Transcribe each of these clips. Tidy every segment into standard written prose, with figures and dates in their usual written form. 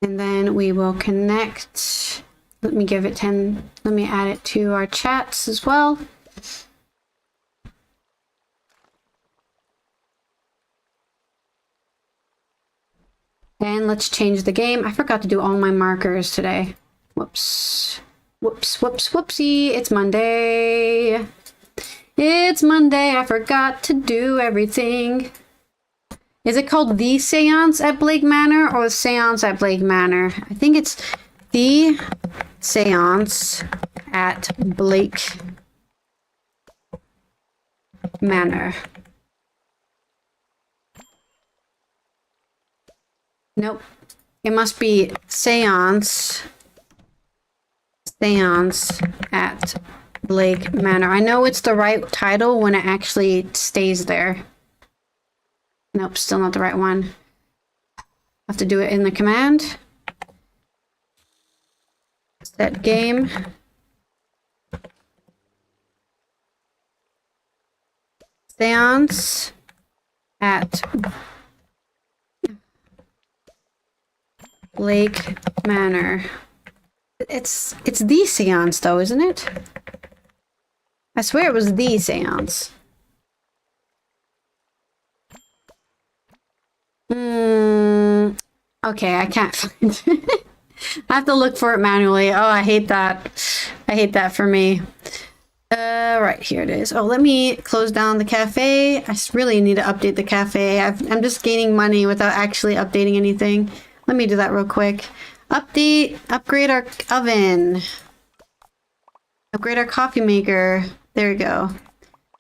And then we will connect. Let me give it 10. Let me add it to our chats as well. And let's change the game. I forgot to do all my markers today. Whoops. Whoops, whoops, whoopsie. It's Monday. It's Monday. I forgot to do everything. Is it called The Séance at Blake Manor or Séance at Blake Manor? I think it's The Séance at Blake Manor. Nope. It must be Séance at Blake Manor. I know it's the right title when it actually stays there. Nope, still not the right one. Have to do it in the command. Set game. Séance at Blake Manor. It's the Séance though, isn't it? I swear it was the Séance. Okay, I can't find it. I have to look for it manually. Oh, I hate that. I hate that for me. Right, here it is. Oh, let me close down the cafe. I really need to update the cafe. I'm just gaining money without actually updating anything. Let me do that real quick. Update, upgrade our oven. Upgrade our coffee maker. There we go.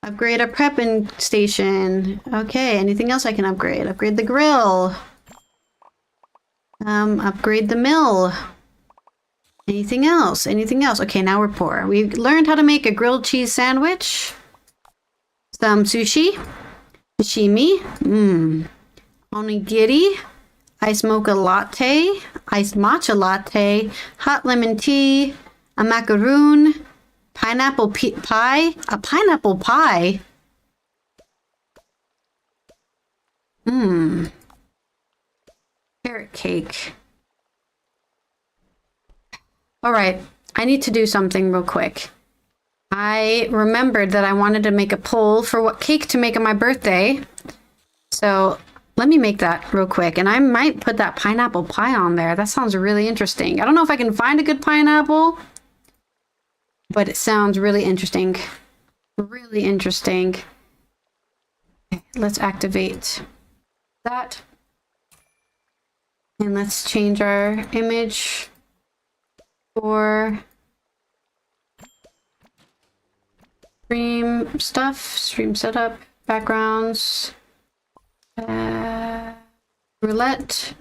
Upgrade our prepping station. Okay, anything else I can upgrade? Upgrade the grill. Upgrade the mill. Anything else? Anything else? Okay, now we're poor. We learned how to make a grilled cheese sandwich. Some sushi. Sashimi. Onigiri. Iced mocha latte. Iced matcha latte. Hot lemon tea. A macaroon. Pineapple pie. A pineapple pie. Carrot cake. All right, I need to do something real quick. I remembered that I wanted to make a poll for what cake to make on my birthday. So let me make that real quick. And I might put that pineapple pie on there. That sounds really interesting. I don't know if I can find a good pineapple, but it sounds really interesting. Really interesting. Okay, let's activate that. And let's change our image for stream stuff, stream setup, backgrounds, Roulette,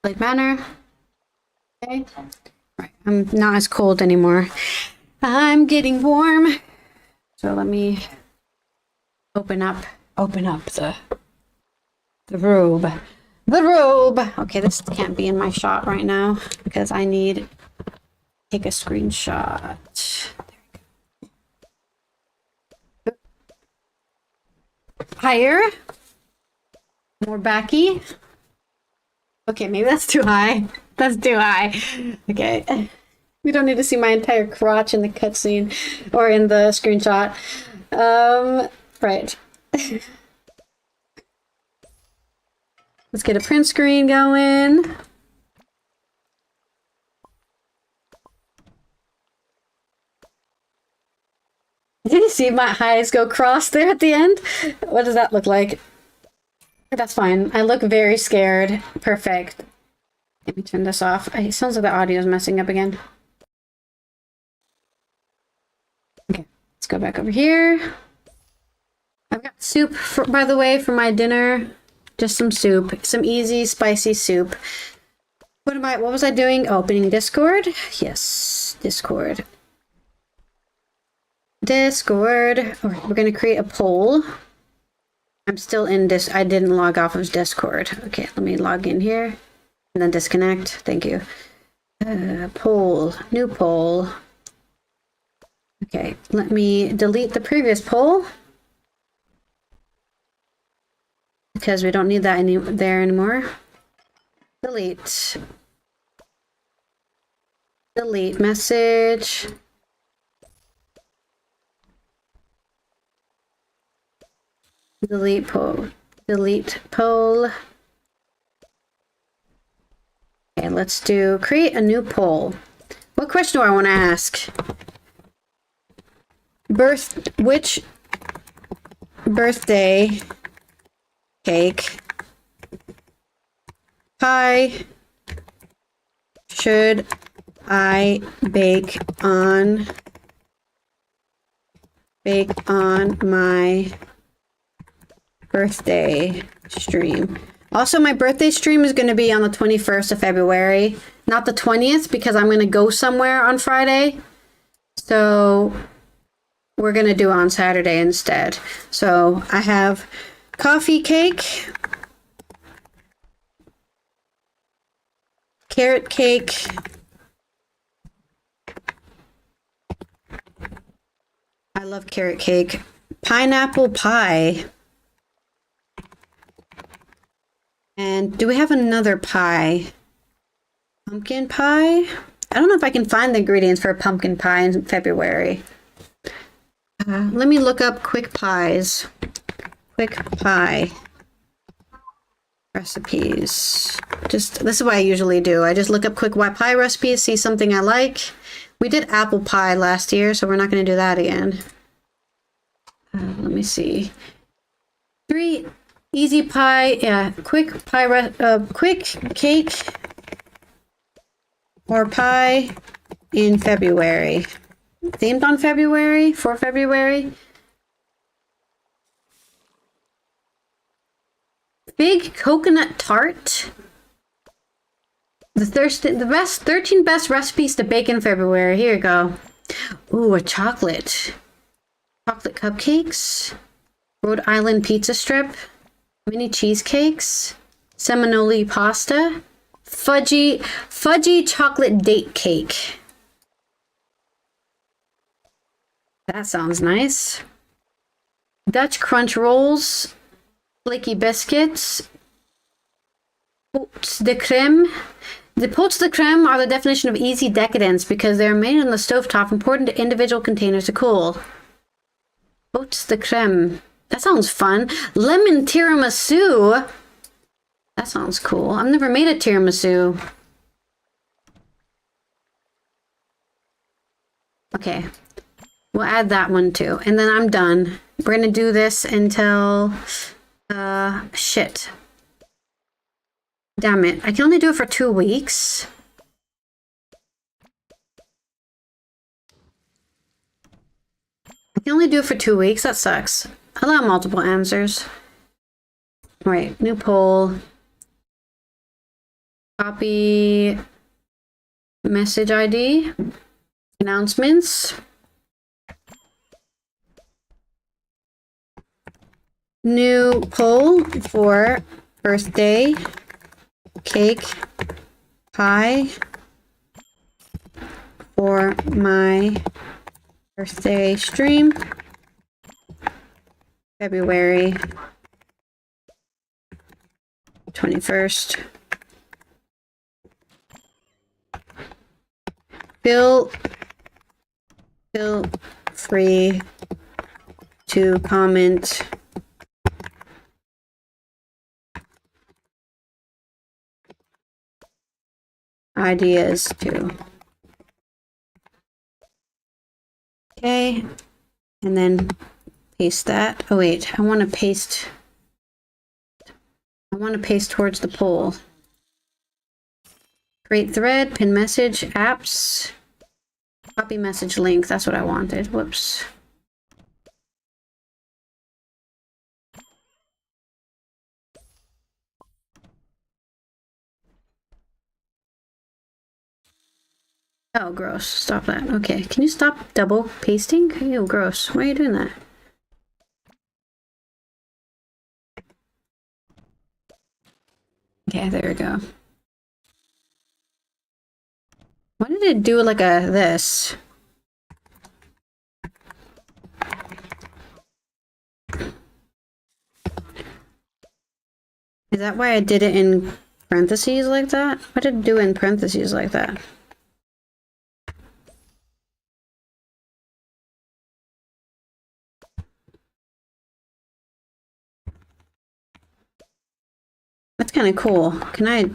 Blake Manor. Okay, right. I'm not as cold anymore. I'm getting warm. So let me open up the robe. The robe. Okay, this can't be in my shot right now because I need to take a screenshot. There we go. Higher. More backy. Okay, maybe that's too high. That's too high. Okay. We don't need to see my entire crotch in the cutscene or in the screenshot. Right. Let's get a print screen going. Did you see my eyes go cross there at the end? What does that look like? That's fine. I look very scared. Perfect. Let me turn this off. It sounds like the audio is messing up again. Okay, let's go back over here. I've got soup, by the way, for my dinner. Just some soup. Some easy, spicy soup. What was I doing? Opening Discord? Yes, Discord. Discord. Alright, we're going to create a poll. I'm still in this. I didn't log off of Discord. Okay, let me log in here. And then disconnect. Thank you. Poll. New poll. Okay, let me delete the previous poll. Because we don't need that there anymore. Delete. Delete message. Delete poll. Delete poll. Okay, let's do create a new poll. What question do I want to ask? Which birthday cake pie should I bake on my birthday stream? Also, my birthday stream is going to be on the 21st of February, not the 20th, because I'm going to go somewhere on Friday. So we're going to do it on Saturday instead. So I have coffee cake, carrot cake, I love carrot cake, pineapple pie, and do we have another pie? Pumpkin pie? I don't know if I can find the ingredients for a pumpkin pie in February. Let me look up quick pies. Quick pie recipes. This is what I usually do. I just look up quick pie recipes, see something I like. We did apple pie last year, so we're not going to do that again. Let me see. 3 easy pie, yeah, quick pie, quick cake or pie in February. Themed on February, for February. Fig coconut tart. The 13 best recipes to bake in February. Here you go. Ooh, a chocolate. Chocolate cupcakes. Rhode Island pizza strip. Mini cheesecakes. Seminole pasta. Fudgy chocolate date cake. That sounds nice. Dutch crunch rolls. Flaky biscuits. Pots de crème. The pots de crème are the definition of easy decadence because they're made on the stovetop and poured into individual containers to cool. Pots de crème. That sounds fun. Lemon tiramisu. That sounds cool. I've never made a tiramisu. Okay. We'll add that one too. And then I'm done. We're gonna do this until... shit. Damn it. I can only do it for 2 weeks. I can only do it for 2 weeks. That sucks. Allow multiple answers. Right. New poll. Copy. Message ID. Announcements. New poll for birthday cake pie for my birthday stream, February 21st. Feel free to comment ideas too. Okay, and then paste that. Oh wait, I want to paste towards the poll. Create thread, pin message, apps, copy message link. That's what I wanted. Whoops. Oh, gross. Stop that. Okay, can you stop double pasting? Ew, gross. Why are you doing that? Okay, there we go. Why did it do like a this? Is that why I did it in parentheses like that? What did it do in parentheses like that? That's kind of cool. Can I...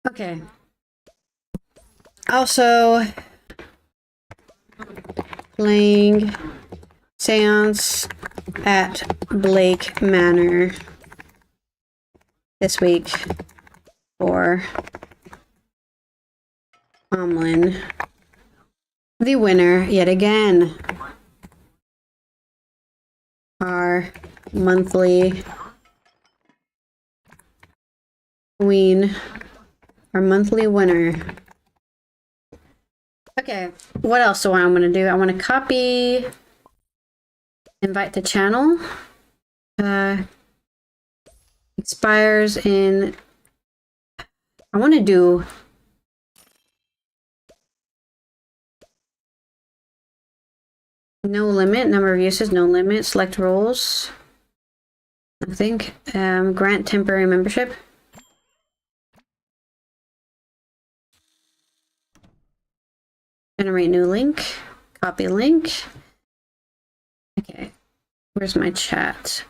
Okay. Also, playing Séance at Blake Manor this week for Tomlin. The winner, yet again, our monthly queen, our monthly winner. Okay, what else do I'm going to do? I want to copy, invite to channel. Expires in... I want to do... No limit, number of uses, no limit. Select roles. Nothing. Grant temporary membership. Generate new link. Copy link. Okay. Where's my chat?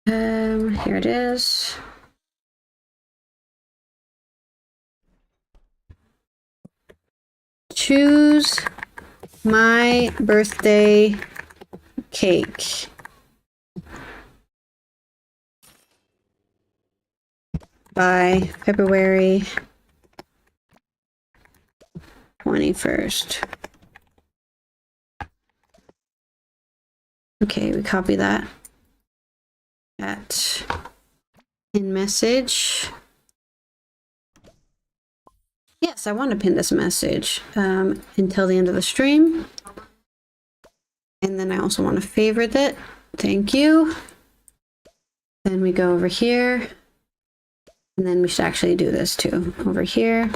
Here it is. Choose my birthday cake. By February 21st. Okay, we copy that. At in message. Yes, I want to pin this message until the end of the stream. And then I also want to favorite it. Thank you. Then we go over here. And then we should actually do this too. Over here.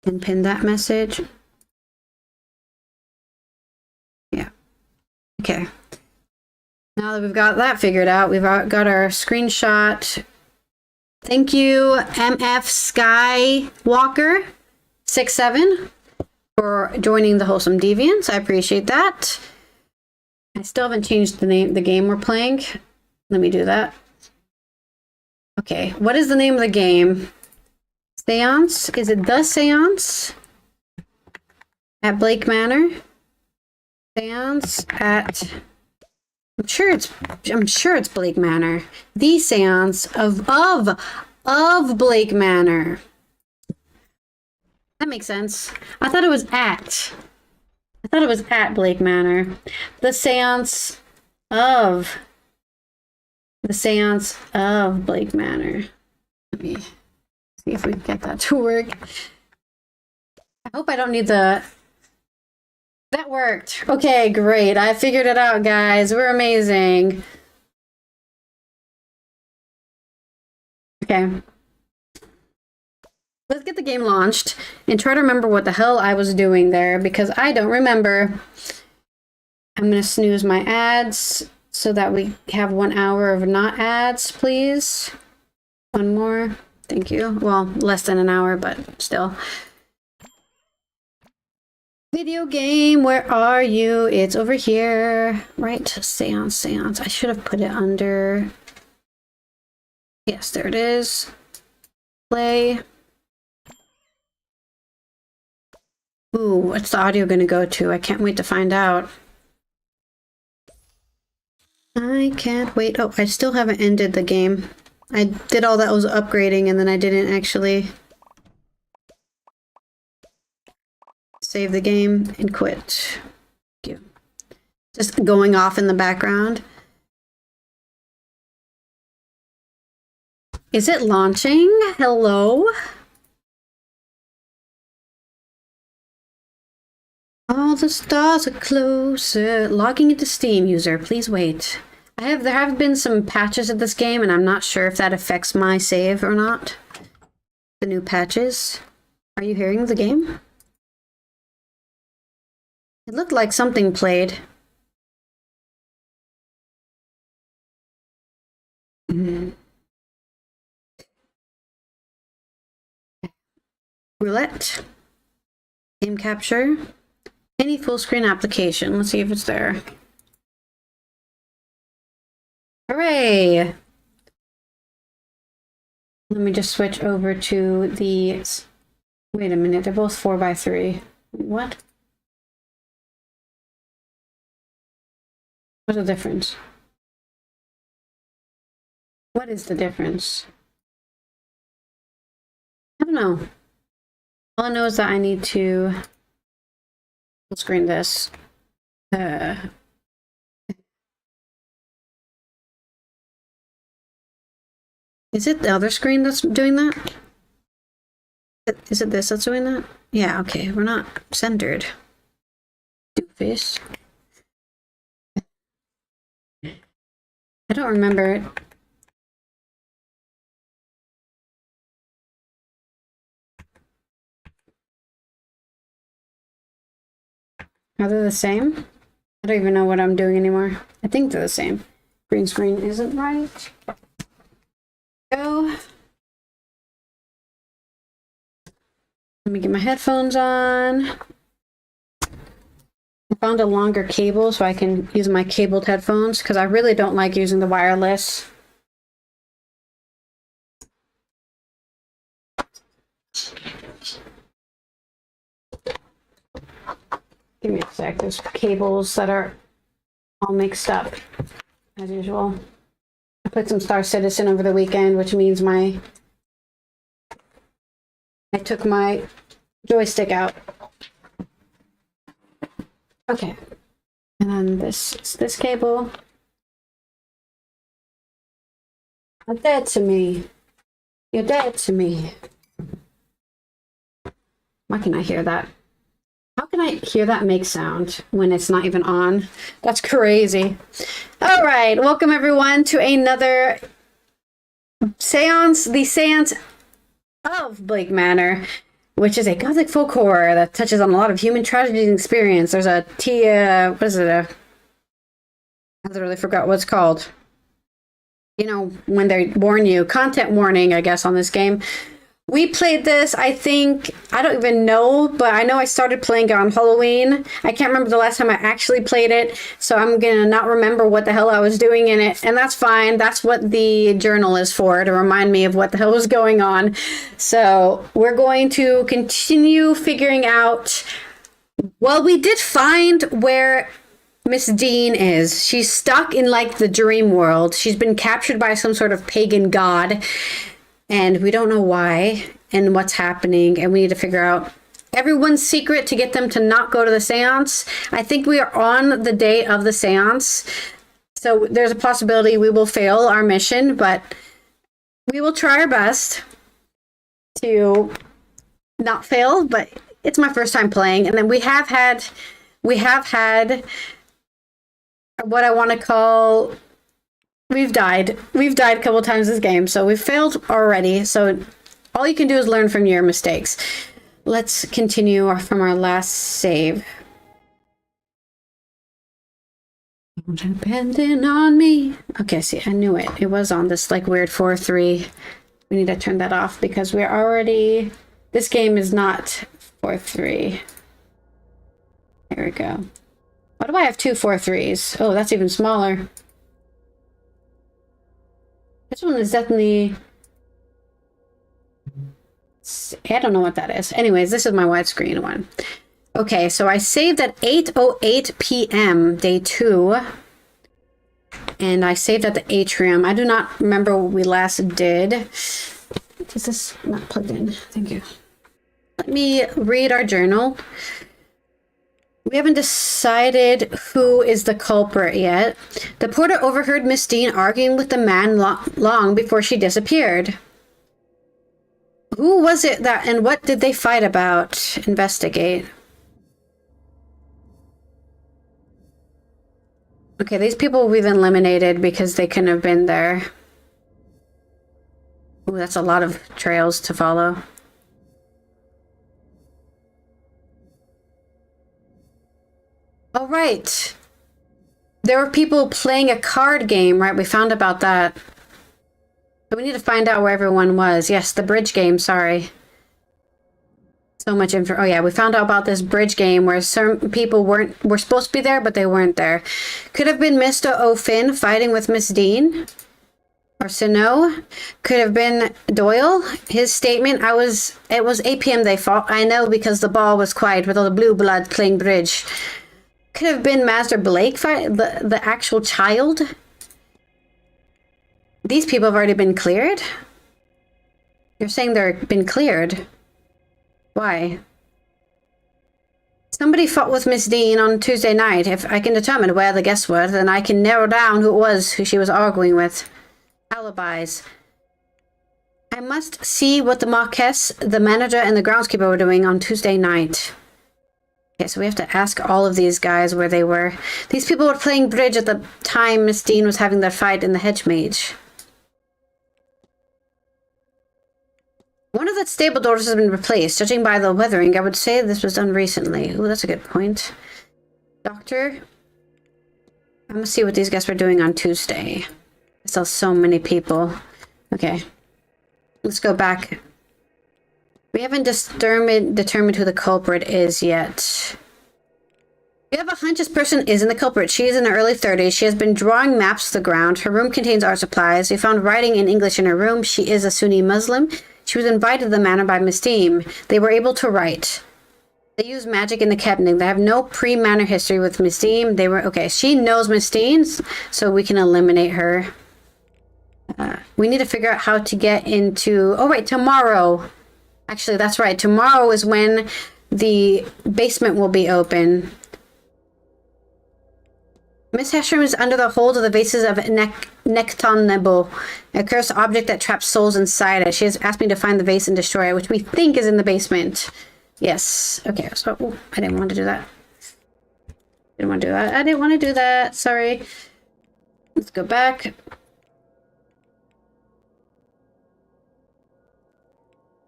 And pin that message. Yeah. Okay. Now that we've got that figured out, we've got our screenshot. Thank you, MF Skywalker 67 for joining the Wholesome Deviants. I appreciate that. I still haven't changed the game we're playing. Let me do that. Okay, what is the name of the game? Seance? Is it The Seance? At Blake Manor? Seance at... I'm sure it's Blake Manor. The Seance of Blake Manor. That makes sense. I thought it was at Blake Manor. The Seance of Blake Manor. Let me see if we can get that to work. I hope I don't need the... That worked. Okay, great. I figured it out, guys. We're amazing. Okay. Let's get the game launched and try to remember what the hell I was doing there because I don't remember. I'm going to snooze my ads so that we have 1 hour of not ads, please. One more. Thank you. Well, less than an hour, but still. Video game, where are you? It's over here. Right, Seance. I should have put it under... Yes, there it is. Play. Ooh, what's the audio gonna go to? I can't wait to find out. I can't wait. Oh, I still haven't ended the game. I did all that was upgrading and then I didn't actually... Save the game and quit. Thank you. Just going off in the background. Is it launching? Hello? All the stars are closer. Logging into Steam, user. Please wait. There have been some patches of this game, and I'm not sure if that affects my save or not. The new patches. Are you hearing the game? It looked like something played. Roulette. Game capture. Any full screen application. Let's see if it's there. Hooray! Let me just switch over to the... Wait a minute, they're both 4x3. What? What's the difference? What is the difference? I don't know. All I know is that I need to full screen this. Is it the other screen that's doing that? Is it this that's doing that? Yeah, okay, we're not centered. Doofus. I don't remember it. Are they the same? I don't even know what I'm doing anymore. I think they're the same. Green screen isn't right. Go. Let me get my headphones on. I found a longer cable so I can use my cabled headphones because I really don't like using the wireless. Give me a sec. There's cables that are all mixed up as usual. I played some Star Citizen over the weekend, which means I took my joystick out. Okay. And then this cable. You're dead to me. You're dead to me. Why can I hear that? How can I hear that make sound when it's not even on? That's crazy. All right, welcome everyone to another seance, the Séance of Blake Manor, which is a gothic folk horror that touches on a lot of human tragedy and experience. There's a what is it? I literally forgot what it's called. You know, when they warn you, content warning, I guess, on this game. We played this, I think, I don't even know, but I know I started playing it on Halloween. I can't remember the last time I actually played it, so I'm gonna not remember what the hell I was doing in it, and that's fine. That's what the journal is for, to remind me of what the hell was going on. So we're going to continue figuring out... Well, we did find where Miss Deane is. She's stuck in, like, the dream world. She's been captured by some sort of pagan god. And we don't know why and what's happening. And we need to figure out everyone's secret to get them to not go to the seance. I think we are on the day of the seance. So there's a possibility we will fail our mission. But we will try our best to not fail. But it's my first time playing. And then we have had what I want to call... We've died a couple times this game, so we've failed already. So all you can do is learn from your mistakes. Let's continue from our last save. Depending on me. Okay, see, I knew it. It was on this like weird 4-3. We need to turn that off because we're already... This game is not 4-3. There we go. Why do I have two 4-3s? Oh, that's even smaller. This one is definitely... I don't know what that is. Anyways, this is my widescreen one. Okay, so I saved at 8:08 p.m. day 2. And I saved at the atrium. I do not remember what we last did. Is this not plugged in? Thank you. Let me read our journal. We haven't decided who is the culprit yet. The porter overheard Miss Deane arguing with the man long before she disappeared. Who was it that, and what did they fight about? Investigate. Okay, these people we've eliminated because they couldn't have been there. Ooh, that's a lot of trails to follow. All right. There were people playing a card game, right? We found about that. So we need to find out where everyone was. Yes, the bridge game, sorry. So much info. Oh yeah, we found out about this bridge game where some people were supposed to be there, but they weren't there. Could have been Mr. O'Finn fighting with Miss Deane. Or Snow. Could have been Doyle. His statement, it was 8 p.m. they fought. I know because the ball was quiet with all the blue blood playing bridge. Could have been Master Blake, the actual child. These people have already been cleared? You're saying they've been cleared? Why? Somebody fought with Miss Deane on Tuesday night. If I can determine where the guests were, then I can narrow down who it was who she was arguing with. Alibis. I must see what the Marquess, the manager, and the groundskeeper were doing on Tuesday night. Okay, so we have to ask all of these guys where they were. These people were playing bridge at the time Miss Deane was having their fight in the hedge mage. One of the stable doors has been replaced. Judging by the weathering, I would say this was done recently. Ooh, that's a good point. Doctor? I'm gonna see what these guys were doing on Tuesday. I saw so many people. Okay. Let's go back. We haven't determined who the culprit is yet. We have a hunch this person isn't the culprit. She is in her early 30s. She has been drawing maps to the ground. Her room contains art supplies. We found writing in English in her room. She is a Sunni Muslim. She was invited to the manor by Miss Deane. They were able to write. They use magic in the cabinet. They have no pre-manor history with Miss Deane. They were... Okay, she knows Miss Deane, so we can eliminate her. We need to figure out how to get into... Oh, wait, tomorrow. Actually, that's right. Tomorrow is when the basement will be open. Miss Hesham is under the hold of the vases of Nekton Nebo, a cursed object that traps souls inside it. She has asked me to find the vase and destroy it, which we think is in the basement. Yes. Okay, so... Ooh, I didn't want to do that. I didn't want to do that. Sorry. Let's go back.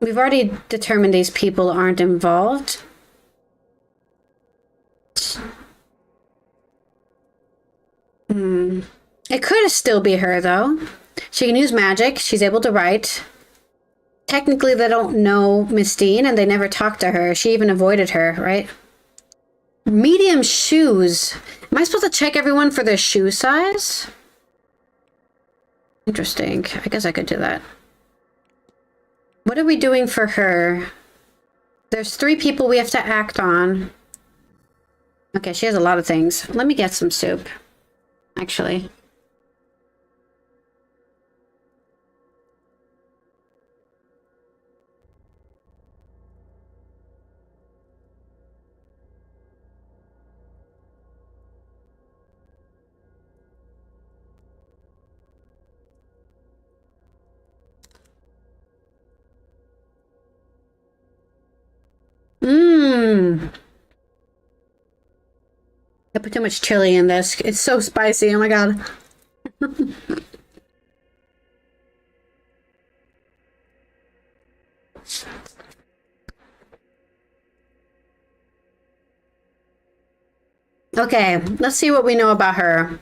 We've already determined these people aren't involved. It could still be her, though. She can use magic. She's able to write. Technically, they don't know Miss Deane, and they never talked to her. She even avoided her, right? Medium shoes. Am I supposed to check everyone for their shoe size? Interesting. I guess I could do that. What are we doing for her? There's 3 people we have to act on. Okay, she has a lot of things. Let me get some soup. Actually. I put too much chili in this. It's so spicy. Oh my god. Okay, let's see what we know about her.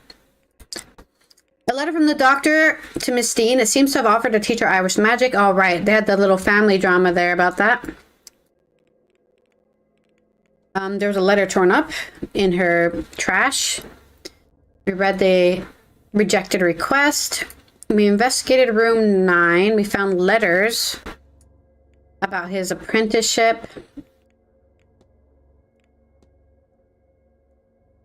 A letter from the doctor to Miss Deane. It seems to have offered to teach her Irish magic. All right, they had the little family drama there about that. There was a letter torn up in her trash. We read the rejected request. We investigated room 9. We found letters about his apprenticeship.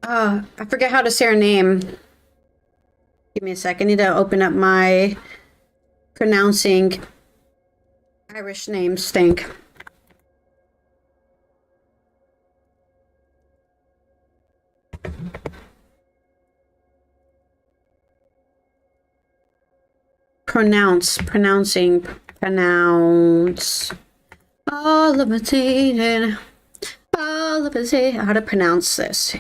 I forget how to say her name. Give me a second. I need to open up my pronouncing Irish names stink. Pronounce. All of it. How to pronounce this?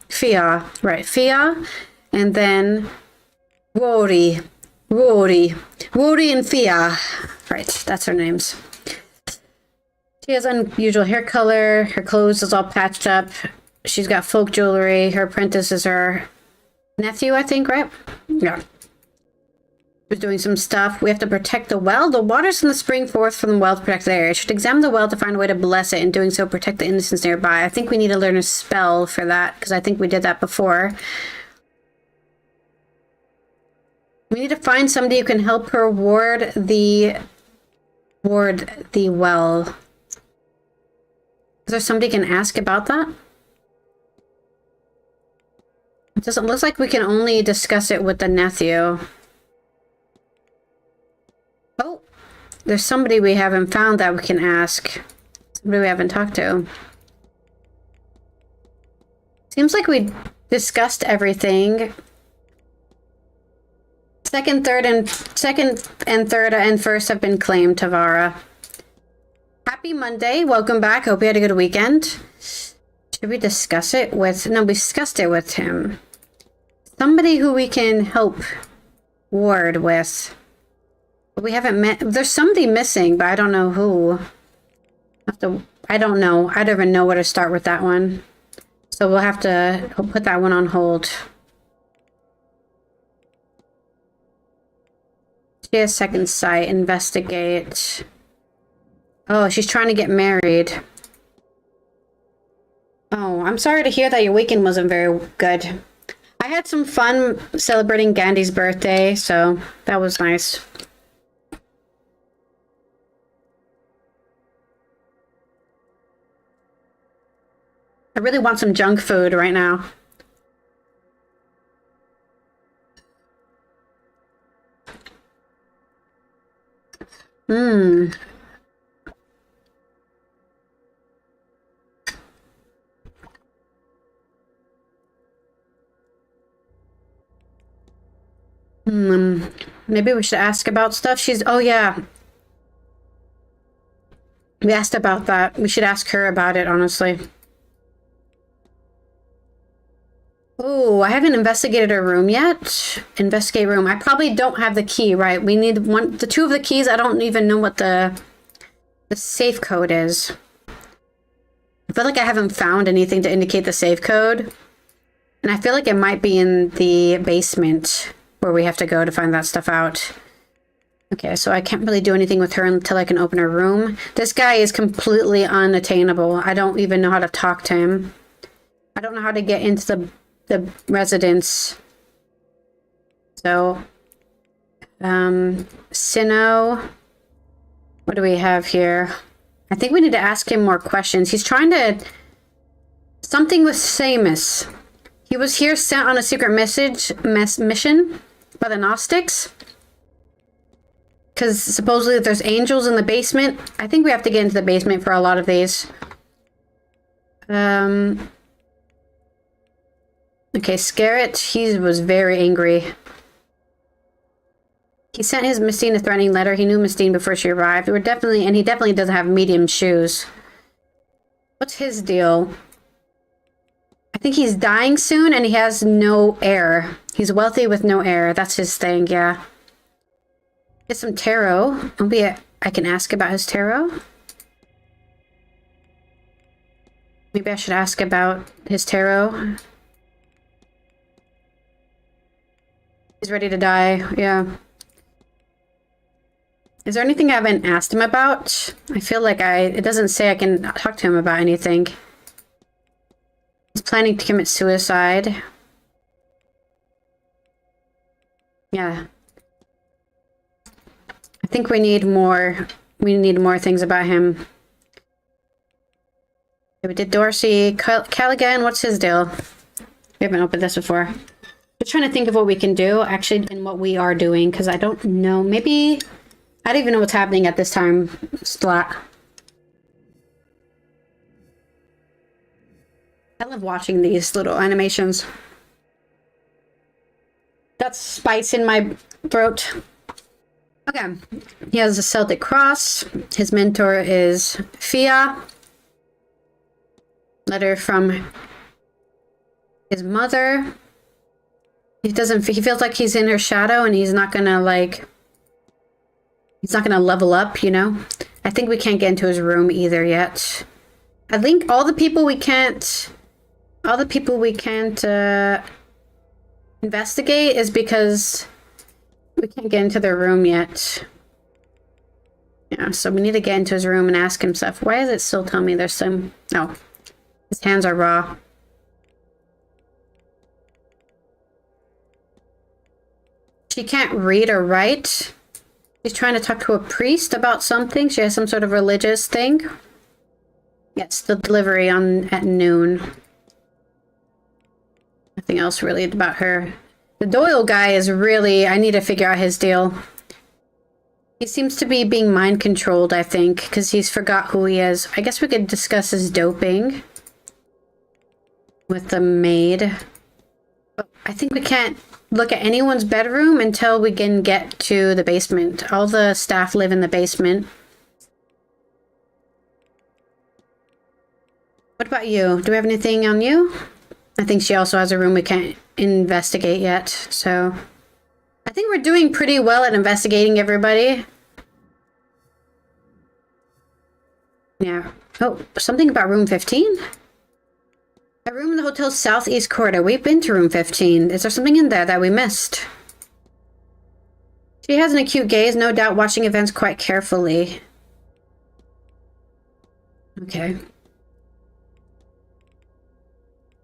Fia, right, Fia. And then Rory and Fia. Right, that's her names. She has unusual hair color. Her clothes is all patched up. She's got folk jewelry. Her apprentice is her nephew, I think, right? Yeah. She's doing some stuff. We have to protect the well. The waters from the spring forth from the well to protect the area. Should examine the well to find a way to bless it. In doing so, protect the innocents nearby. I think we need to learn a spell for that, because I think we did that before. We need to find somebody who can help her ward the well. Is there somebody can ask about that? It doesn't look like we can only discuss it with the nephew. Oh, there's somebody we haven't found that we can ask. Somebody we haven't talked to. Seems like we discussed everything. Second, third, and first have been claimed, Tavara. Happy Monday. Welcome back. Hope you had a good weekend. Should we discuss it with... No, we discussed it with him. Somebody who we can help ward with. But we haven't met... There's somebody missing, but I don't know who. I don't know. I don't even know where to start with that one. So we'll have to put that one on hold. She has second sight. Investigate. Oh, she's trying to get married. Oh, I'm sorry to hear that your weekend wasn't very good. I had some fun celebrating Gandhi's birthday, so that was nice. I really want some junk food right now. Maybe we should ask about stuff. Oh yeah. We asked about that. We should ask her about it, honestly. Oh, I haven't investigated her room yet. Investigate room. I probably don't have the key, right? We need the two of the keys. I don't even know what the safe code is. I feel like I haven't found anything to indicate the safe code. And I feel like it might be in the basement where we have to go to find that stuff out. Okay, so I can't really do anything with her until I can open her room. This guy is completely unattainable. I don't even know how to talk to him. I don't know how to get into the residence. So, Sino. What do we have here? I think we need to ask him more questions. He's trying to... Something with Samus. He was here sent on a secret mission by the Gnostics. Because supposedly there's angels in the basement. I think we have to get into the basement for a lot of these. Okay, Scarrett, he was very angry. He sent his Mistine a threatening letter. He knew Mistine before she arrived. He definitely doesn't have medium shoes. What's his deal? I think he's dying soon and he has no heir. He's wealthy with no heir. That's his thing, yeah. Get some tarot. Maybe I can ask about his tarot. Maybe I should ask about his tarot. He's ready to die, yeah. Is there anything I haven't asked him about? I feel like it doesn't say I can talk to him about anything. He's planning to commit suicide. Yeah. I think we need more things about him. We did Dorsey. Callaghan, what's his deal? We haven't opened this before. Just trying to think of what we can do, actually, and what we are doing, because I don't know. Maybe... I don't even know what's happening at this time slot. I love watching these little animations. That's spice in my throat. Okay. He has a Celtic cross. His mentor is Fia. Letter from his mother. He feels like he's in her shadow and he's not gonna like, he's not gonna level up, you know? I think we can't get into his room either yet. I think all the people we can't investigate is because we can't get into their room yet. Yeah, so we need to get into his room and ask him stuff. Why does it still tell me there's some... No. His hands are raw. She can't read or write. She's trying to talk to a priest about something. She has some sort of religious thing. Yes, the delivery at noon. Nothing else really about her. The Doyle guy is really... I need to figure out his deal. He seems to be being mind controlled, I think, because he's forgot who he is. I guess we could discuss his doping with the maid. But I think we can't look at anyone's bedroom until we can get to the basement. All the staff live in the basement. What about you? Do we have anything on you? I think she also has a room we can't investigate yet, so... I think we're doing pretty well at investigating everybody. Yeah. Oh, something about room 15? A room in the hotel's southeast corridor. We've been to room 15. Is there something in there that we missed? She has an acute gaze, no doubt watching events quite carefully. Okay.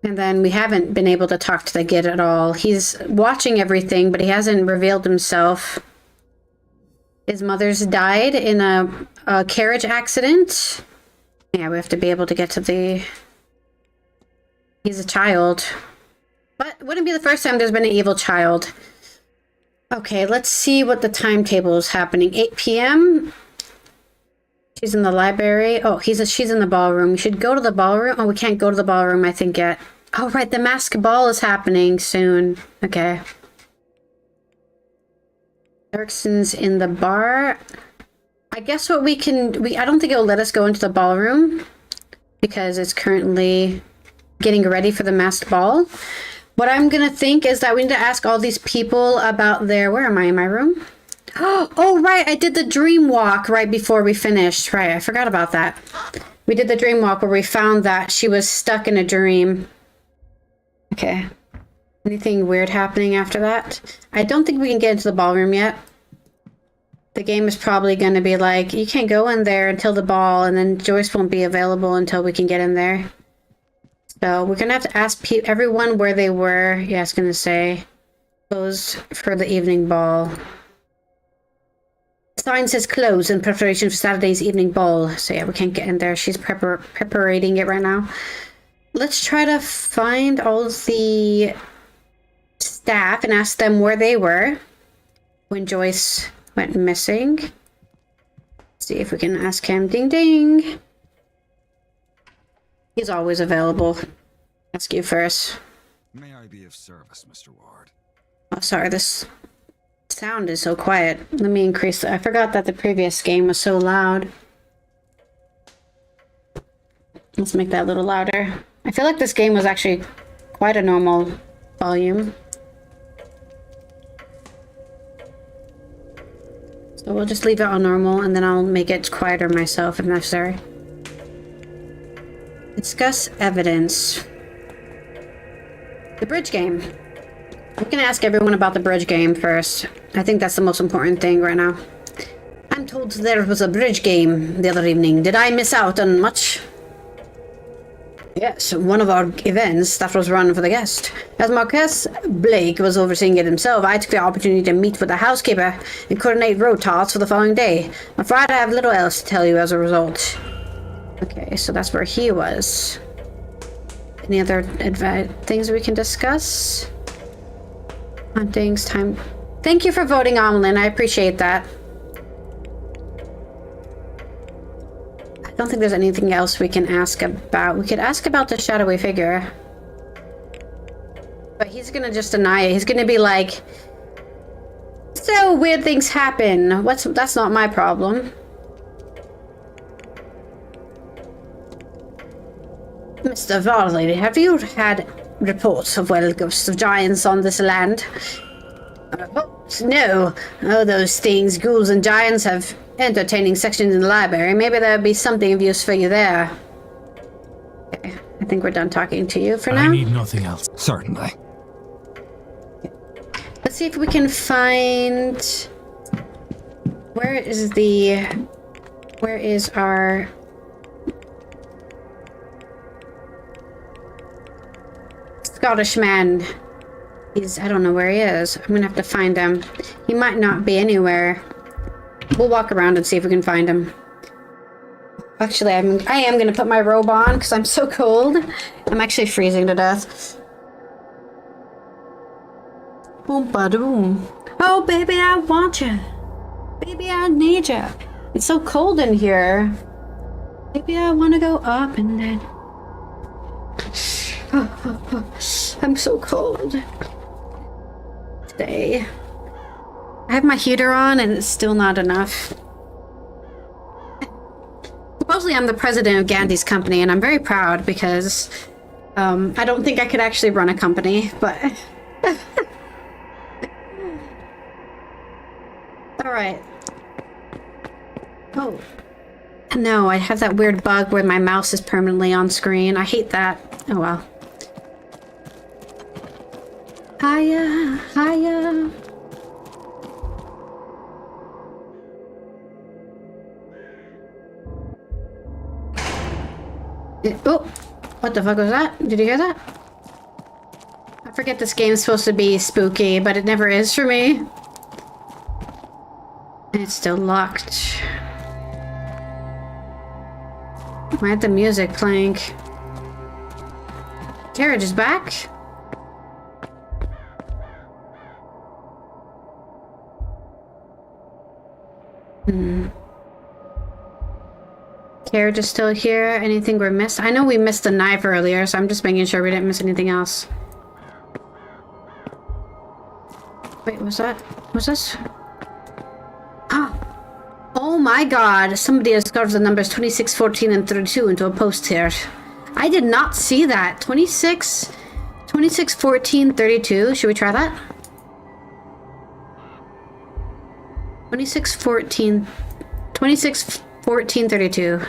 And then we haven't been able to talk to the kid at all. He's watching everything, but he hasn't revealed himself. His mother's died in a carriage accident. Yeah, we have to be able to get to the... He's a child. But it wouldn't be the first time there's been an evil child. Okay, let's see what the timetable is happening. 8 p.m. She's in the library. Oh, she's in the ballroom. We should go to the ballroom. Oh, we can't go to the ballroom, I think, yet. Oh, right, the masked ball is happening soon. Okay. Erickson's in the bar. I guess what we can... I don't think it'll let us go into the ballroom because it's currently getting ready for the masked ball. What I'm gonna think is that we need to ask all these people about their... Where am I? In my room? Oh, right, I did the dream walk right before we finished. Right, I forgot about that. We did the dream walk where we found that she was stuck in a dream. Okay. Anything weird happening after that? I don't think we can get into the ballroom yet. The game is probably going to be like, you can't go in there until the ball, and then Joyce won't be available until we can get in there. So we're going to have to ask everyone where they were. Yeah, I was going to say, closed for the evening ball. Sign says closed in preparation for Saturday's evening ball. So yeah, we can't get in there. She's preparating it right now. Let's try to find all the staff and ask them where they were when Joyce went missing. See if we can ask him. Ding ding. He's always available. Ask you first. May I be of service, Mr. Ward? Oh, sorry, this sound is so quiet. Let me increase it. I forgot that the previous game was so loud. Let's make that a little louder. I feel like this game was actually quite a normal volume. So we'll just leave it on normal, and then I'll make it quieter myself if necessary. Discuss evidence. The bridge game. We can ask everyone about the bridge game first. I think that's the most important thing right now. I'm told there was a bridge game the other evening. Did I miss out on much? Yes, one of our events that was run for the guest. As Marquess Blake was overseeing it himself, I took the opportunity to meet with the housekeeper and coordinate road tots for the following day. I'm afraid I have little else to tell you as a result. Okay, so that's where he was. Any other things we can discuss? Huntings, time. Thank you for voting, Amelin. I appreciate that. I don't think there's anything else we can ask about. We could ask about the shadowy figure. But he's gonna just deny it. He's gonna be like, so weird things happen. That's not my problem. Mr. Varley, have you had reports of, well, ghosts of giants on this land. But no. Oh, those things. Ghouls and giants have entertaining sections in the library. Maybe there'll be something of use for you there. Okay, I think we're done talking to you for now. I need nothing else. Certainly. Let's see if we can find... Where is our... Scottish man? I don't know where he is. I'm gonna have to find him. He might not be anywhere. We'll walk around and see if we can find him. Actually, I am gonna put my robe on because I'm so cold. I'm actually freezing to death. Boom ba doom. Oh baby, I want you. Baby, I need you. It's so cold in here. Maybe I want to go up and then. I'm so cold. Today. I have my heater on and it's still not enough. Supposedly I'm the president of Gandhi's company and I'm very proud because I don't think I could actually run a company, but... Alright. Oh. No, I have that weird bug where my mouse is permanently on screen. I hate that. Oh well. Hiya, hiya. Oh, what the fuck was that? Did you hear that? I forget this game's supposed to be spooky, but it never is for me. And it's still locked. Why had the music playing? Carriage is back? Carriage is still here. Anything we missed? I know we missed the knife earlier, so I'm just making sure we didn't miss anything else. Wait, was that? Was this? Oh my god, somebody has carved the numbers 26, 14, and 32 into a post here. I did not see that. 26, 14, 32. Should we try that? 26, 14, 32.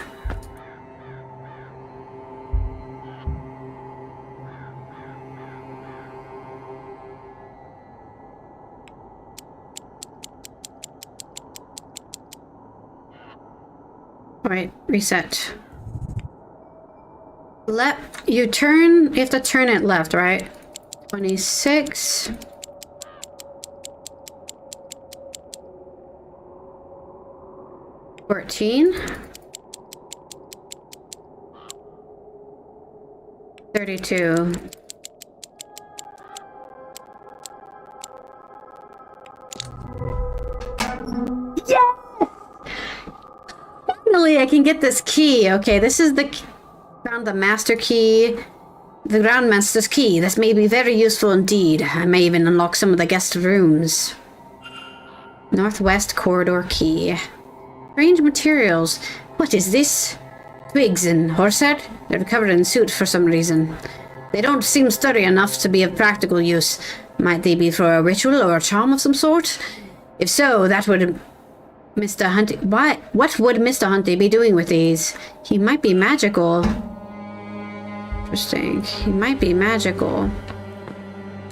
Alright, reset. Left, you have to turn it left, right? 26. $14. 32. Yes! Finally, I can get this key. Okay, this is the found the master key, the Grandmaster's key. This may be very useful indeed. I may even unlock some of the guest rooms. Northwest corridor key. Strange materials. What is this? Twigs and horsehair? They're covered in soot for some reason. They don't seem sturdy enough to be of practical use. Might they be for a ritual or a charm of some sort? If so, that would... Mr. Hunty... What would Mr. Hunty be doing with these? He might be magical. Interesting. He might be magical.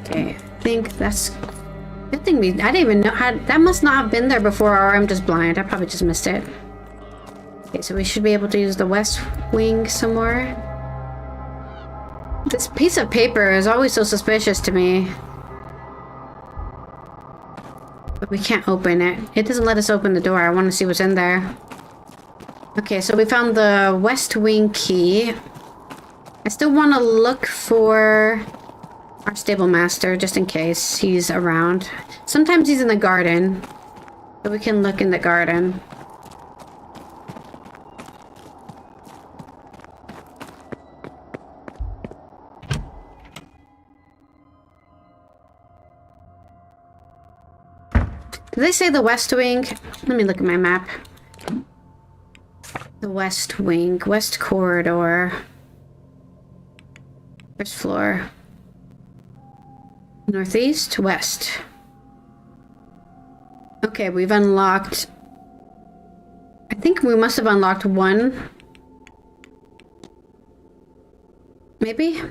Okay, I think that's... Good thing I didn't even know how... That must not have been there before, or I'm just blind. I probably just missed it. Okay, so we should be able to use the west wing somewhere. This piece of paper is always so suspicious to me. But we can't open it. It doesn't let us open the door. I want to see what's in there. Okay, so we found the west wing key. I still want to look for our stable master, just in case he's around. Sometimes he's in the garden. So we can look in the garden. Did they say the west wing? Let me look at my map. The west wing, west corridor. First floor. Northeast, west. Okay, we've unlocked... I think we must have unlocked one. Maybe?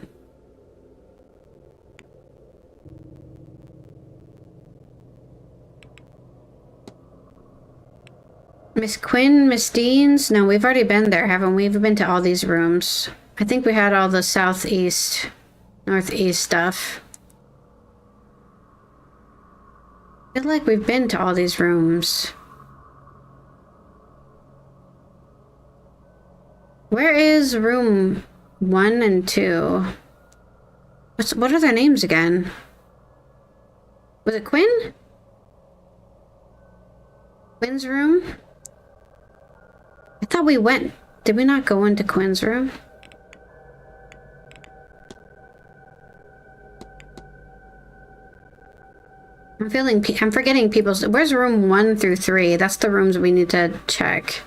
Miss Quinn, Miss Deane's? No, we've already been there, haven't we? We've been to all these rooms. I think we had all the southeast, northeast stuff. I feel like we've been to all these rooms. Where is room 1 and 2? What are their names again? Was it Quinn? Quinn's room? I thought we went... Did we not go into Quinn's room? I'm forgetting people's... Where's room 1 through 3? That's the rooms we need to check.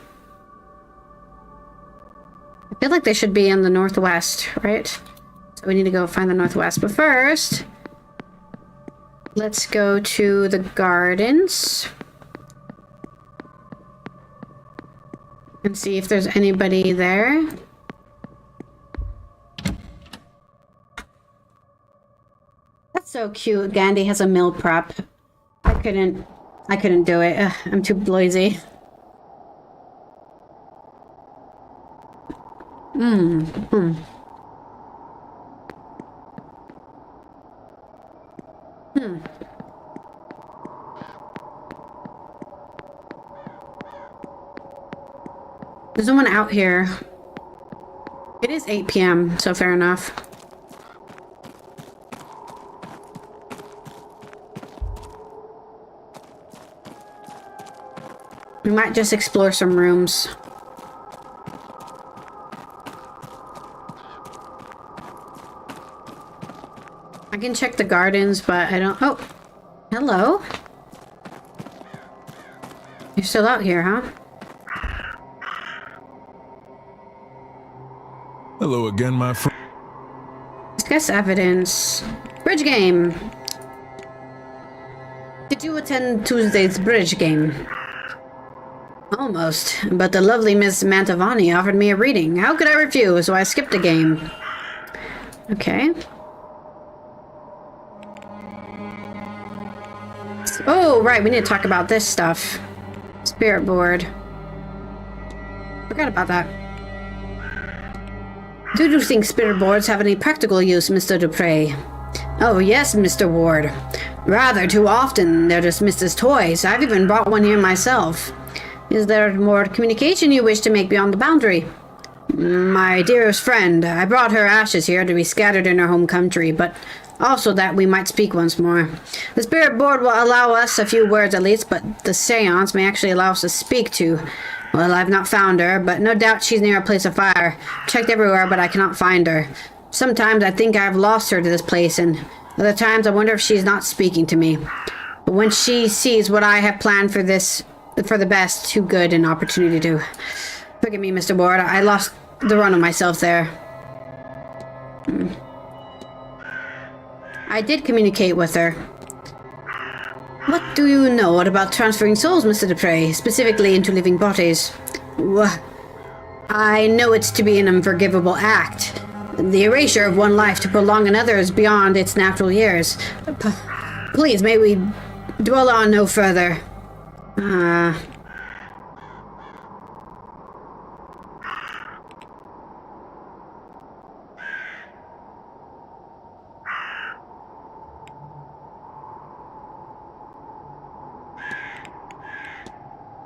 I feel like they should be in the northwest, right? So we need to go find the northwest. But first, let's go to the gardens. And see if there's anybody there. That's so cute. Gandhi has a meal prep. I couldn't do it. Ugh, I'm too lazy. There's no one out here. It is 8 p.m., so fair enough. We might just explore some rooms. I can check the gardens, but I don't... Oh! Hello? You're still out here, huh? Hello again, my friend. Discuss evidence. Bridge game. Did you attend Tuesday's bridge game? Almost, but the lovely Miss Mantovani offered me a reading. How could I refuse? So I skipped a game. Okay. Oh, right, we need to talk about this stuff. Spirit board. Forgot about that. Do you think spirit boards have any practical use, Mr. Dupre? Oh, yes, Mr. Ward. Rather too often, they're dismissed as toys. I've even brought one here myself. Is there more communication you wish to make beyond the boundary? My dearest friend, I brought her ashes here to be scattered in her home country, but also that we might speak once more. The spirit board will allow us a few words at least, but the seance may actually allow us to speak to... Well, I've not found her, but no doubt she's near a place of fire. Checked everywhere, but I cannot find her. Sometimes I think I've lost her to this place, and other times I wonder if she's not speaking to me. But when she sees what I have planned for the best, too good an opportunity to... Forgive me, Mr. Ward, I lost the run of myself there. I did communicate with her. What do you know about transferring souls, Mr. Dupre, specifically into living bodies? I know it's to be an unforgivable act. The erasure of one life to prolong another's beyond its natural years. Please, may we dwell on no further.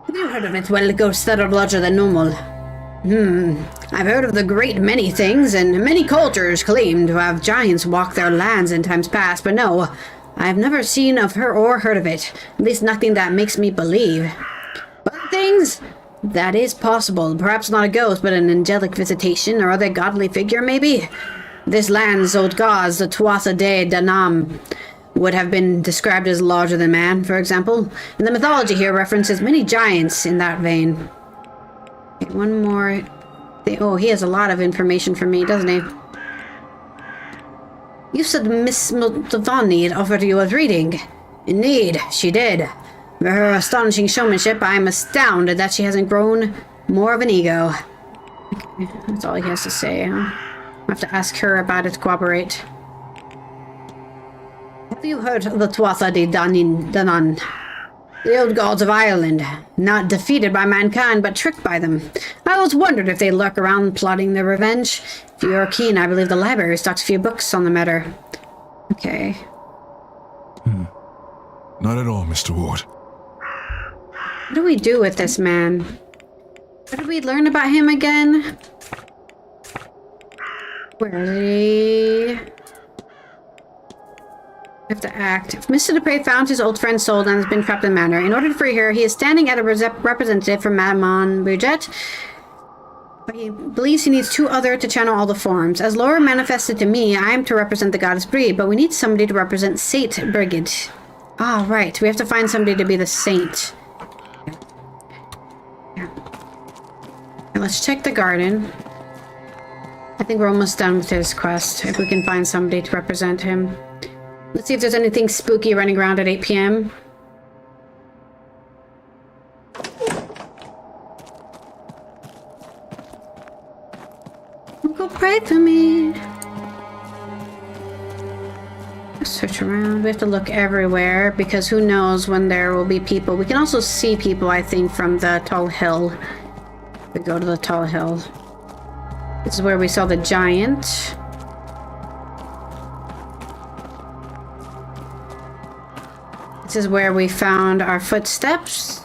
Have you heard of it? Well, ghosts that are larger than normal. I've heard of the great many things, and many cultures claim to have giants walk their lands in times past, but no, I've never seen of her or heard of it. At least nothing that makes me believe. But things? That is possible. Perhaps not a ghost, but an angelic visitation or other godly figure, maybe? This land's old gods, the Tuatha De Danann, would have been described as larger than man, for example. And the mythology here references many giants in that vein. Okay, one more thing. Oh, he has a lot of information for me, doesn't he? You said Miss Moldavani offered you a reading. Indeed, she did. For her astonishing showmanship, I am astounded that she hasn't grown more of an ego. Okay, that's all he has to say, huh? I have to ask her about it to cooperate. Have you heard of the Tuatha De Danann? The old gods of Ireland, not defeated by mankind, but tricked by them. I always wondered if they lurk around plotting their revenge. If you are keen, I believe the library stocks a few books on the matter. Okay. Not at all, Mr. Ward. What do we do with this man? What did we learn about him again? Where is he? I have to act. If Mr. Dupre found his old friend's soul and has been trapped in the manor, in order to free her, he is standing at a representative from Madame Brigitte, but he believes he needs 2 other to channel all the forms. As Laura manifested to me, I am to represent the goddess Brie, but we need somebody to represent Saint Brigid. Ah, right. We have to find somebody to be the saint. Yeah. Now let's check the garden. I think we're almost done with his quest, if we can find somebody to represent him. Let's see if there's anything spooky running around at 8 p.m. Go pray for me. Let's search around. We have to look everywhere because who knows when there will be people. We can also see people, I think, from the tall hill. We go to the tall hill. This is where we saw the giant. This is where we found our footsteps.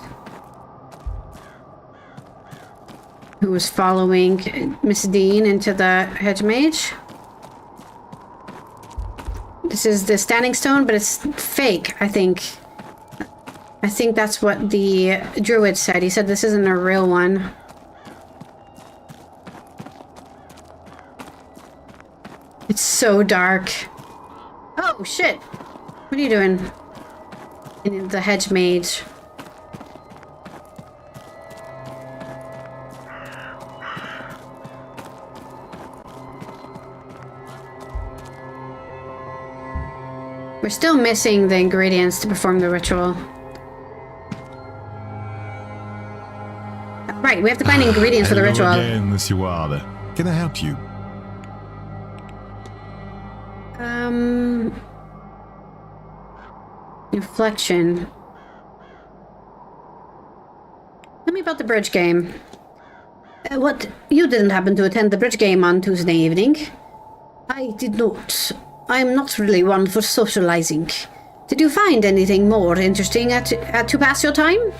Who was following Miss Deane into the hedge mage. This is the standing stone, but it's fake, I think. I think that's what the druid said. He said this isn't a real one. It's so dark. Oh, shit. What are you doing? In the hedge mage. We're still missing the ingredients to perform the ritual. Right, we have to find ingredients for the ritual. Again, Monsieur Ward. Can I help you? Inflection. Tell me about the bridge game. What? You didn't happen to attend the bridge game on Tuesday evening? I did not. I am not really one for socializing. Did you find anything more interesting to pass your time?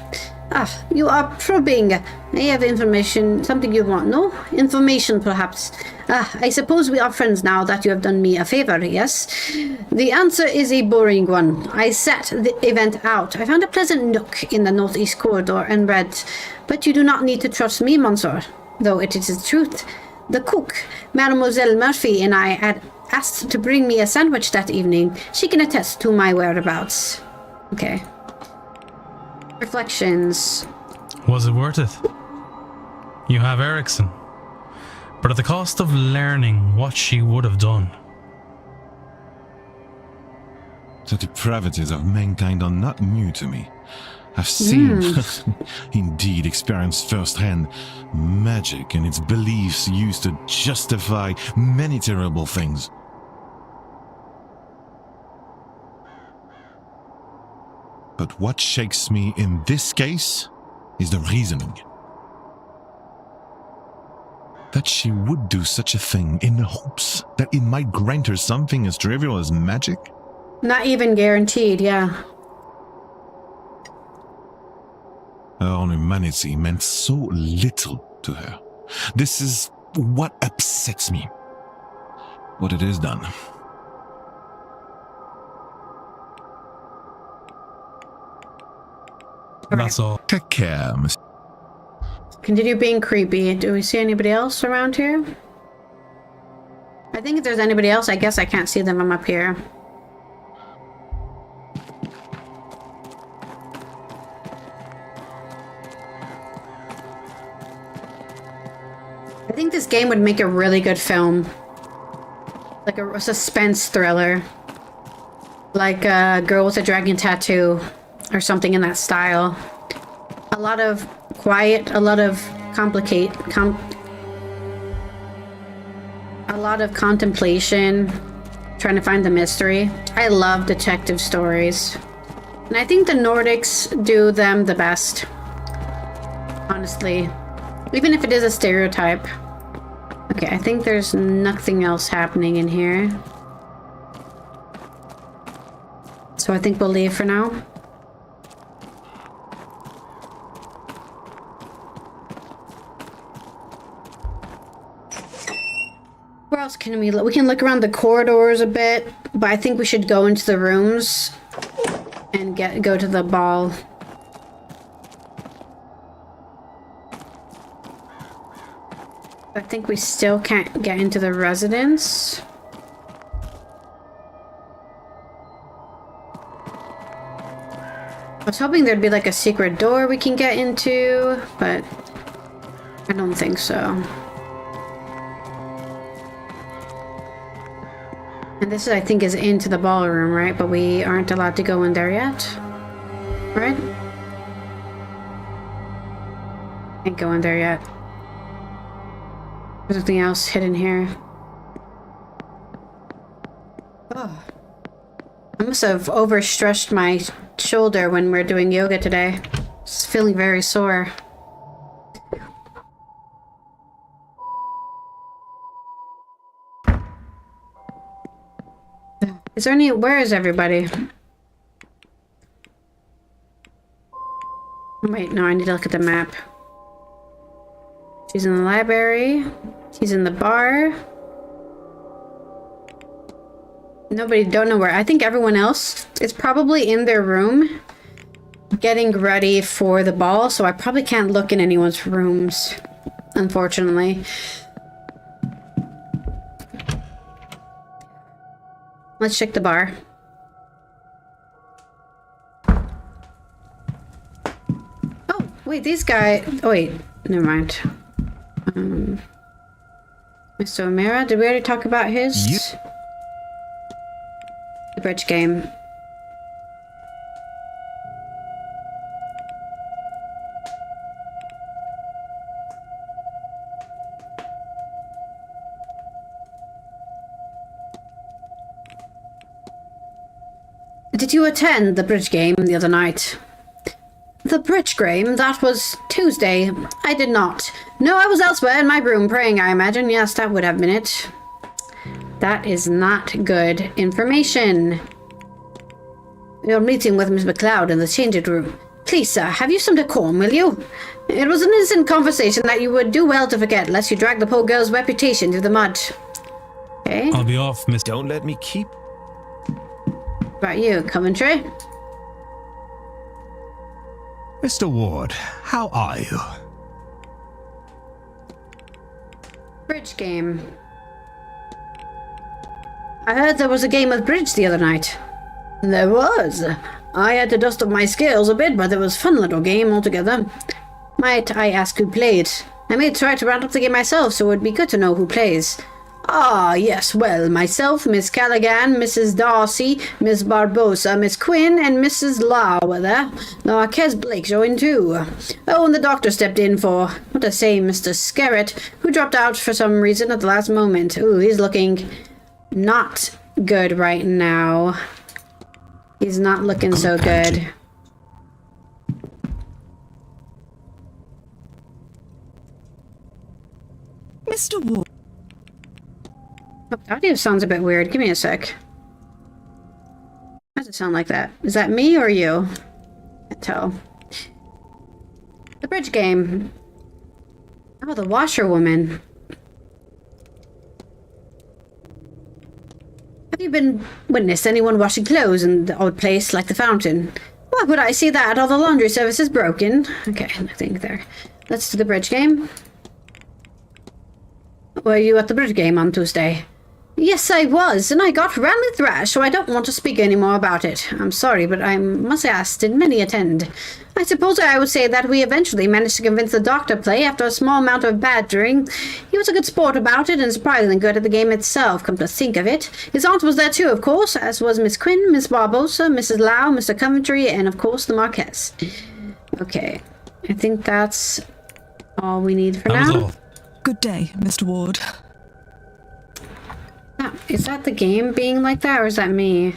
Ah, you are probing. I have information, something you want, no? Information, perhaps. Ah, I suppose we are friends now that you have done me a favor, yes? The answer is a boring one. I sat the event out. I found a pleasant nook in the northeast corridor and read, but you do not need to trust me, monsieur, though it is the truth. The cook, Mademoiselle Murphy, and I had asked to bring me a sandwich that evening. She can attest to my whereabouts. Okay. Reflections. Was it worth it? You have Erickson, but at the cost of learning what she would have done. The depravities of mankind are not new to me. I've seen, indeed experienced firsthand, magic and its beliefs used to justify many terrible things. But what shakes me in this case is the reasoning. That she would do such a thing in hopes that it might grant her something as trivial as magic? Not even guaranteed, yeah. Her humanity meant so little to her. This is what upsets me. What it is done. That's all. Take care, Miss. Continue being creepy. Do we see anybody else around here? I think if there's anybody else, I guess I can't see them from up here. I think this game would make a really good film. Like a suspense thriller. Like a Girl with a Dragon Tattoo or something in that style. A lot of quiet, a lot of a lot of contemplation, trying to find the mystery. I love detective stories. And I think the Nordics do them the best. Honestly. Even if it is a stereotype. Okay, I think there's nothing else happening in here. So I think we'll leave for now. Where else can we look? We can look around the corridors a bit, but I think we should go into the rooms and go to the ball. I think we still can't get into the residence. I was hoping there'd be like a secret door we can get into, but I don't think so. And this, I think, is into the ballroom, right? But we aren't allowed to go in there yet, right? Can't go in there yet. There's nothing else hidden here. Oh. I must have overstretched my shoulder when we're doing yoga today. Just feeling very sore. Is there any... Where is everybody? Wait, no, I need to look at the map. She's in the library. He's in the bar. Nobody, don't know where. I think everyone else is probably in their room getting ready for the ball, so I probably can't look in anyone's rooms, unfortunately. Let's check the bar. Oh, wait, these guys... Oh, wait, never mind. Mr. O'Mara, did we already talk about his? The bridge game. Did you attend the bridge game the other night? The bridge game? That was Tuesday. I did not. No, I was elsewhere in my room praying, I imagine. Yes, that would have been it. That is not good information. You're meeting with Miss McLeod in the changing room. Please, sir, have you some decorum, will you? It was an innocent conversation that you would do well to forget, lest you drag the poor girl's reputation through the mud. Okay. I'll be off, miss. Don't let me keep... About you, Coventry. Mr. Ward, how are you? Bridge game. I heard there was a game of bridge the other night. There was. I had to dust up my skills a bit, but it was a fun little game altogether. Might I ask who played? I may try to round up the game myself, so it would be good to know who plays. Ah, yes, well, myself, Miss Callaghan, Mrs. Darcy, Miss Barbosa, Miss Quinn, and Mrs. Law were there. The Marquez Blake joined too. Oh, and the doctor stepped in for, what to say, Mr. Skerritt, who dropped out for some reason at the last moment. Ooh, he's looking not good right now. He's not looking so good. Mr. Ward. Oh, the audio sounds a bit weird. Give me a sec. Why does it sound like that? Is that me or you? Can't tell. The bridge game. Oh, the washerwoman. Have you been witnessed anyone washing clothes in the old place like the fountain? Why would I see that? All the laundry service is broken. Okay, nothing there. Let's do the bridge game. Were you at the bridge game on Tuesday? Yes, I was, and I got roundly thrashed, so I don't want to speak any more about it. I'm sorry, but I must ask, did many attend? I suppose I would say that we eventually managed to convince the doctor to play after a small amount of badgering. He was a good sport about it and surprisingly good at the game itself, come to think of it. His aunt was there too, of course, as was Miss Quinn, Miss Barbosa, Mrs. Lau, Mr. Coventry, and of course the Marquess. Okay, I think that's all we need for now. That was all. Good day, Mr. Ward. Now, is that the game being like that, or is that me?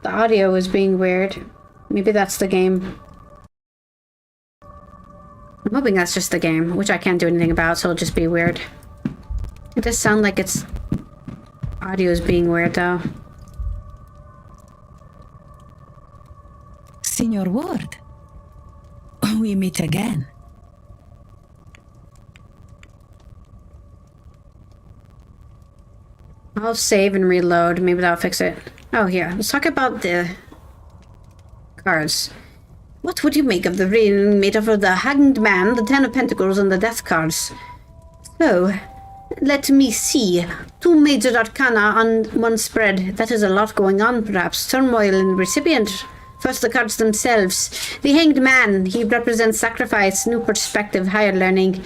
The audio is being weird. Maybe that's the game. I'm hoping that's just the game, which I can't do anything about, so it'll just be weird. It does sound like it's... audio is being weird, though. Signor Ward, we meet again. I'll save and reload. Maybe that'll fix it. Oh, here. Let's talk about the cards. What would you make of the ring made up of the Hanged Man, the Ten of Pentacles, and the Death cards? So, let me see. 2 major arcana on one spread. That is a lot going on, perhaps. Turmoil in the recipient. First, the cards themselves. The Hanged Man. He represents sacrifice, new perspective, higher learning.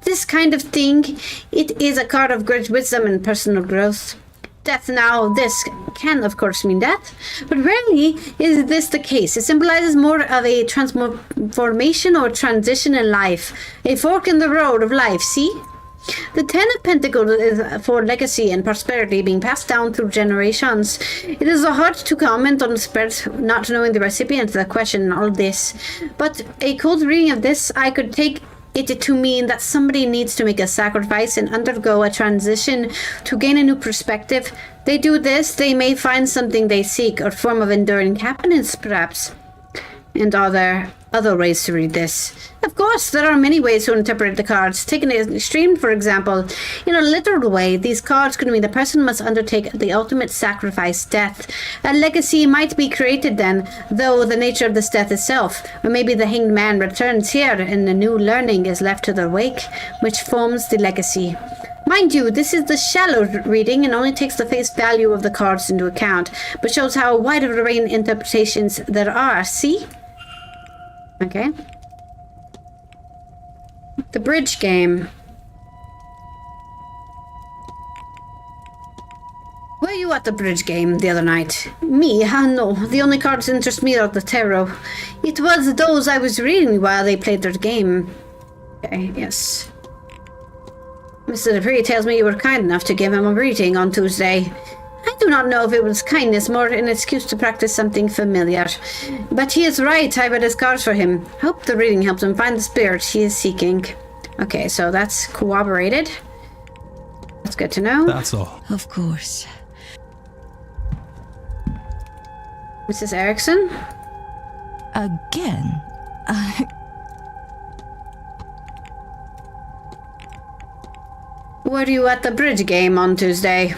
This kind of thing, it is a card of great wisdom and personal growth. Death now, this can of course mean death, but rarely is this the case. It symbolizes more of a transformation or transition in life, a fork in the road of life, see? The Ten of Pentacles is for legacy and prosperity being passed down through generations. It is hard to comment on the spread, not knowing the recipient of the question and all this, but a cold reading of this, I could take it to mean that somebody needs to make a sacrifice and undergo a transition to gain a new perspective. They do this, they may find something they seek, or form of enduring happiness, perhaps. And are there other ways to read this? Of course, there are many ways to interpret the cards. Taken an extreme, for example, in a literal way, these cards could mean the person must undertake the ultimate sacrifice, death. A legacy might be created then, though the nature of this death itself, or maybe the Hanged Man returns here and a new learning is left to their wake, which forms the legacy. Mind you, this is the shallow reading and only takes the face value of the cards into account, but shows how wide of a range of interpretations there are, see? Okay. The bridge game. Were you at the bridge game the other night? Me? No. The only cards that interest me are the tarot. It was those I was reading while they played their game. Okay, yes. Mr. Dupree tells me you were kind enough to give him a reading on Tuesday. I do not know if it was kindness, more an excuse to practice something familiar. But he is right, I read his cards for him. Hope the reading helps him find the spirit he is seeking. Okay, so that's corroborated. That's good to know. That's all. Of course. Mrs. Erickson? Again? Were you at the bridge game on Tuesday?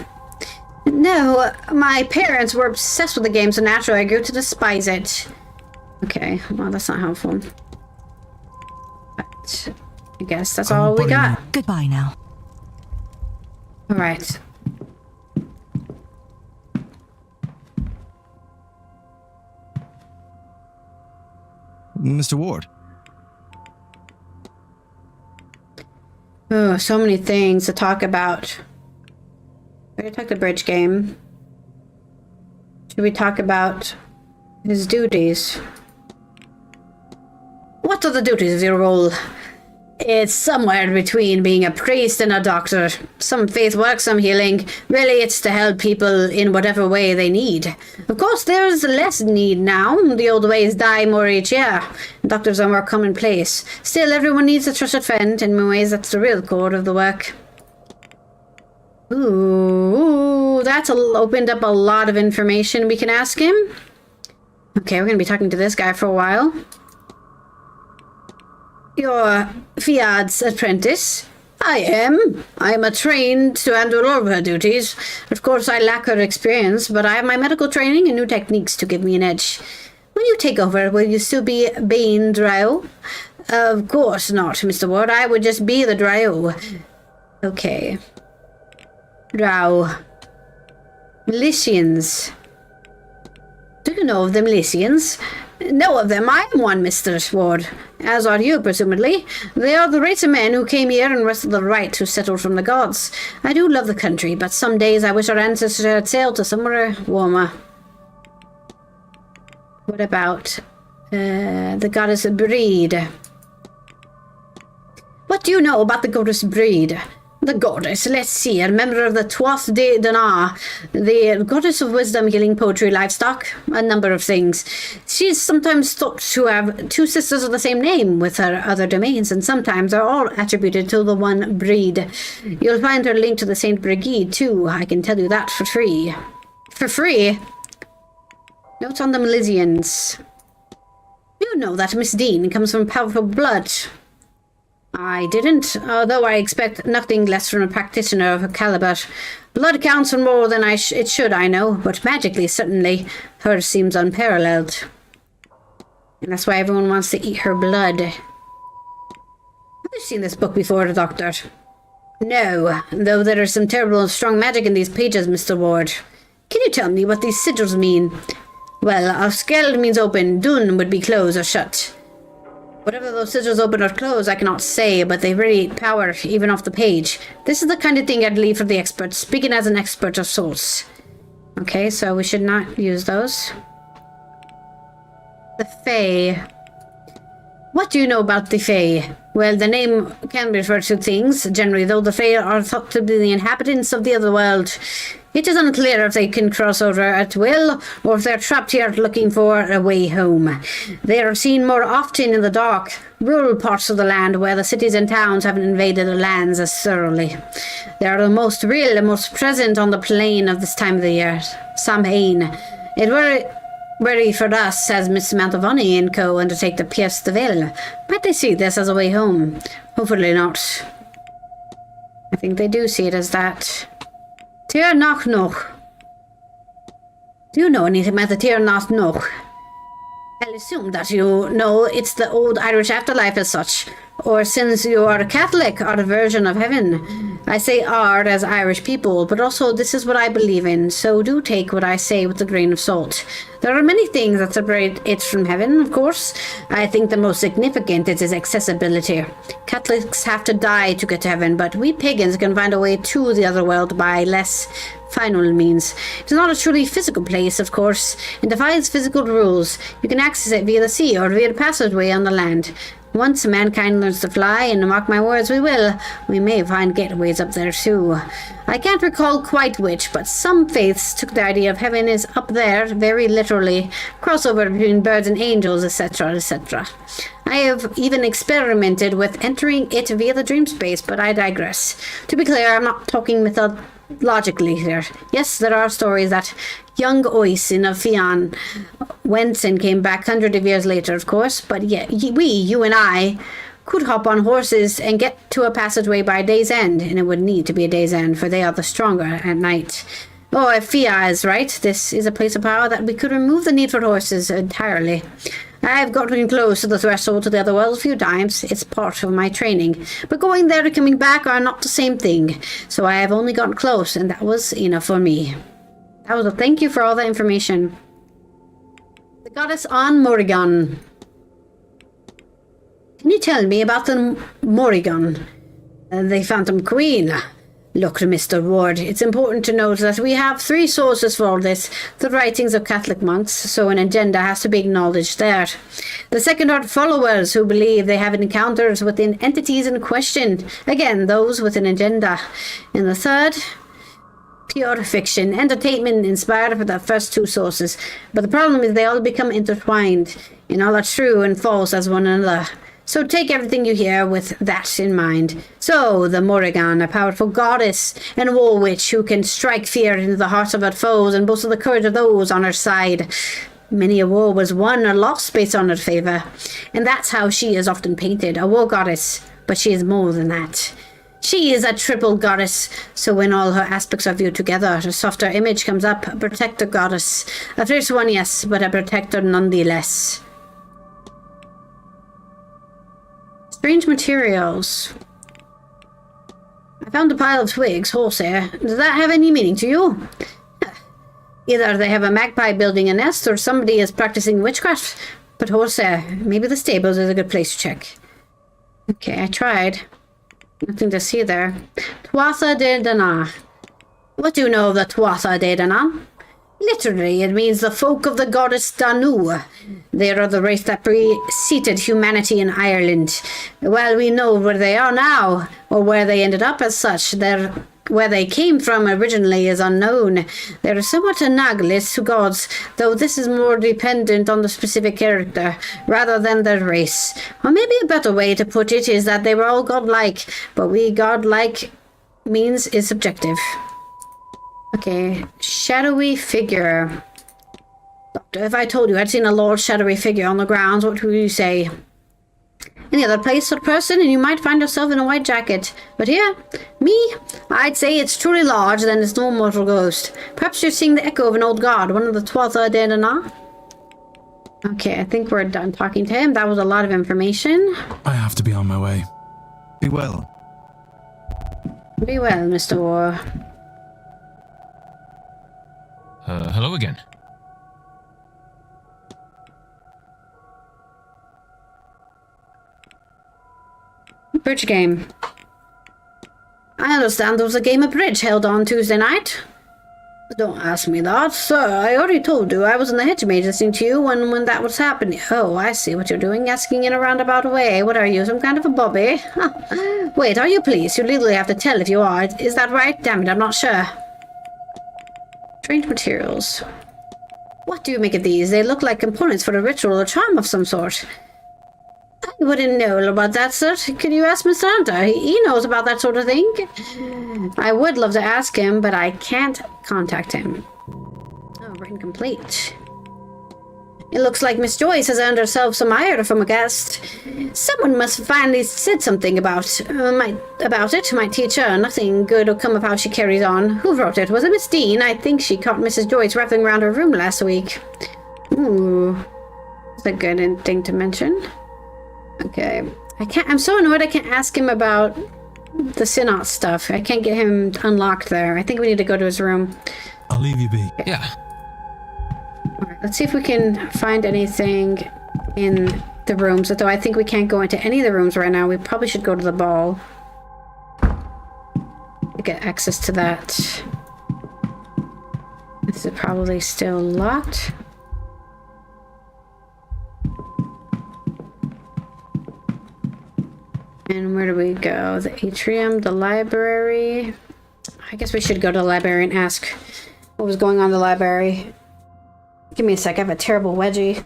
No, my parents were obsessed with the game, so naturally I grew to despise it. Okay, well, that's not helpful. But I guess that's all we got. Goodbye now. Alright. Mr. Ward. Oh, so many things to talk about. We're gonna talk the bridge game. Should we talk about his duties? What are the duties of your role? It's somewhere between being a priest and a doctor. Some faith work, some healing. Really, it's to help people in whatever way they need. Of course, there's less need now. The old ways die more each year. Doctors are more commonplace. Still, everyone needs a trusted friend. In many ways, that's the real core of the work. Ooh, that's opened up a lot of information we can ask him. Okay, we're going to be talking to this guy for a while. You're Fiad's apprentice. I am. I am trained to handle all of her duties. Of course, I lack her experience, but I have my medical training and new techniques to give me an edge. When you take over, will you still be Bane Dryo? Of course not, Mr. Ward. I would just be the Dryo. Okay. Now, Milicians. Do you know of the Milicians? Know of them. I am one, Mr. Ward. As are you, presumably. They are the race of men who came here and wrested the right to settle from the gods. I do love the country, but some days I wish our ancestors had sailed to somewhere warmer. What about the goddess Breed? What do you know about the goddess Breed? The goddess, let's see, a member of the Tuath de Dana, the goddess of wisdom, healing, poetry, livestock, a number of things. She is sometimes thought to have two sisters of the same name with her other domains, and sometimes are all attributed to the one Breed. You'll find her linked to the Saint Brigid, too. I can tell you that for free. For free? Notes on the Milicians. You know that Miss Deane comes from powerful blood. I didn't, although I expect nothing less from a practitioner of her caliber. Blood counts for more than it should, I know, but magically, certainly, hers seems unparalleled. And that's why everyone wants to eat her blood. Have you seen this book before, Doctor? No, though there is some terrible and strong magic in these pages, Mr. Ward. Can you tell me what these sigils mean? Well, skeld means open, dun would be closed or shut. Whatever those sigils open or close, I cannot say, but they radiate power, even off the page. This is the kind of thing I'd leave for the experts, speaking as an expert of sorts. Okay, so we should not use those. The Fae. What do you know about the Fae? Well, the name can refer to things, generally, though the Fae are thought to be the inhabitants of the other world. It is unclear if they can cross over at will, or if they're trapped here looking for a way home. They are seen more often in the dark, rural parts of the land where the cities and towns haven't invaded the lands as thoroughly. They are the most real and most present on the plain of this time of the year. Samhain. It were worry for us, as Miss Mantovani and co. undertake the Pièce de Ville. Might they see this as a way home? Hopefully not. I think they do see it as that. Tir nach noch. Do you know anything about the Tir nach noch? I'll assume that you know it's the old Irish afterlife as such, or since you are a Catholic, are a version of heaven. I say "are" as Irish people, but also this is what I believe in, so do take what I say with a grain of salt. There are many things that separate it from heaven, of course. I think the most significant is its accessibility. Catholics have to die to get to heaven, but we pagans can find a way to the other world by less final means. It's not a truly physical place, of course. It defies physical rules. You can access it via the sea or via the passageway on the land. Once mankind learns to fly, and mark my words, we will, we may find gateways up there too. I can't recall quite which, but some faiths took the idea of heaven is up there, very literally, crossover between birds and angels, etc., etc. I have even experimented with entering it via the dream space, but I digress. To be clear, I'm not talking mythologically here. Yes, there are stories that young Oisin of Fian went and came back hundreds of years later, of course, but yeah, you and I, could hop on horses and get to a passageway by day's end, and it would need to be a day's end, for they are the stronger at night. Oh, if Fia is right, this is a place of power that we could remove the need for horses entirely. I've gotten close to the threshold to the other world a few times. It's part of my training. But going there and coming back are not the same thing. So I have only gotten close, and that was enough for me. That was a thank you for all that information. The goddess An Morrigan. Can you tell me about the Morrigan? The Phantom Queen? Look, Mr. Ward, it's important to note that we have 3 sources for all this. The writings of Catholic monks, so an agenda has to be acknowledged there. The second are followers who believe they have encounters with the entities in question. Again, those with an agenda. And the third, pure fiction, entertainment inspired by the first 2 sources. But the problem is they all become intertwined, and all are true and false as one another. So take everything you hear with that in mind. So, the Morrigan, a powerful goddess and war witch who can strike fear into the hearts of her foes and boast of the courage of those on her side. Many a war was won or lost based on her favour. And that's how she is often painted, a war goddess. But she is more than that. She is a triple goddess, so when all her aspects are viewed together, a softer image comes up, a protector goddess. A fierce one, yes, but a protector nonetheless. Strange materials. Found a pile of twigs, horsehair. Does that have any meaning to you? Either they have a magpie building a nest, or somebody is practicing witchcraft. But horsehair, maybe the stables is a good place to check. Okay, I tried. Nothing to see there. Tuatha De Danann. What do you know of the Tuatha De Danann? Literally, it means the folk of the goddess Danu. They are the race that preceded humanity in Ireland. While we know where they are now, or where they ended up as such, where they came from originally is unknown. They are somewhat analogous to gods, though this is more dependent on the specific character, rather than their race. Or maybe a better way to put it is that they were all godlike, but godlike means is subjective. Okay, shadowy figure. Doctor, if I told you I'd seen a large shadowy figure on the grounds, what would you say? Any other place or person, and you might find yourself in a white jacket. But here, me, I'd say it's truly large, then it's no mortal ghost. Perhaps you're seeing the echo of an old god, one of the Tuatha De Danann. Okay, I think we're done talking to him. That was a lot of information. I have to be on my way. Be well. Be well, Mr. War. Hello again. Bridge game. I understand there was a game of bridge held on Tuesday night. Don't ask me that, sir. I already told you I was in the hedgemage listening to you when that was happening. Oh, I see what you're doing, asking in a roundabout way. What are you, some kind of a bobby? Wait, are you police? You legally have to tell if you are. Is that right? Damn it, I'm not sure. Strange materials. What do you make of these? They look like components for a ritual or charm of some sort. I wouldn't know about that, sir. Could you ask Mr. Hunter? He knows about that sort of thing. I would love to ask him, but I can't contact him. Oh, written complete. It looks like Miss Joyce has earned herself some ire from a guest. Someone must have finally said something about it. Might teach her. Nothing good will come of how she carries on. Who wrote it? Was it Miss Deane? I think she caught Mrs. Joyce rattling around her room last week. Ooh. That's a good thing to mention. Okay. I'm so annoyed I can't ask him about the Synod stuff. I can't get him unlocked there. I think we need to go to his room. I'll leave you be. Yeah. Alright, let's see if we can find anything in the rooms. Although I think we can't go into any of the rooms right now. We probably should go to the ball to get access to that. This is probably still locked. And where do we go? The atrium, the library. I guess we should go to the library and ask what was going on in the library. Give me a sec. I have a terrible wedgie,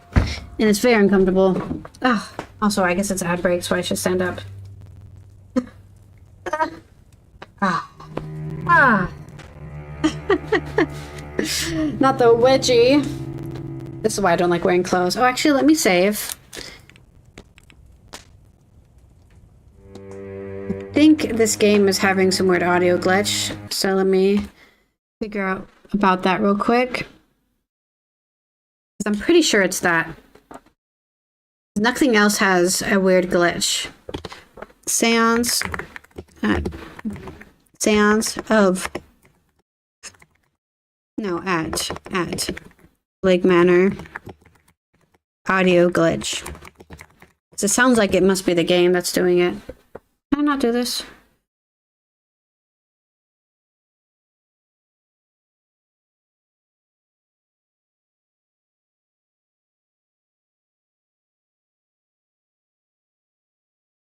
and it's very uncomfortable. Oh, also, I guess it's ad break, so I should stand up. Not the wedgie. This is why I don't like wearing clothes. Oh, actually, let me save. I think this game is having some weird audio glitch, so let me figure out about that real quick. I'm pretty sure it's that. Nothing else has a weird glitch. Séance of at Blake Manor audio glitch. So it sounds like it must be the game that's doing it. Can I not do this?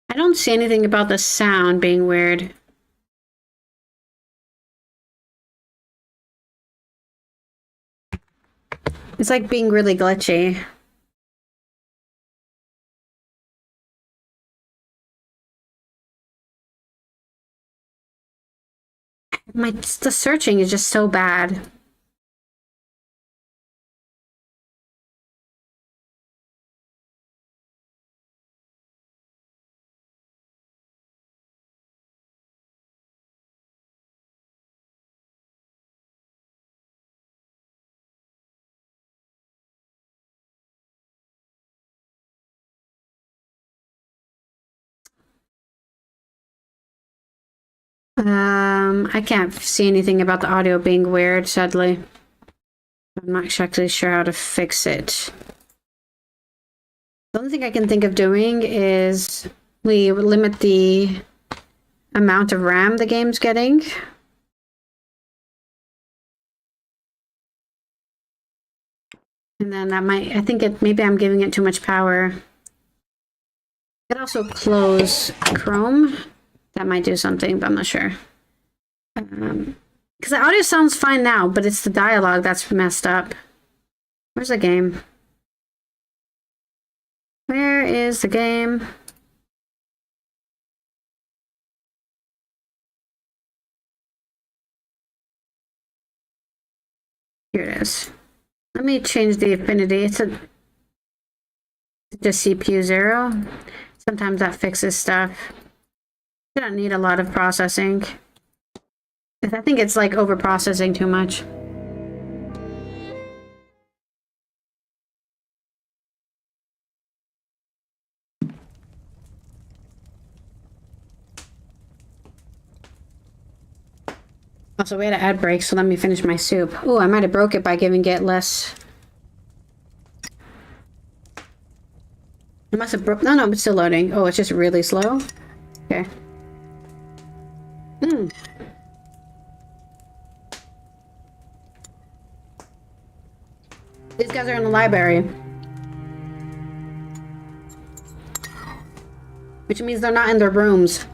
I don't see anything about the sound being weird. It's like being really glitchy. The searching is just so bad. I can't see anything about the audio being weird, sadly. I'm not exactly sure how to fix it. The only thing I can think of doing is we limit the amount of RAM the game's getting. And then that might, I think maybe I'm giving it too much power. I could also close Chrome. That might do something, but I'm not sure. Because the audio sounds fine now, but it's the dialogue that's messed up. Where's the game? Where is the game? Here it is. Let me change the affinity. It's just CPU 0. Sometimes that fixes stuff. You don't need a lot of processing. I think it's like over processing too much. Also, we had an ad break, so let me finish my soup. Oh, I might have broke it by giving it less. I must have broke. No, it's still loading. Oh, it's just really slow. Okay. These guys are in the library. Which means they're not in their rooms.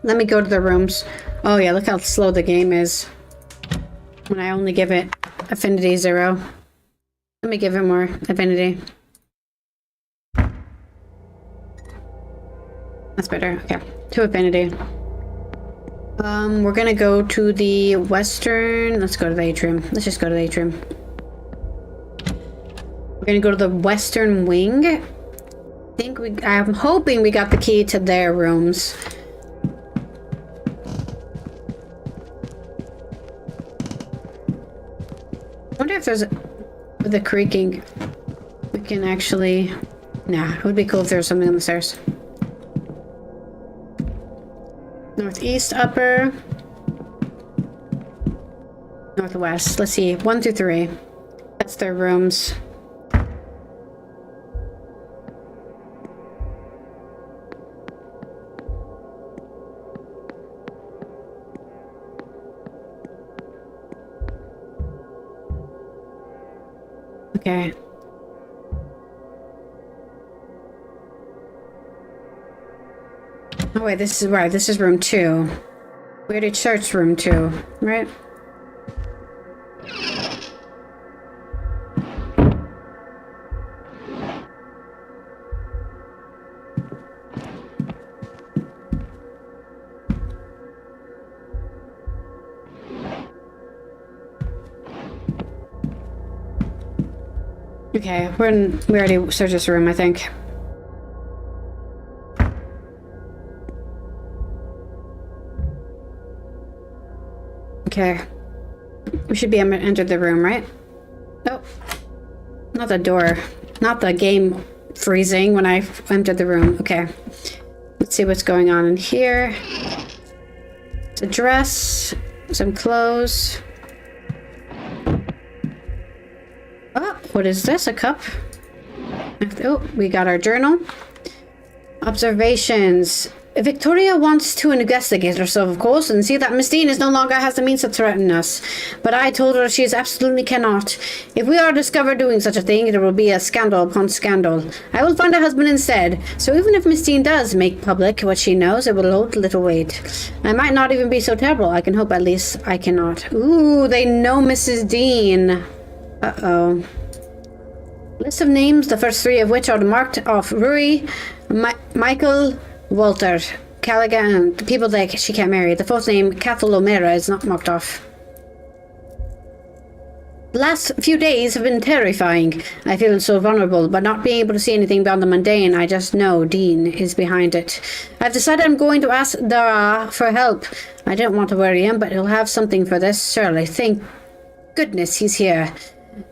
Let me go to the rooms. Oh yeah, look how slow the game is. When I only give it affinity 0. Let me give it more affinity. That's better. Okay. 2 affinity. We're gonna go to the western. Let's go to the atrium. Let's just go to the atrium. We're gonna go to the western wing. I'm hoping we got the key to their rooms. I wonder if there's with the creaking we can actually. Nah, it would be cool if there was something on the stairs. Northeast, upper, northwest. Let's see, 1 through 3. That's their rooms. Okay. Oh wait, this is right. This is room 2. We already searched room 2, right? Okay, we already searched this room, I think. Okay. We should be able to enter the room, right? Oh. Not the door. Not the game freezing when I entered the room. Okay. Let's see what's going on in here. It's a dress. Some clothes. Oh, what is this? A cup? Oh, we got our journal. Observations. Victoria wants to investigate herself, of course, and see that Miss Deane no longer has the means to threaten us. But I told her she absolutely cannot. If we are discovered doing such a thing, it will be a scandal upon scandal. I will find a husband instead, so even if Miss Deane does make public what she knows, it will hold little weight. I might not even be so terrible. I can hope at least I cannot. Ooh, they know Mrs. Deane. Uh-oh. List of names, the first 3 of which are marked off. Rui, Michael, Walter, Callaghan, the people that she can't marry. The 4th name, Cathal O'Meara, is not marked off. The last few days have been terrifying. I feel so vulnerable, but not being able to see anything beyond the mundane, I just know Dean is behind it. I've decided I'm going to ask Dara for help. I don't want to worry him, but he'll have something for this, surely. Thank goodness he's here.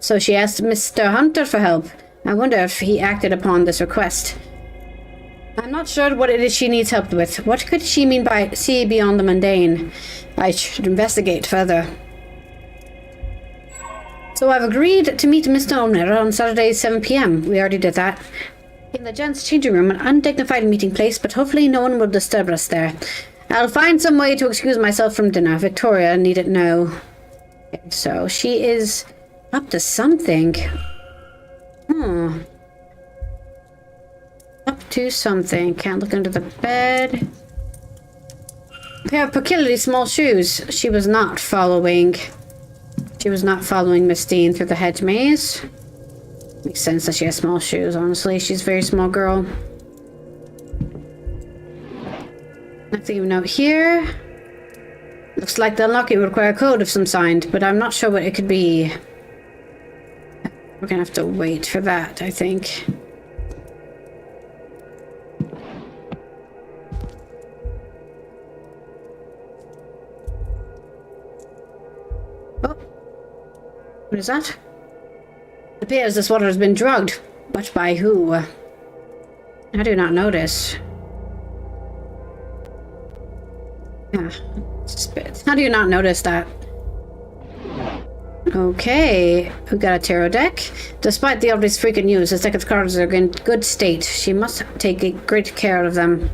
So she asked Mr. Hunter for help. I wonder if he acted upon this request. I'm not sure what it is she needs help with. What could she mean by see beyond the mundane? I should investigate further. So I've agreed to meet Mr. Owner on Saturday 7 p.m. We already did that. In the gents' changing room, an undignified meeting place, but hopefully no one will disturb us there. I'll find some way to excuse myself from dinner. Victoria needn't know. Okay, so she is up to something. Up to something. Can't look under the bed. A pair of peculiarly small shoes. She was not following Miss Deane through the hedge maze. Makes sense that she has small shoes, honestly. She's a very small girl. Nothing of note here. Looks like the unlocking would require a code of some kind, but I'm not sure what it could be. We're gonna have to wait for that, I think. Oh. What is that? It appears this water has been drugged, but by who? I do not notice. Yeah, it's a bit. How do you not notice that? Okay, we got a tarot deck. Despite the obvious freaking news, this deck of cards are in good state. She must take great care of them.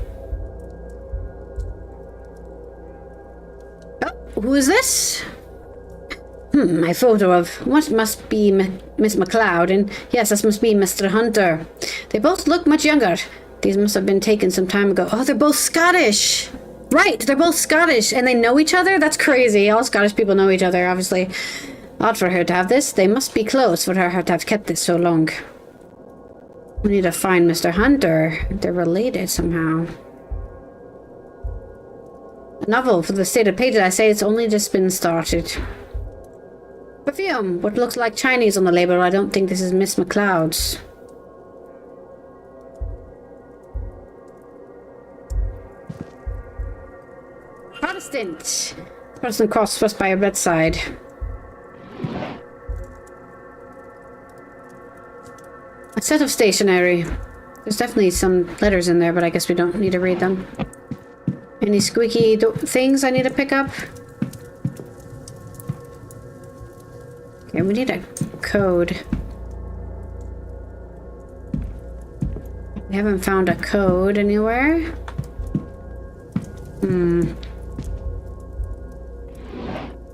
Oh, who is this? My photo of what must be Miss McLeod, and yes, this must be Mr. Hunter. They both look much younger. These must have been taken some time ago. Oh, they're both Scottish! Right, they're both Scottish, and they know each other? That's crazy. All Scottish people know each other, obviously. Odd for her to have this. They must be close for her to have kept this so long. We need to find Mr. Hunter. They're related somehow. A novel for the stated pages. I say it's only just been started. Perfume. What looks like Chinese on the label. I don't think this is Miss McLeod's. Protestant. Protestant cross thrust by her bedside. A set of stationery. There's definitely some letters in there, but I guess we don't need to read them. Any squeaky things I need to pick up? Okay, we need a code. We haven't found a code anywhere.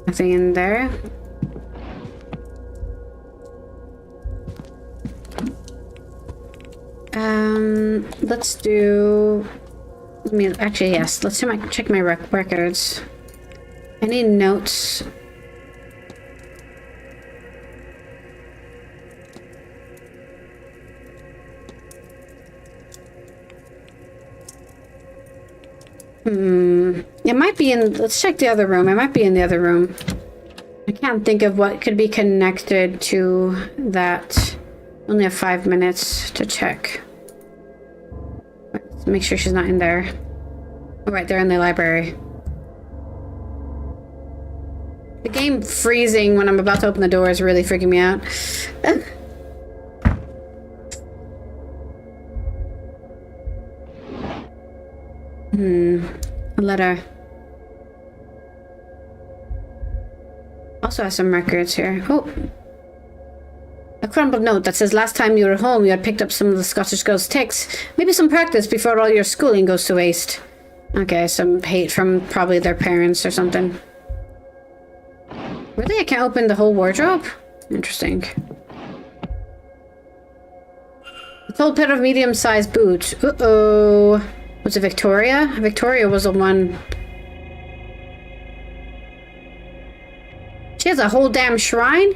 Nothing in there. Let's do... actually, yes. Let's check my records. Any notes? It might be in... Let's check the other room. It might be in the other room. I can't think of what could be connected to that. Only have 5 minutes to check. Let's make sure she's not in there. Oh, right, they're in the library. The game freezing when I'm about to open the door is really freaking me out. A letter. Also has some records here. Oh. A crumpled note that says last time you were home you had picked up some of the Scottish girl's texts. Maybe some practice before all your schooling goes to waste. Okay, some hate from probably their parents or something. Really? I can't open the whole wardrobe? Interesting. A tall pair of medium-sized boots. Uh-oh. Was it Victoria? Victoria was the one... She has a whole damn shrine?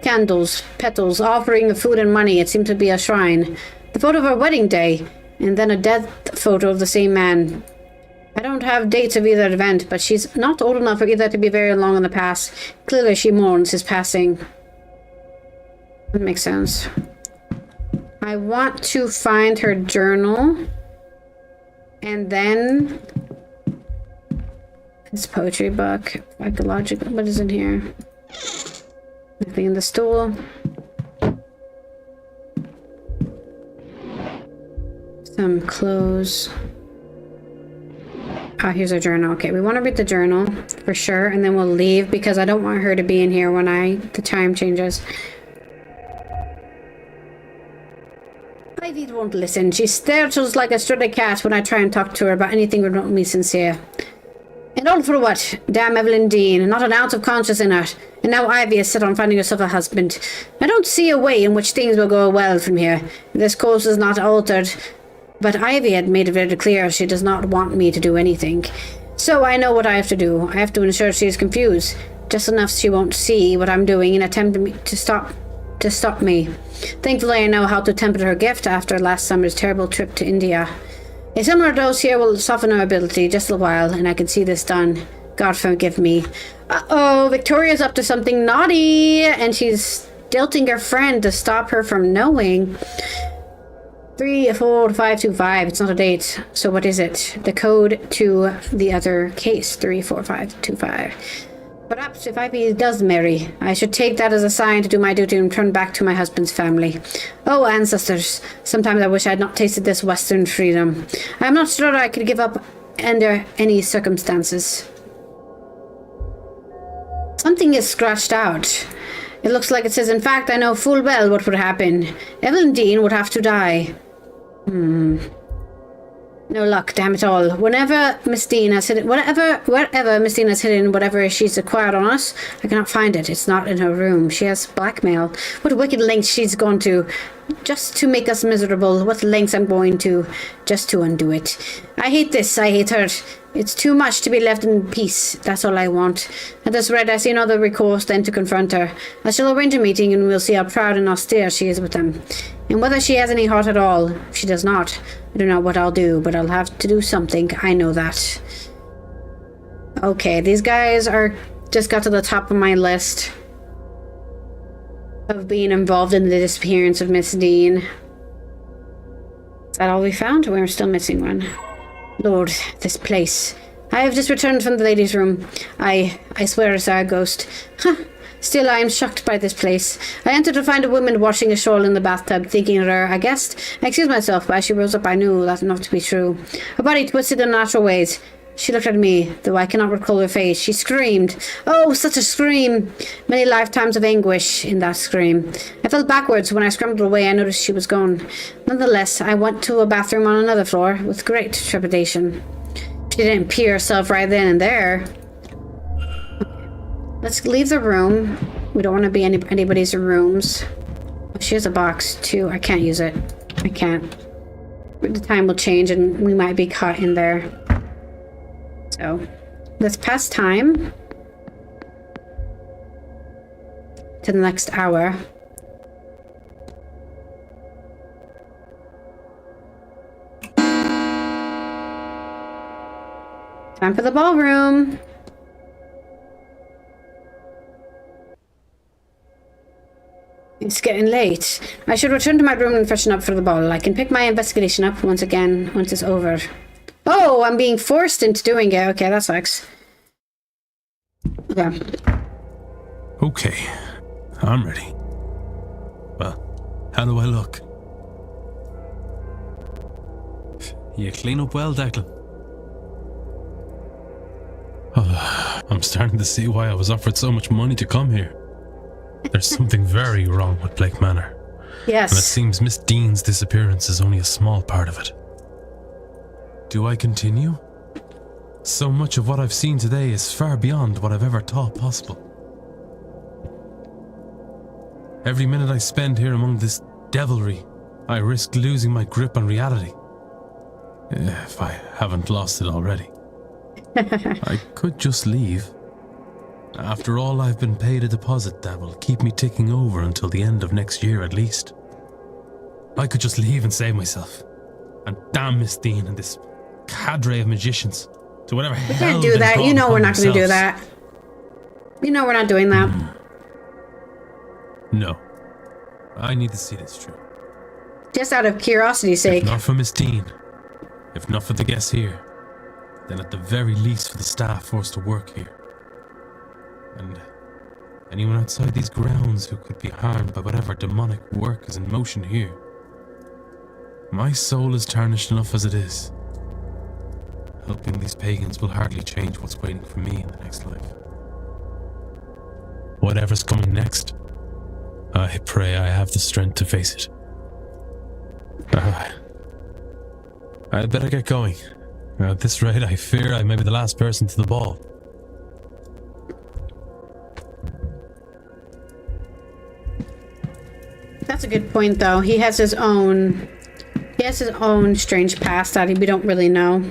Candles, petals, offering of food and money. It seemed to be a shrine. The photo of her wedding day. And then a death photo of the same man. I don't have dates of either event, but she's not old enough for either to be very long in the past. Clearly she mourns his passing. That makes sense. I want to find her journal. And then... This poetry book. Psychological. What is in here? Nothing in the stool. Some clothes. Ah, here's our journal. Okay, we want to read the journal for sure, and then we'll leave because I don't want her to be in here when the time changes. Ivy won't listen. She startles like a stray cat when I try and talk to her about anything remotely sincere. And all for what? Damn Evelyn Deane, not an ounce of conscience in her. And now Ivy is set on finding herself a husband. I don't see a way in which things will go well from here. This course is not altered. But Ivy had made it very clear she does not want me to do anything. So I know what I have to do. I have to ensure she is confused. Just enough she won't see what I'm doing and attempt to stop me. Thankfully I know how to temper her gift after last summer's terrible trip to India. A similar dose here will soften her ability just a while, and I can see this done. God forgive me. Uh-oh, Victoria's up to something naughty, and she's guilting her friend to stop her from knowing. 34525. It's not a date. So what is it? The code to the other case. 34525. Perhaps if Ivy does marry, I should take that as a sign to do my duty and return back to my husband's family. Oh, ancestors. Sometimes I wish I had not tasted this Western freedom. I am not sure I could give up under any circumstances. Something is scratched out. It looks like it says, in fact, I know full well what would happen. Evelyn Deane would have to die. No luck, damn it all. Wherever Miss Deane has hidden whatever she's acquired on us, I cannot find it. It's not in her room. She has blackmail. What wicked lengths she's gone to just to make us miserable. What lengths I'm going to just to undo it. I hate this. I hate her. It's too much to be left in peace. That's all I want. At this rate, I see no other recourse than to confront her. I shall arrange a meeting and we'll see how proud and austere she is with them. And whether she has any heart at all. If she does not, I don't know what I'll do, but I'll have to do something. I know that. Okay, these guys are just got to the top of my list of being involved in the disappearance of Miss Deane. Is that all we found? We're still missing one. Lord, this place. I have just returned from the ladies' room. I swear I saw a ghost. Huh. Still, I am shocked by this place. I entered to find a woman washing a shawl in the bathtub, thinking of her, I guessed. I excused myself, but as she rose up, I knew that not to be true. Her body twisted in unnatural ways. She looked at me, though I cannot recall her face. She screamed. Oh, such a scream! Many lifetimes of anguish in that scream. I fell backwards. When I scrambled away, I noticed she was gone. Nonetheless, I went to a bathroom on another floor with great trepidation. She didn't pee herself right then and there. Let's leave the room. We don't want to be anybody's rooms. She has a box, too. I can't use it. I can't. The time will change, and we might be caught in there. So, let's pass time to the next hour. Time for the ballroom. It's getting late. I should return to my room and freshen up for the ball. I can pick my investigation up once it's over. Oh, I'm being forced into doing it. Okay, that sucks. Okay. Okay, I'm ready. Well, how do I look? You clean up well, Declan. I'm starting to see why I was offered so much money to come here. There's something very wrong with Blake Manor. Yes. And it seems Miss Deane's disappearance is only a small part of it. Do I continue? So much of what I've seen today is far beyond what I've ever thought possible. Every minute I spend here among this devilry, I risk losing my grip on reality. If I haven't lost it already. I could just leave. After all, I've been paid a deposit that will keep me ticking over until the end of next year at least. I could just leave and save myself. And damn Miss Deane and this cadre of magicians to whatever hell. We can't do that. You know we're not going to do that. You know we're not doing that. No. I need to see this through. Just out of curiosity's sake. If not for Miss Deane, if not for the guests here, then at the very least for the staff forced to work here. And anyone outside these grounds who could be harmed by whatever demonic work is in motion here. My soul is tarnished enough as it is. Helping these pagans will hardly change what's waiting for me in the next life. Whatever's coming next, I pray I have the strength to face it. I'd better get going. At this rate, I fear I may be the last person to the ball. That's a good point, though. He has his own strange past that we don't really know.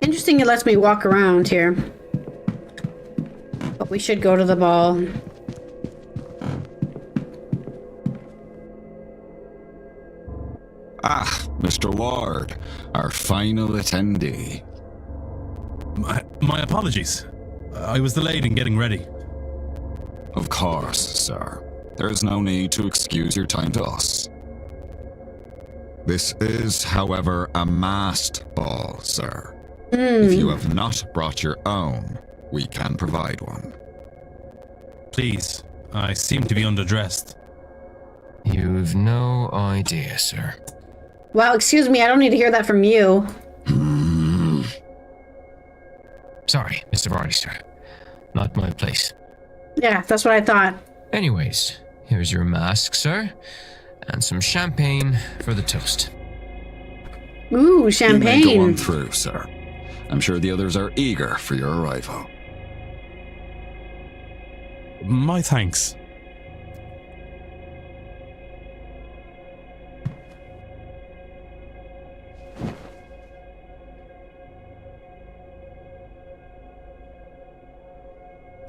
Interesting, it lets me walk around here. But we should go to the ball. Ah, Mr. Ward, our final attendee. My apologies. I was delayed in getting ready. Of course, sir. There is no need to excuse your time to us. This is, however, a masked ball, sir. If you have not brought your own, we can provide one. Please, I seem to be underdressed. You've no idea, sir. Well, excuse me, I don't need to hear that from you. Sorry, Mr. Vardy, sir. Not my place. Yeah, that's what I thought. Anyways, here's your mask, sir. And some champagne for the toast. Ooh, You champagne. may go on through, sir. I'm sure the others are eager for your arrival. My thanks.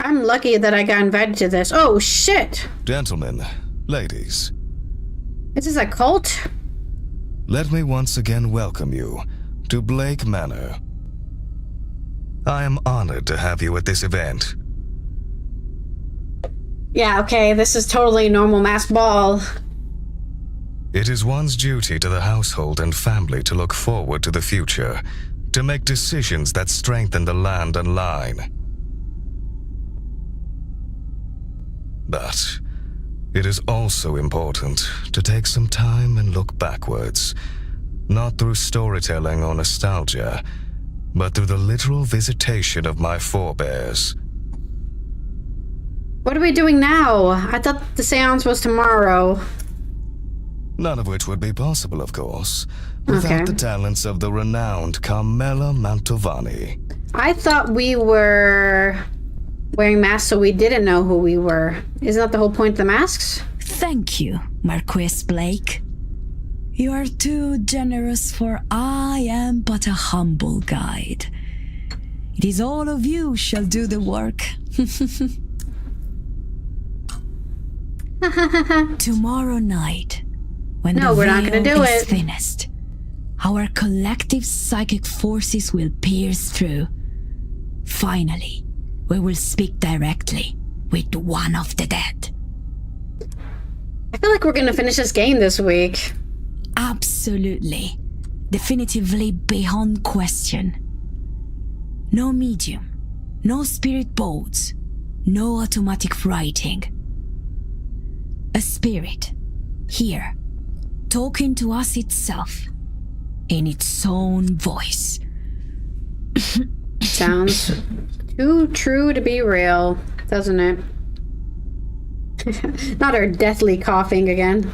I'm lucky that I got invited to this. Oh, shit. Gentlemen, ladies, Is this a cult? let me once again welcome you to Blake Manor. I am honored to have you at this event. Yeah, okay, this is totally a normal mass ball. It is one's duty to the household and family to look forward to the future, to make decisions that strengthen the land and line. But it is also important to take some time and look backwards, not through storytelling or nostalgia, but through the literal visitation of my forebears. What are we doing now? I thought the seance was tomorrow. None of which would be possible, of course, without Okay. the talents of the renowned Carmela Mantovani. I thought we were wearing masks so we didn't know who we were. Isn't that the whole point of the masks? Thank you, Marquis Blake. You are too generous, for I am but a humble guide. It is all of you shall do the work. Tomorrow night, when No, the we're not gonna veil do is it. thinnest, our collective psychic forces will pierce through. Finally, we will speak directly with one of the dead. I feel like we're gonna finish this game this week. Absolutely. Definitively beyond question. No medium, no spirit boards, no automatic writing. A spirit, here, talking to us itself, in its own voice. Sounds too true to be real, doesn't it? Not her deathly coughing again.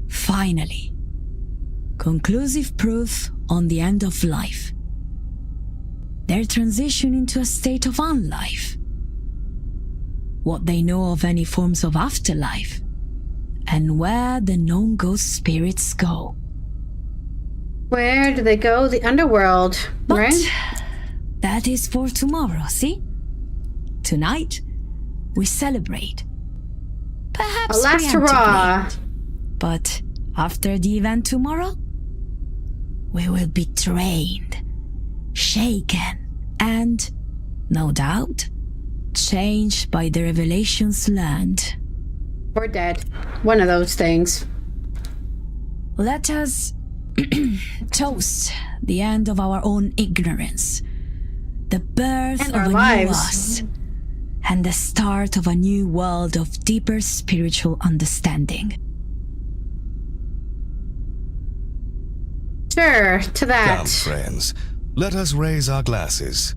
Finally, conclusive proof on the end of life. Their transition into a state of unlife. What they know of any forms of afterlife, and where the known ghost spirits go. Where do they go? The underworld, But right? that is for tomorrow, see? Tonight, we celebrate. Perhaps A last preemptively. hurrah. But after the event tomorrow, we will be trained, shaken, and, no doubt, changed by the revelations learned. Or dead. One of those things. Let us toast the end of our own ignorance, the birth And of our a new lives. us, and the start of a new world of deeper spiritual understanding. Sure, to that. Come, friends. Let us raise our glasses.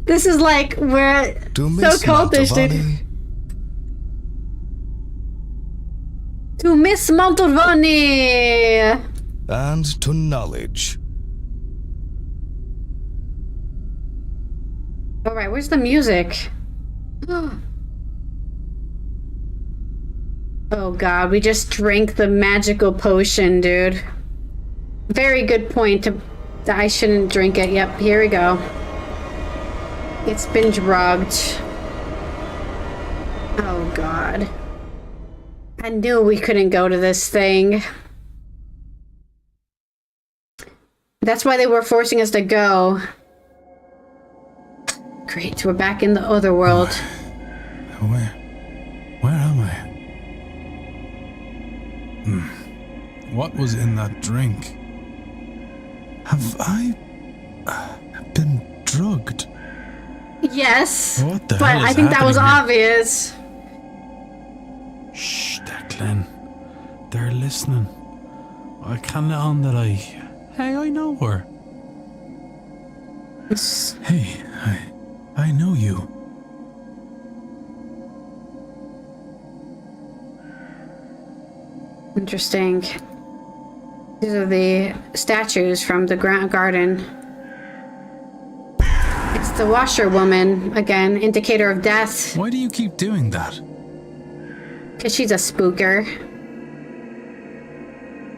This is like, we're To so Miss cultish, dude. Mantovani To Miss Mantovani! and to knowledge. Alright, where's the music? Oh god, we just drank the magical potion, dude. Very good point that I shouldn't drink it. Yep, here we go. It's been drugged. Oh god. I knew we couldn't go to this thing. That's why they were forcing us to go. Great, we're back in the other world. Where am I? What was in that drink? Have I been drugged? Yes, What the but hell is I think that was happening here? obvious. Shh, Declan. They're listening. I can't let on that Hey, I know her. Hey, I know you. Interesting. These are the statues from the garden. It's the washerwoman, again, indicator of death. Why do you keep doing that? Because she's a spooker.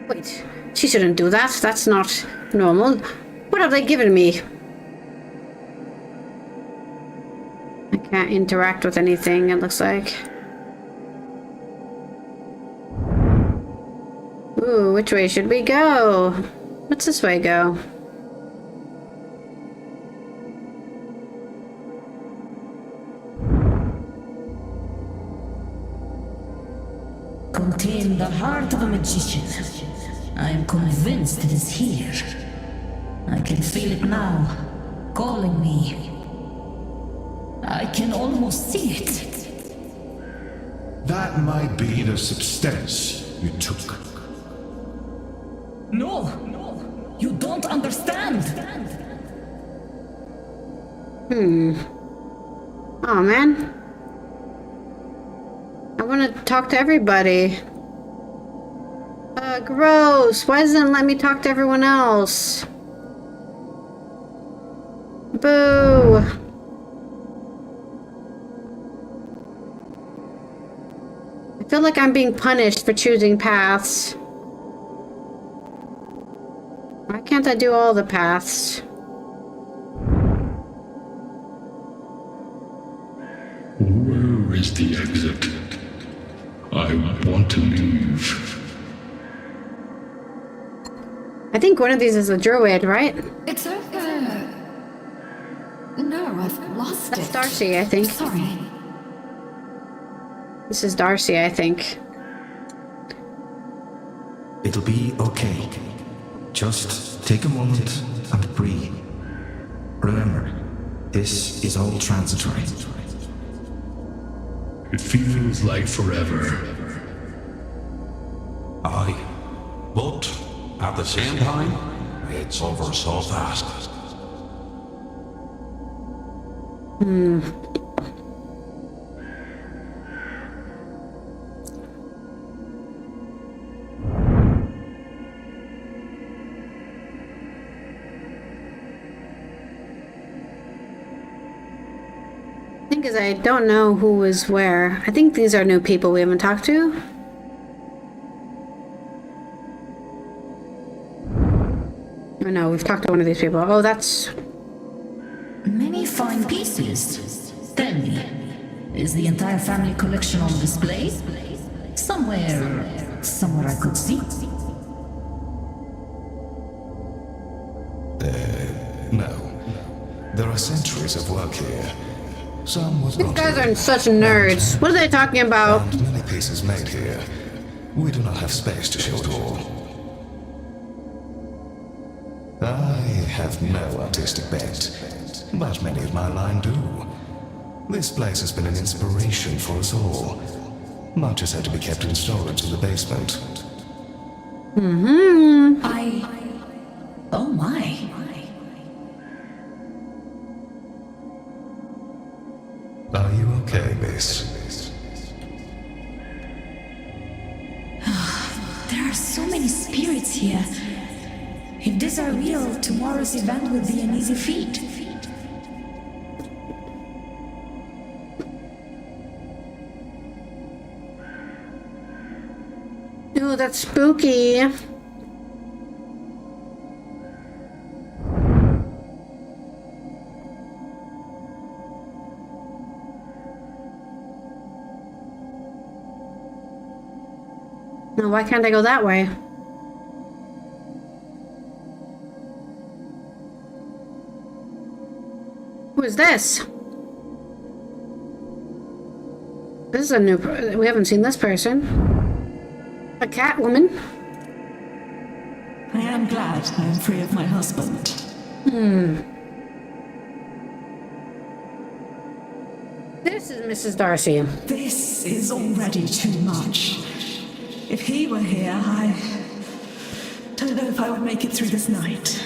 Wait, she shouldn't do that. That's not normal. What have they given me? I can't interact with anything, it looks like. Ooh, which way should we go? What's this way go? Contain the heart of a magician. I am convinced it is here. I can feel it now, calling me. I can almost see it. That might be the substance you took. No, you don't understand. Oh man. I want to talk to everybody. Gross. Why doesn't it let me talk to everyone else? Boo. I feel like I'm being punished for choosing paths. Why can't I do all the paths? Where is the exit? I want to leave. I think one of these is a druid, right? It's over. No, I've lost That's it. Darcy, I think. Sorry. This is Darcy, I think. It'll be okay. Just take a moment and breathe. Remember, this is all transitory. It feels like forever. Aye, but at the same time, it's over so fast. The thing is, I don't know who was where. I think these are new people we haven't talked to. Oh no, we've talked to one of these people. Oh, that's... Many fine pieces. Tell me, is the entire family collection on display? Somewhere Somewhere I could see? No. There are centuries of work here. Some was These guys are such nerds. What are they talking about? and many pieces made here. We do not have space to show it all. I have no artistic bent, but many of my line do. This place has been an inspiration for us all. Much has had to be kept in storage in the basement. Oh my. Are you okay, miss? There are so many spirits here. If these are real, tomorrow's event will be an easy feat. Ooh, that's spooky. No, why can't I go that way? Who is this? This is a new... we haven't seen this person. A cat woman? I am glad I am free of my husband. This is Mrs. Darcy. This is already too much. If he were here, I don't know if I would make it through this night.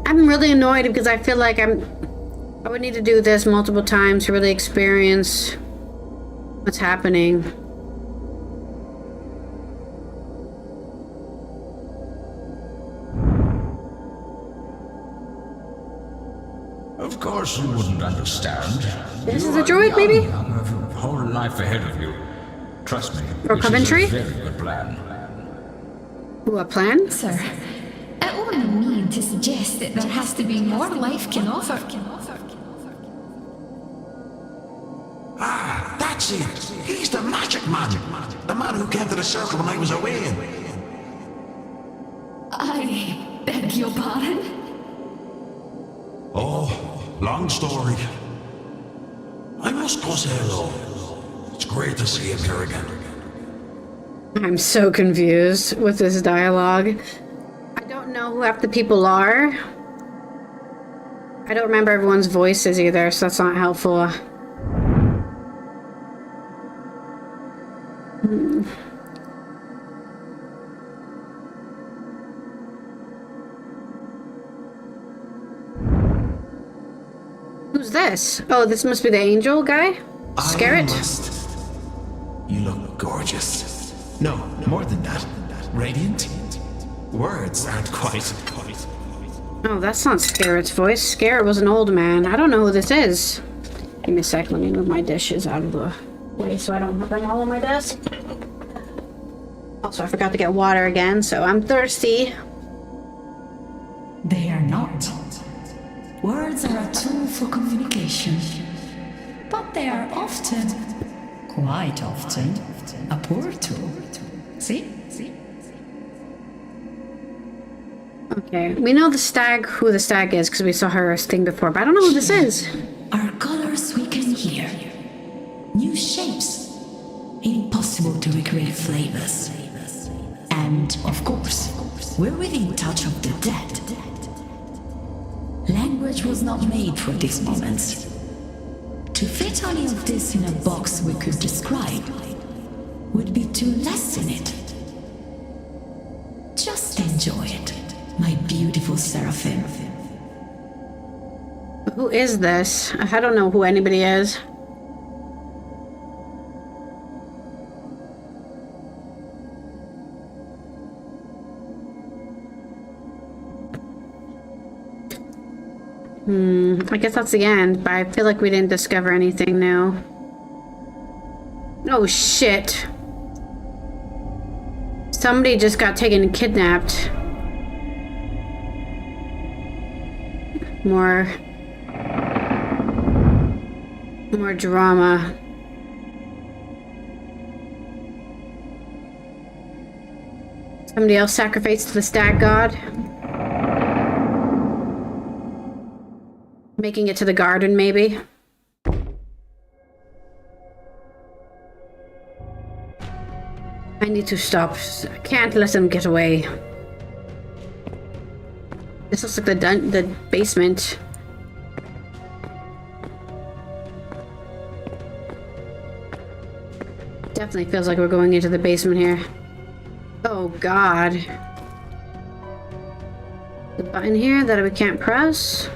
I'm really annoyed because I feel like I would need to do this multiple times to really experience what's happening. Of course you wouldn't understand. This You is a are droid, young, maybe? have a whole life ahead of you. Trust me. Or this Coventry? is a very good plan. Ooh, a plan? Sir, it won't mean to suggest that there has to be more life can offer. Ah, that's it. He's the magic man. The man who came to the circle when I was away. I beg your pardon? Oh, long story. I must go say hello. It's great to see him here again. I'm so confused with this dialogue. I don't know who half the people are. I don't remember everyone's voices either, so that's not helpful. Who's this? Oh, this must be the angel guy? Scarrett? You look gorgeous. No, more than that. Radiant? Words aren't quite. Oh, that's not Scarrett's voice. Scarrett was an old man. I don't know who this is. Give me a sec. Let me move my dishes out of the way so I don't have them all on my desk. Also, I forgot to get water again, so I'm thirsty. They are not. Words are a tool for communication, but they are often, quite often, a poor tool. See? Okay, we know who the stag is because we saw her thing before, but I don't know who this is. Our colors we can hear. New shapes. Impossible to recreate flavors. And, of course, we're within touch of the dead. Language was not made for these moments. To fit any of this in a box we could describe would be to lessen it. Just enjoy it, my beautiful seraphim. Who is this? I don't know who anybody is. I guess that's the end, but I feel like we didn't discover anything new. Oh shit. Somebody just got taken and kidnapped. More drama. Somebody else sacrificed to the stag god. Making it to the garden, maybe. I need to stop. I can't let them get away. This looks like the basement. Definitely feels like we're going into the basement here. Oh god. The button here that we can't press.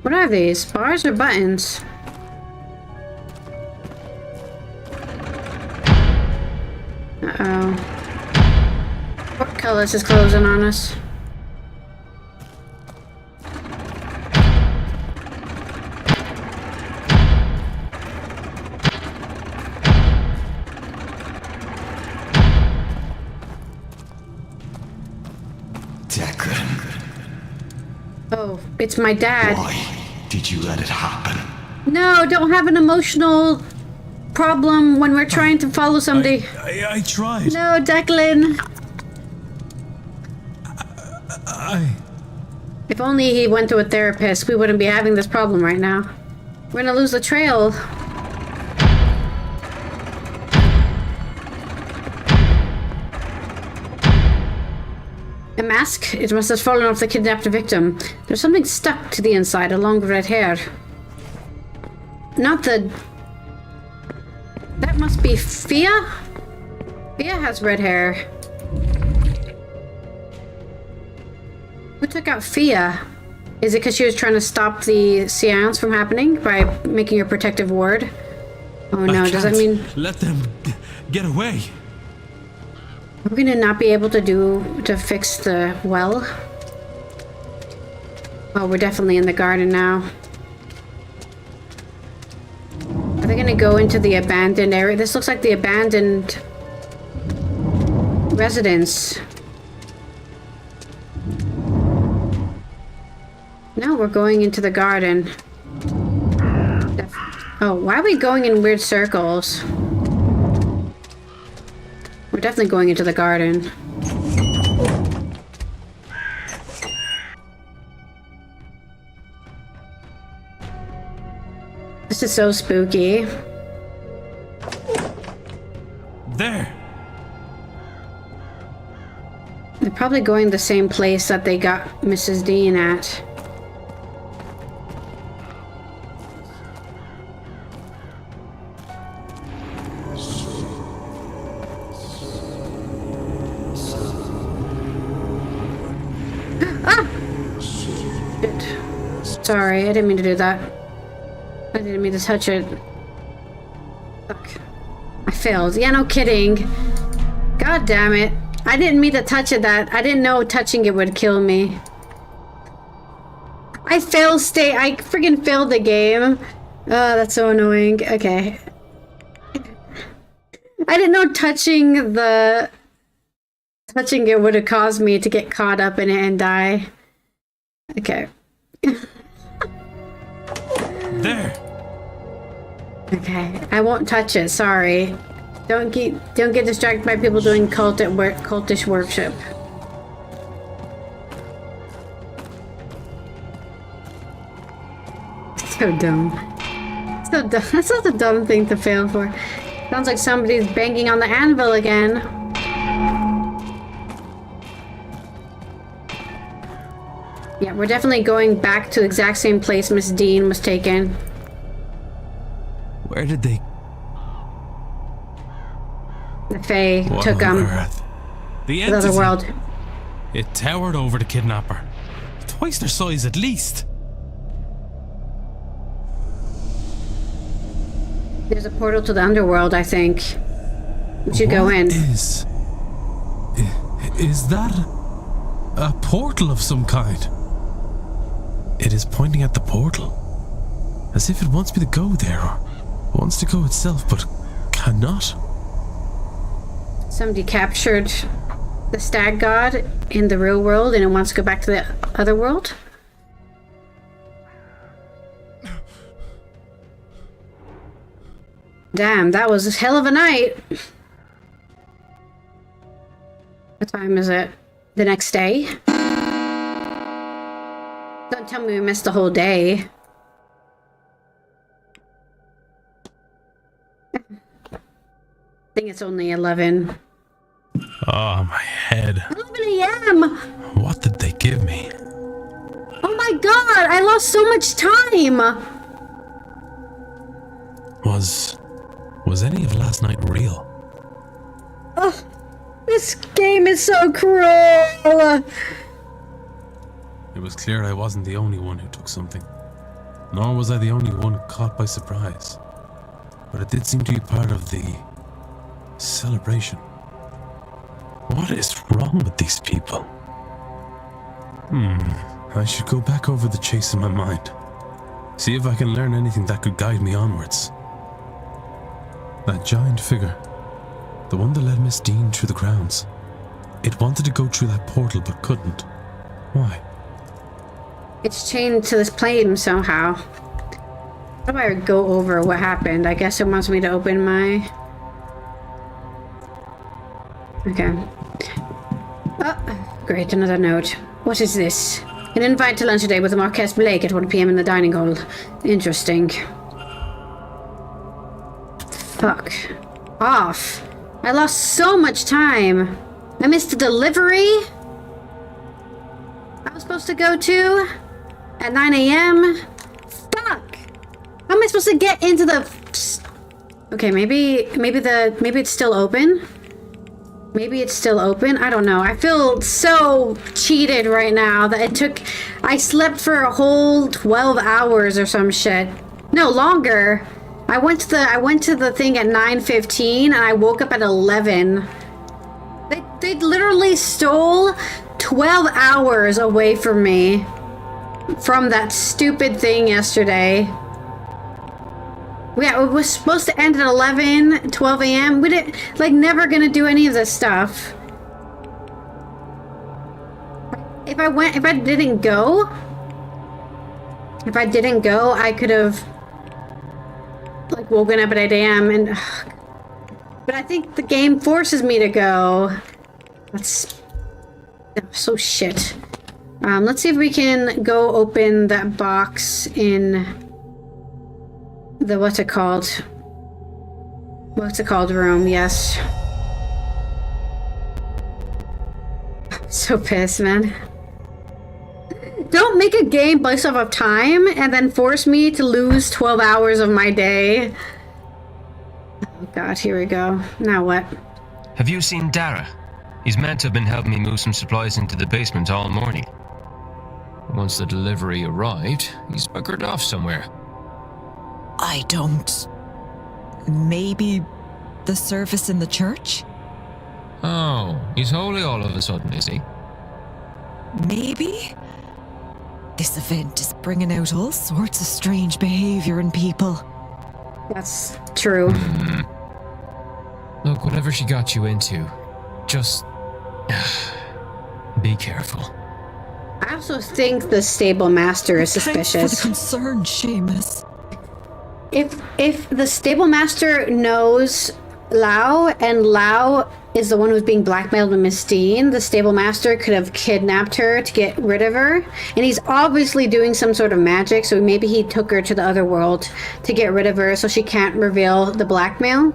What are these? Bars or buttons? Uh-oh. Portcullis is closing on us. Declan. Oh, it's my dad. Why did you let it happen? No, don't have an emotional problem when we're trying to follow somebody. I tried. No, Declan. If only he went to a therapist, we wouldn't be having this problem right now. We're gonna lose the trail. A mask? It must have fallen off the kidnapped victim. There's something stuck to the inside, along with red hair. Not the... That must be Fia? Fia has red hair. Who took out Fia? Is it because she was trying to stop the seance from happening by making a protective ward? Oh no, does that mean... Let them get away. We're gonna not be able to fix the well? Oh, we're definitely in the garden now. Are they gonna go into the abandoned area? This looks like the abandoned residence. No, we're going into the garden. Oh, why are we going in weird circles? We're definitely going into the garden. This is so spooky. There. They're probably going the same place that they got Mrs. Deane at. Sorry, I didn't mean to do that. I didn't mean to touch it. Fuck. I failed. Yeah, no kidding. God damn it. I didn't mean to touch it that. I didn't know touching it would kill me. I failed state. I friggin' failed the game. Oh, that's so annoying. Okay. I didn't know touching it would have caused me to get caught up in it and die. Okay. There. Okay, I won't touch it. Sorry. Don't get distracted by people doing cultish worship. So dumb. So dumb. That's not a dumb thing to fail for. Sounds like somebody's banging on the anvil again. Yeah, we're definitely going back to the exact same place Miss Deane was taken. Where did they... The Fae What took on earth? The other entity. world. It towered over the kidnapper. Twice their size at least. There's a portal to the underworld, I think. We should go in. Is that a portal of some kind? It is pointing at the portal, as if it wants me to go there, or wants to go itself, but cannot. Somebody captured the stag god in the real world and it wants to go back to the other world? Damn, that was a hell of a night. What time is it? The next day? Don't tell me we missed the whole day. I think it's only 11. Oh, my head. 11 a.m. What did they give me? Oh my god, I lost so much time. Was any of last night real? Oh, this game is so cruel. It was clear I wasn't the only one who took something. Nor was I the only one caught by surprise. But it did seem to be part of the celebration. What is wrong with these people? I should go back over the chase in my mind. See if I can learn anything that could guide me onwards. That giant figure, the one that led Miss Deane through the grounds, it wanted to go through that portal but couldn't. Why? It's chained to this plane somehow. How do I go over what happened? I guess it wants me to open my... Okay. Oh, great, another note. What is this? An invite to lunch today with Marquess Blake at 1 p.m. in the dining hall. Interesting. Fuck. Off. I lost so much time. I missed the delivery I was supposed to go to at 9 a.m. Fuck. How am I supposed to get into the... Okay, maybe it's still open. Maybe it's still open. I don't know. I feel so cheated right now that it took... I slept for a whole 12 hours or some shit. No, longer. I went to the thing at 9:15 and I woke up at 11. They literally stole 12 hours away from me from that stupid thing yesterday. Yeah, it was supposed to end at 12 a.m. We didn't, like, never gonna do any of this stuff. If I didn't go, I could have, like, woken up at 8 a.m. and, but I think the game forces me to go. That's so shit. Let's see if we can go open that box in the what's it called room. Yes. I'm so pissed, man. Don't make a game based off of time and then force me to lose 12 hours of my day. Oh god, here we go. Now what? Have you seen Dara? He's meant to have been helping me move some supplies into the basement all morning. Once the delivery arrived, he's buggered off somewhere. I don't... Maybe the service in the church? Oh, he's holy all of a sudden, is he? Maybe? This event is bringing out all sorts of strange behavior in people. That's true. Look, whatever she got you into, just... be careful. I also think the stable master is suspicious. Thanks for the concern, Seamus. If the stable master knows Lau, and Lau is the one who's being blackmailed by Miss Deane, the stable master could have kidnapped her to get rid of her. And he's obviously doing some sort of magic, so maybe he took her to the other world to get rid of her so she can't reveal the blackmail.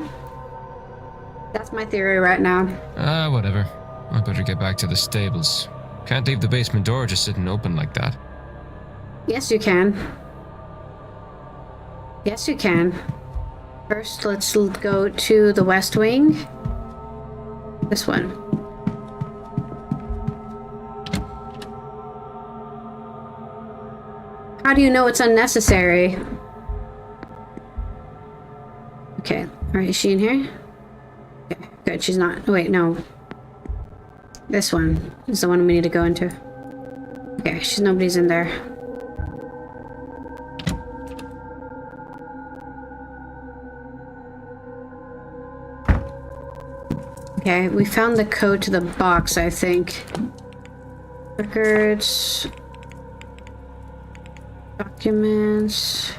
That's my theory right now. Whatever. I better get back to the stables. Can't leave the basement door just sitting open like that. Yes, you can. Yes, you can. First, let's go to the West Wing. This one. How do you know it's unnecessary? Okay. Alright, is she in here? Okay, good. She's not. Oh, wait, no. This one is the one we need to go into. Okay, nobody's in there. Okay, we found the code to the box, I think. Records. Documents.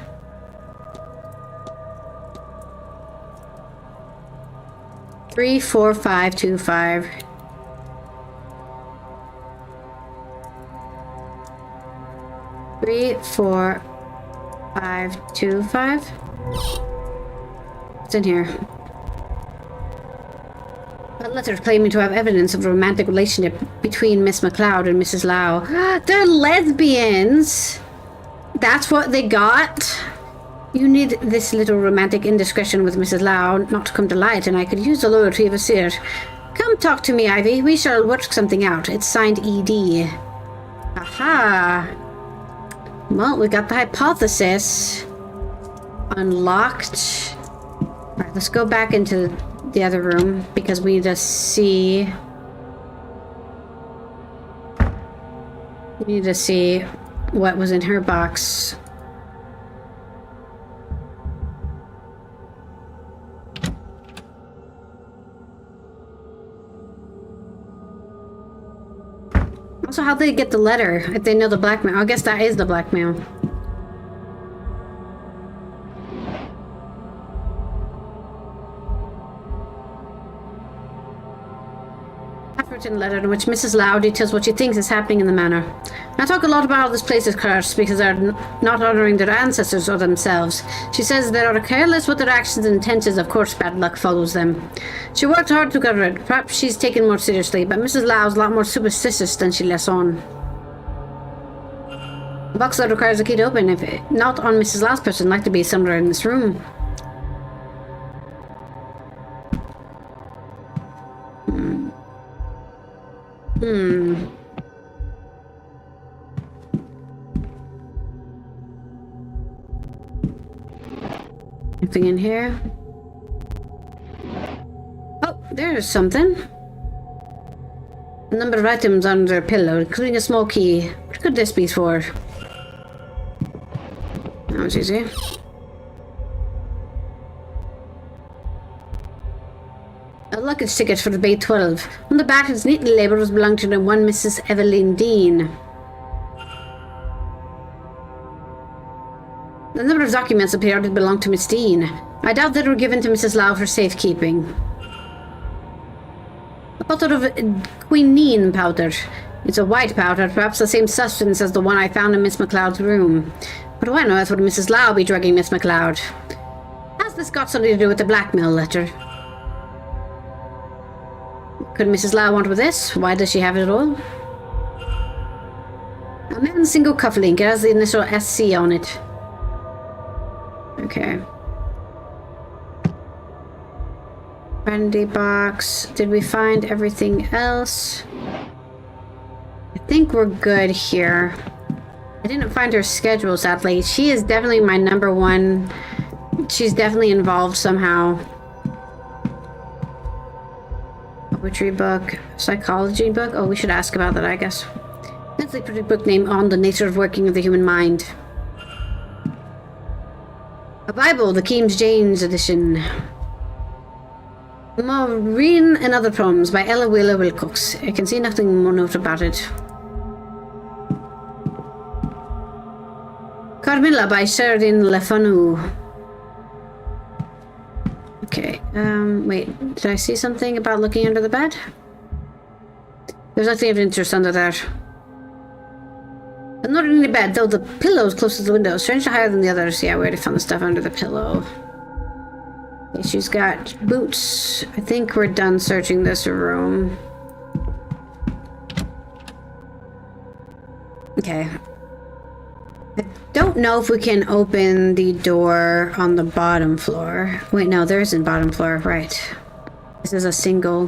Three, 4, 5, 2, 5. Three, 4, 5, 2, 5. What's in here? A letter claiming to have evidence of a romantic relationship between Miss McLeod and Mrs. Lau. They're lesbians! That's what they got? You need this little romantic indiscretion with Mrs. Lau not to come to light, and I could use the loyalty of a seer. Come talk to me, Ivy. We shall work something out. It's signed ED. Aha! Well, we got the hypothesis unlocked. Alright, let's go back into the other room because we need to see. We need to see what was in her box. Also, how'd they get the letter if they know the blackmail? I guess that is the blackmail. Written letter in which Mrs. Lau details what she thinks is happening in the manor. I talk a lot about how this place is cursed because they're not honoring their ancestors or themselves. She says they are careless with their actions and intentions. Of course, bad luck follows them. She worked hard to cover it. Perhaps she's taken more seriously, but Mrs. Lau's a lot more superstitious than she lets on. The box that requires a key to open, if not on Mrs. Lau's person, like to be somewhere in this room. Anything in here? Oh, there's something. A number of items under a pillow, including a small key. What could this be for? That was easy. A luggage ticket for the Bay 12. On the back, it's neatly labelled as belonging to one Mrs. Evelyn Deane. The number of documents appear to belong to Miss Deane. I doubt they were given to Mrs. Lau for safekeeping. A bottle of quinine powder. It's a white powder, perhaps the same substance as the one I found in Miss McLeod's room. What do I know? That's what Mrs. Lau be drugging Miss McLeod. Has this got something to do with the blackmail letter? Could Mrs. Lau want with this? Why does she have it all? A men's single cufflink. It has the initial SC on it. Okay. Brandy box. Did we find everything else? I think we're good here. I didn't find her schedule, sadly. She is definitely my number one. She's definitely involved somehow. Poetry book. Psychology book. Oh, we should ask about that, I guess. That's a pretty book name on the nature of working of the human mind. A Bible, the King James edition. Maureen and Other Poems by Ella Wheeler Wilcox. I can see nothing more note about it. Carmilla by Sheridan Le Fanu. Okay, wait, did I see something about looking under the bed? There's nothing of interest under there. But not in the bed, though the pillow's close to the window. Strangely higher than the others. Yeah, we already found the stuff under the pillow. Okay, she's got boots. I think we're done searching this room. Okay. I don't know if we can open the door on the bottom floor. Wait, no, there isn't bottom floor. Right. This is a single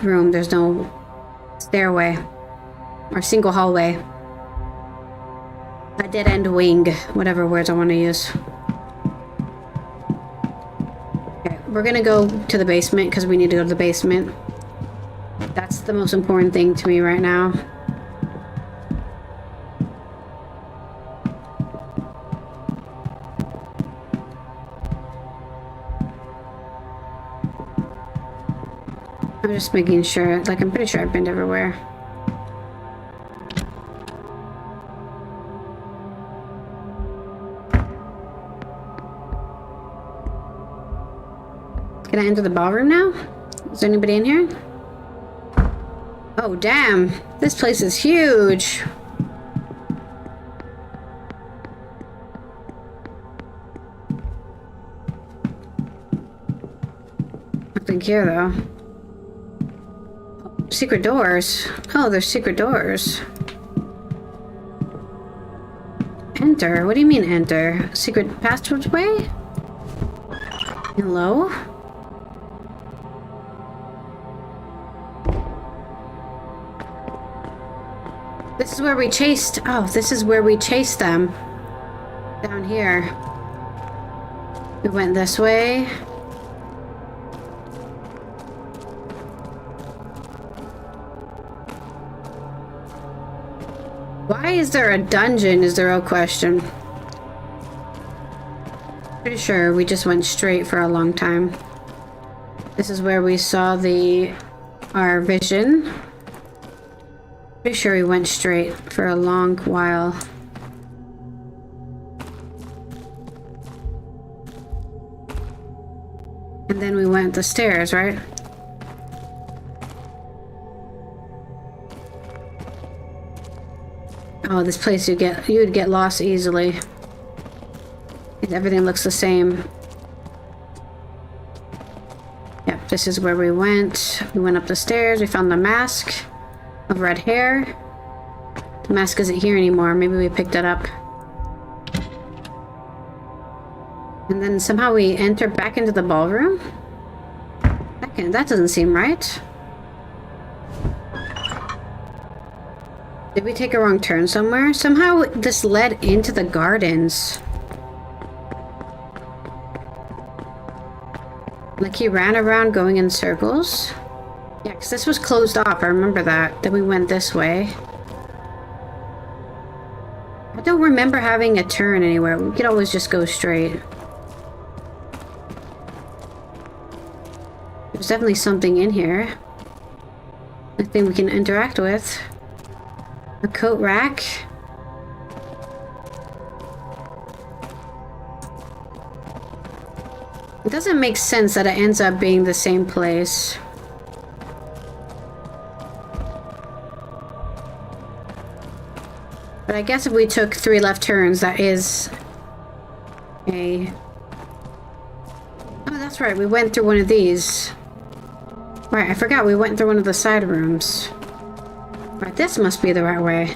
room. There's no stairway. Or single hallway. A dead-end wing. Whatever words I want to use. Okay, we're gonna go to the basement because we need to go to the basement. That's the most important thing to me right now. I'm just making sure. Like, I'm pretty sure I've been everywhere. Can I enter the ballroom now? Is there anybody in here? Oh, damn. This place is huge. Nothing here, though. Secret doors. Oh, there's secret doors. Enter? What do you mean enter? Secret passageway? Hello? This is where we chased... Oh, this is where we chased them. Down here. We went this way. Why is there a dungeon is the real question. Pretty sure we just went straight for a long time. This is where we saw our vision. Pretty sure we went straight for a long while. And then we went the stairs, right? Oh, this place you would get lost easily. Everything looks the same. Yep, this is where we went. We went up the stairs, we found the mask of red hair. The mask isn't here anymore. Maybe we picked it up. And then somehow we enter back into the ballroom? That doesn't seem right. Did we take a wrong turn somewhere? Somehow this led into the gardens. Like he ran around going in circles. Yeah, because this was closed off. I remember that. Then we went this way. I don't remember having a turn anywhere. We could always just go straight. There's definitely something in here. I think we can interact with. A coat rack. It doesn't make sense that it ends up being the same place. But I guess if we took 3 left turns, that is a... Oh, that's right. We went through one of these. Right, I forgot we went through one of the side rooms. Right, this must be the right way.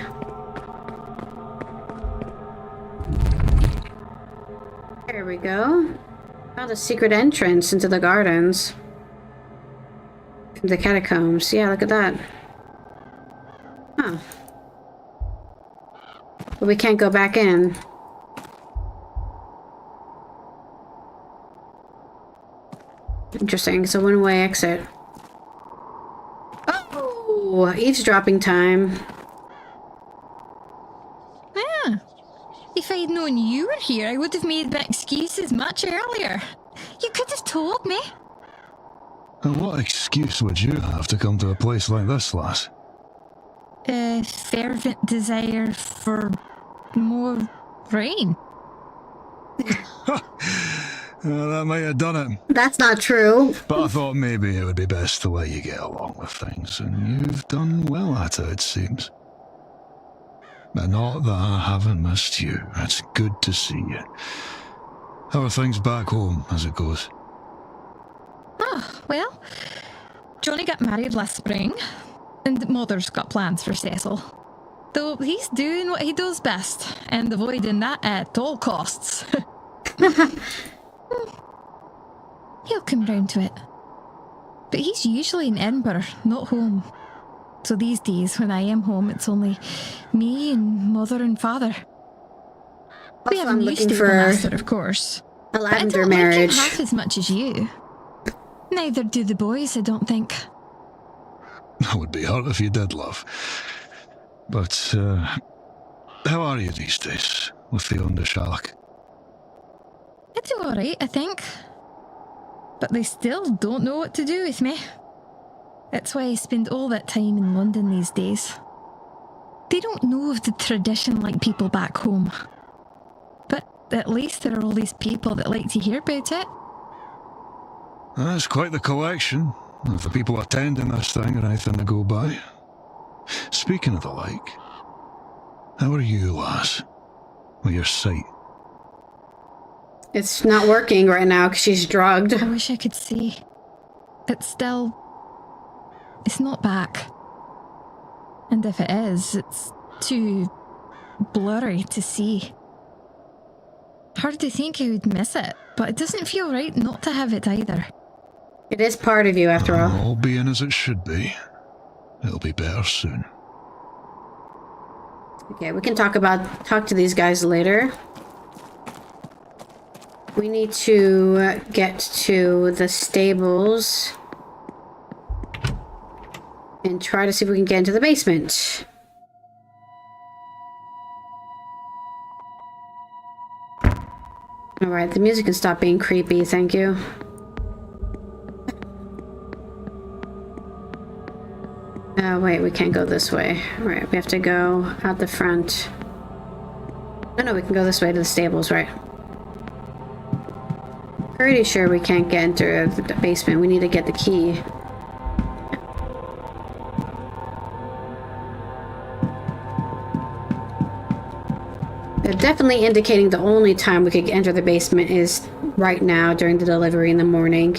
There we go. Found a secret entrance into the gardens. The catacombs. Yeah, look at that. Huh. But we can't go back in. Interesting. It's a one-way exit. Oh! Eavesdropping time. Ah. If I'd known you were here, I would have made my excuses much earlier. You could have told me. And what excuse would you have to come to a place like this, lass? A fervent desire for more rain. That might have done it. That's not true. But I thought maybe it would be best to let you get along with things, and you've done well at it seems. But not that I haven't missed you. It's good to see you. How are things back home, as it goes? Oh, well, Johnny got married last spring, and Mother's got plans for Cecil. Though he's doing what he does best, and avoiding that at all costs. He'll come round to it. But he's usually in Edinburgh, not home. So these days, when I am home, it's only me and Mother and Father. We haven't used to the master, of course. A lavender I don't marriage. like him half as much as you. Neither do the boys, I don't think. That would be hard if you did, love. But, how are you these days with the Undershark? I do alright, I think. But they still don't know what to do with me. That's why I spend all that time in London these days. They don't know of the tradition like people back home. But at least there are all these people that like to hear about it. That's quite the collection of the people attending this thing or anything to go by. Speaking of the like, how are you, lass, with your sight? It's not working right now because she's drugged. I wish I could see. It's not back. And if it is, it's too blurry to see. Hard to think I would miss it, but it doesn't feel right not to have it either. It is part of you after all. All being as it should be. It'll be better soon. Okay, we can talk to these guys later. We need to get to the stables and try to see if we can get into the basement. Alright, the music can stop being creepy, thank you. Wait, we can't go this way. Alright, we have to go out the front. No, we can go this way to the stables, right? Pretty sure we can't get into the basement. We need to get the key. They're definitely indicating the only time we could enter the basement is right now during the delivery in the morning.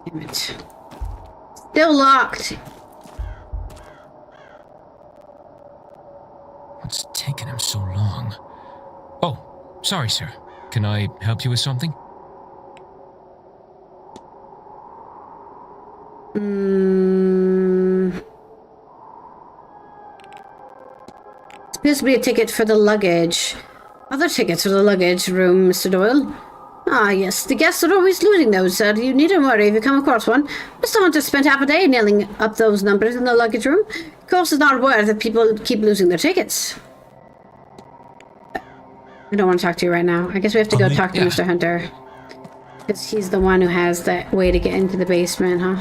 Damn it. Still locked. What's taking him so long? Oh, sorry, sir. Can I help you with something? Supposed to be a ticket for the luggage. Other tickets for the luggage room, Mr. Doyle. Ah, yes, the guests are always losing those, sir. You needn't worry if you come across one. Mr. Hunter spent half a day nailing up those numbers in the luggage room. Of course, it's not aware that people keep losing their tickets. I don't want to talk to you right now. I guess we have to go talk to Mr. Hunter. Because he's the one who has that way to get into the basement, huh?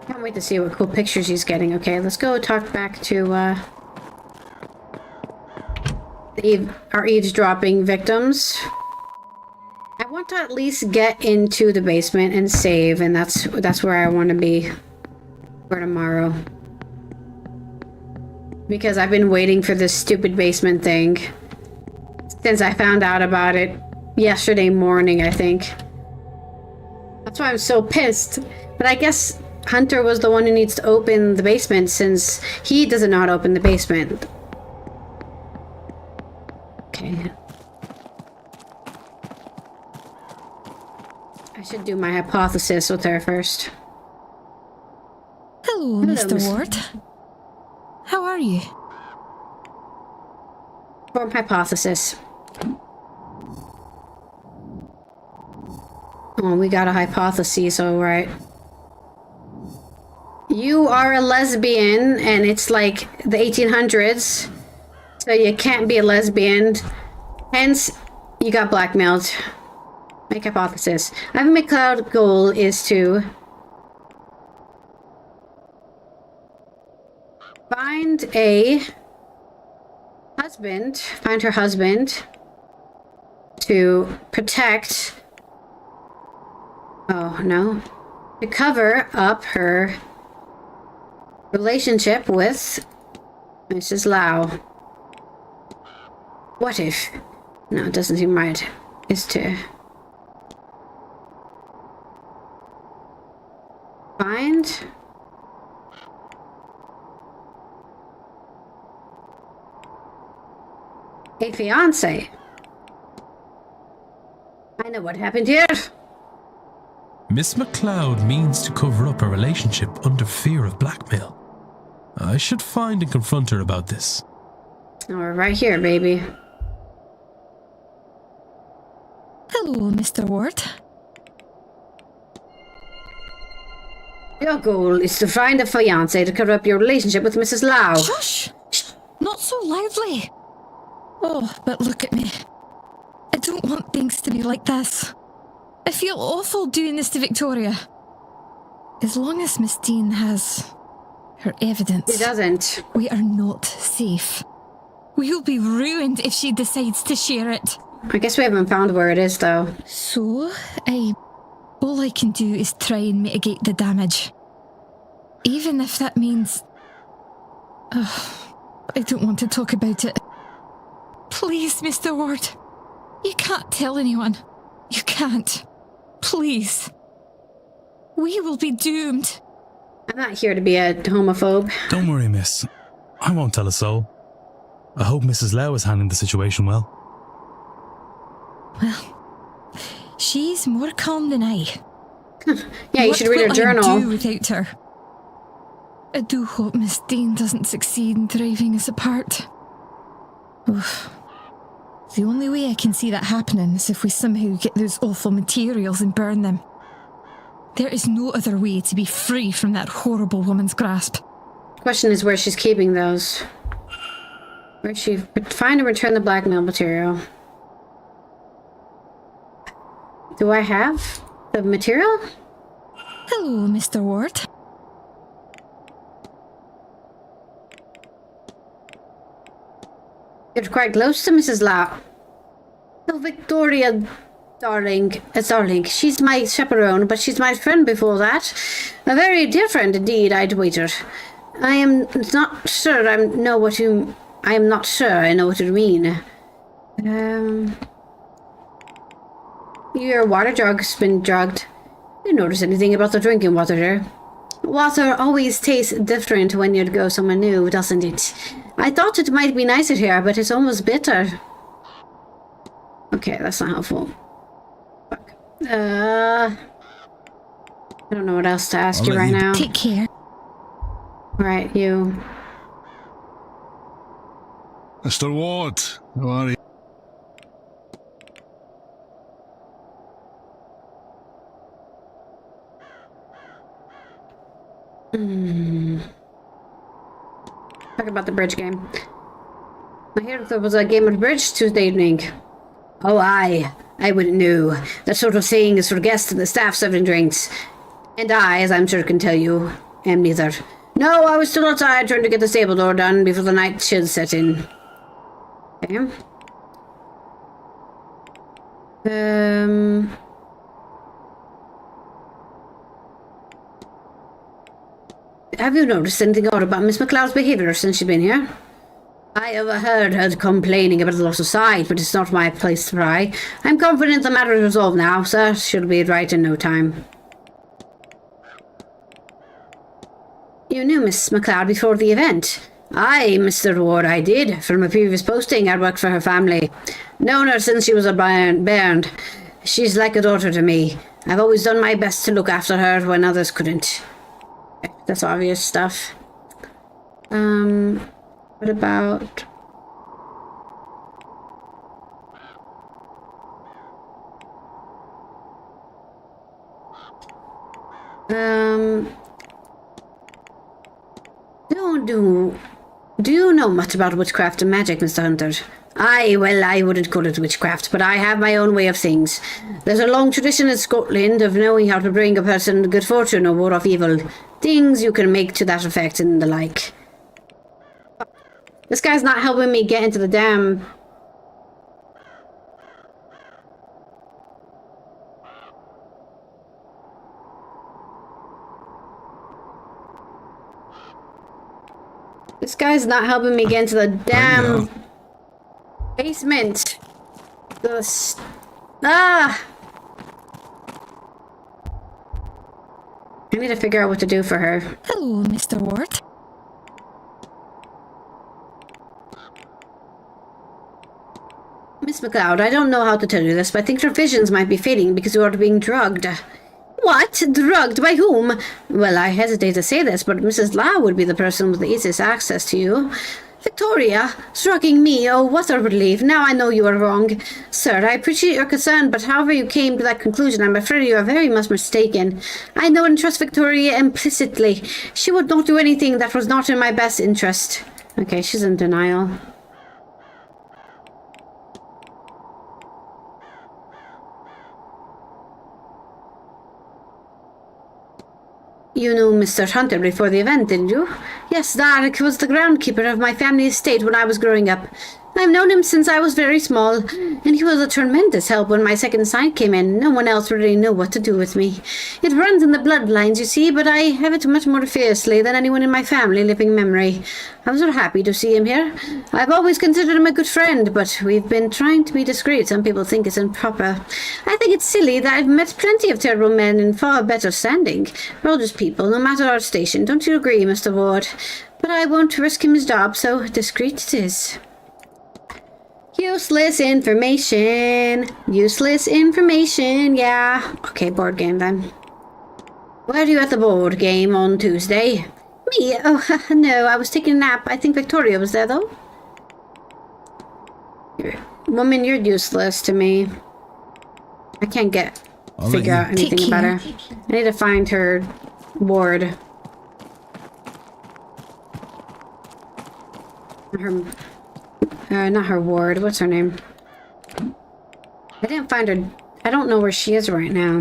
Can't wait to see what cool pictures he's getting. Okay, let's go talk back to our eavesdropping victims. I want to at least get into the basement and save, and that's where I want to be for tomorrow. Because I've been waiting for this stupid basement thing since I found out about it yesterday morning, I think. That's why I'm so pissed. But I guess Hunter was the one who needs to open the basement since he doesn't know how to open the basement. Okay. I should do my hypothesis with her first. Hello, Mr. Ward. How are you? Form hypothesis. Oh, we got a hypothesis, alright. You are a lesbian, and it's like the 1800s, so you can't be a lesbian. Hence, you got blackmailed. Make hypothesis. Ivan McLeod's goal is to find her husband to protect, to cover up her relationship with Mrs. Lau. What if? No, it doesn't seem right. Is to find a fiance. I know what happened here. Miss McLeod means to cover up a relationship under fear of blackmail. I should find and confront her about this. Oh, we're right here, baby. Hello, Mr. Ward. Your goal is to find a fiancé to cover up your relationship with Mrs. Lau. Shush! Not so loudly! Oh, but look at me. I don't want things to be like this. I feel awful doing this to Victoria. As long as Miss Deane has her evidence... She doesn't. We are not safe. We will be ruined if she decides to share it. I guess we haven't found where it is, though. So, all I can do is try and mitigate the damage. Even if that means... I don't want to talk about it. Please, Mr. Ward. You can't tell anyone. You can't. Please. We will be doomed. I'm not here to be a homophobe. Don't worry, miss. I won't tell a soul. I hope Mrs. Lau is handling the situation well. Well, she's more calm than I. Yeah, you should read her journal. What will I do without her? I do hope Miss Deane doesn't succeed in driving us apart. Oof. The only way I can see that happening is if we somehow get those awful materials and burn them. There is no other way to be free from that horrible woman's grasp. Question is where she's keeping those. Where she find and return the blackmail material. Do I have the material? Hello, Mr. Ward. You're quite close to Mrs. Lau. Oh, Victoria, darling. She's my chaperone, but she's my friend before that. A very dear friend indeed, I'd wager. I am not sure I know what you mean. Your water jug's been drugged. You notice anything about the drinking water here? Water always tastes different when you go somewhere new, doesn't it? I thought it might be nicer here, but it's almost bitter. Okay, that's not helpful. Fuck. I don't know what else to ask you right now. Take care. Right, you. Mr. Ward, how are you? Talk about the bridge game. I hear there was a game of bridge Tuesday evening. Oh, I wouldn't know. That sort of thing is for guests and the staff serving drinks. And I, as I'm sure can tell you, am neither. No, I was still outside trying to get the stable door done before the night chill set in. Okay. Have you noticed anything odd about Miss McLeod's behaviour since she's been here? I overheard her complaining about the loss of sight, but it's not my place to pry. I'm confident the matter is resolved now, sir. She'll be right in no time. You knew Miss McLeod before the event? Aye, Mr. Ward, I did. From a previous posting, I worked for her family. Known her since she was a bairn. She's like a daughter to me. I've always done my best to look after her when others couldn't. That's obvious stuff. What about... Do you know much about witchcraft and magic, Mr. Hunter? Aye, well, I wouldn't call it witchcraft, but I have my own way of things. There's a long tradition in Scotland of knowing how to bring a person good fortune or ward off evil. Things you can make to that effect and the like. This guy's not helping me get into the damn... This guy's not helping me get into the damn basement. I need to figure out what to do for her. Hello, Mr. Ward. Miss McLeod, I don't know how to tell you this, but I think your visions might be fading because you are being drugged. What? Drugged? By whom? Well, I hesitate to say this, but Mrs. Lau would be the person with the easiest access to you. Victoria, shrugging me, oh, what a relief. Now I know you are wrong. Sir, I appreciate your concern, but however you came to that conclusion, I'm afraid you are very much mistaken. I know and trust Victoria implicitly. She would not do anything that was not in my best interest. Okay, she's in denial. You knew Mr. Hunter before the event, didn't you? Yes, Dark was the groundkeeper of my family estate when I was growing up. I've known him since I was very small, and he was a tremendous help when my second sight came in. No one else really knew what to do with me. It runs in the bloodlines, you see, but I have it much more fiercely than anyone in my family living memory. I was so happy to see him here. I've always considered him a good friend, but we've been trying to be discreet. Some people think it's improper. I think it's silly that I've met plenty of terrible men in far better standing. We're all just people, no matter our station. Don't you agree, Mr. Ward? But I won't risk him his job, so discreet it is. Useless information. Useless information, yeah. Okay, board game then. Were you at the board game on Tuesday? Me? Oh, no, I was taking a nap. I think Victoria was there, though. Woman, you're useless to me. I can't figure out anything about her. I need to find her ward. Not her ward. What's her name? I didn't find her. I don't know where she is right now.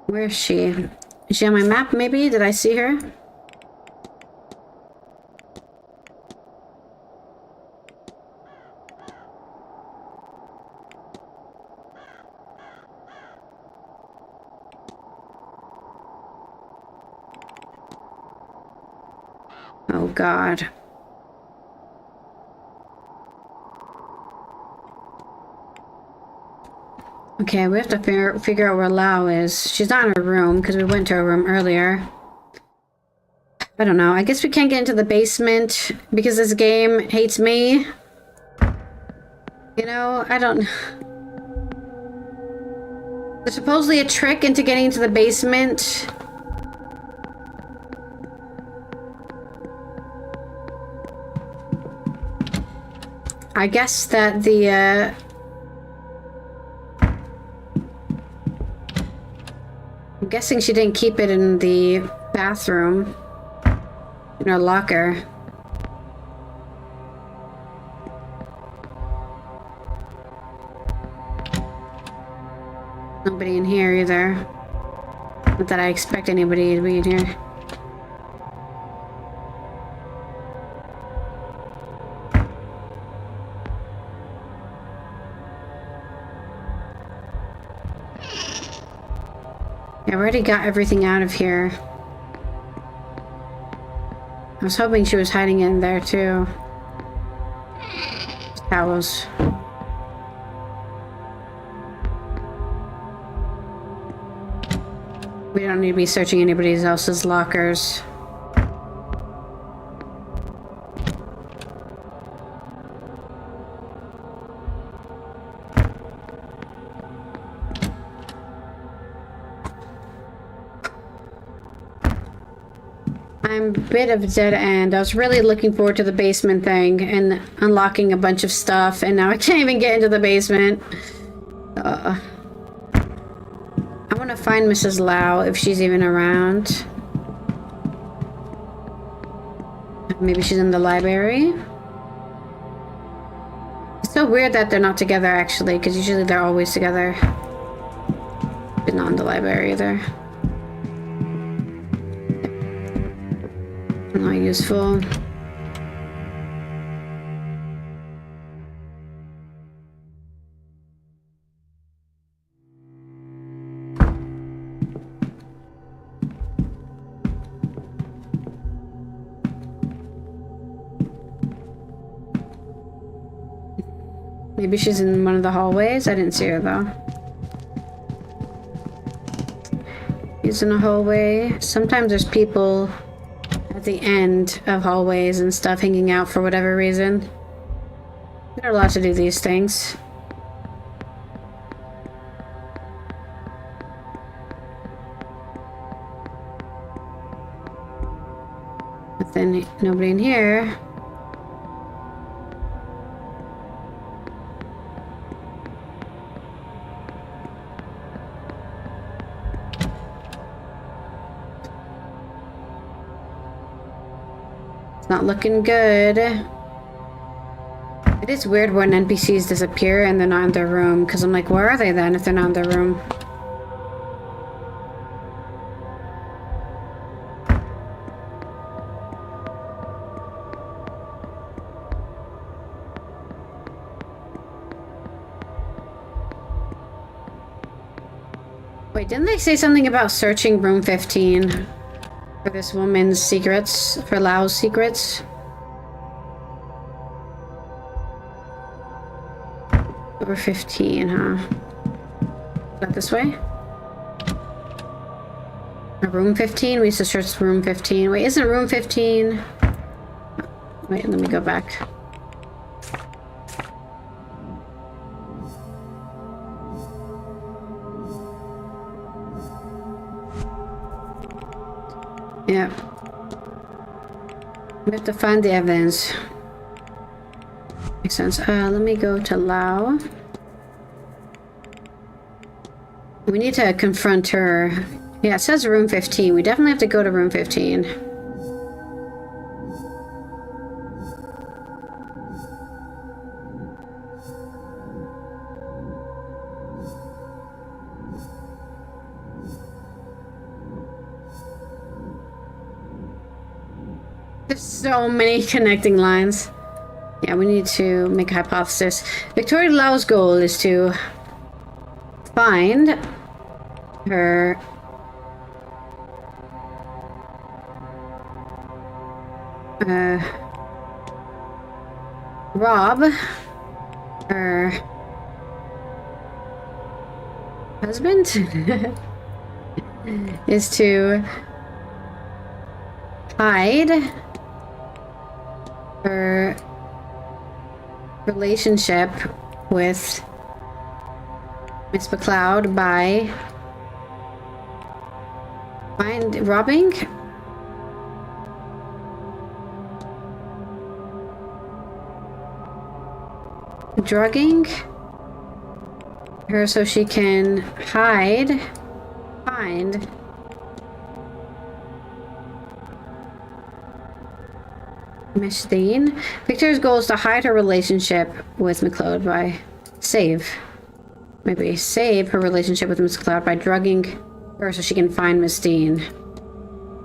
Where is she? Is she on my map, maybe? Did I see her? Oh, God. Okay, we have to figure out where Lau is. She's not in her room, because we went to her room earlier. I don't know. I guess we can't get into the basement, because this game hates me. You know, I don't... There's supposedly a trick into getting into the basement. I guess that the, I'm guessing she didn't keep it in the bathroom. In her locker. Nobody in here either. Not that I expect anybody to be in here. I already got everything out of here. I was hoping she was hiding in there too. Towels. We don't need to be searching anybody else's lockers. I'm a bit of a dead end. I was really looking forward to the basement thing and unlocking a bunch of stuff, and now I can't even get into the basement. I want to find Mrs. Lau if she's even around. Maybe she's in the library. It's so weird that they're not together actually, because usually they're always together. She's not in the library either. Not useful. Maybe she's in one of the hallways. I didn't see her though. She's in a hallway. Sometimes there's people at the end of hallways and stuff hanging out for whatever reason. They're allowed to do these things. Nothing, nobody in here. It's not looking good. It is weird when NPCs disappear and they're not in their room, because I'm like, where are they then if they're not in their room? Wait, didn't they say something about searching room 15 for this woman's secrets, for Lau's secrets? Over 15, huh? Is that this way? Or room 15? We used to search room 15. Wait, isn't room 15? Wait, let me go back. Yeah. We have to find the evidence. Makes sense. Let me go to Lau. We need to confront her. Yeah, it says room 15. We definitely have to go to room 15. There's so many connecting lines. Yeah, we need to make a hypothesis. Victoria Lau's goal is to find her rob her husband is to hide her relationship with Miss McLeod by robbing drugging her so she can find Miss Deane. Victoria's goal is to hide her relationship with McLeod by save her relationship with Miss McLeod by drugging her so she can find Miss Deane.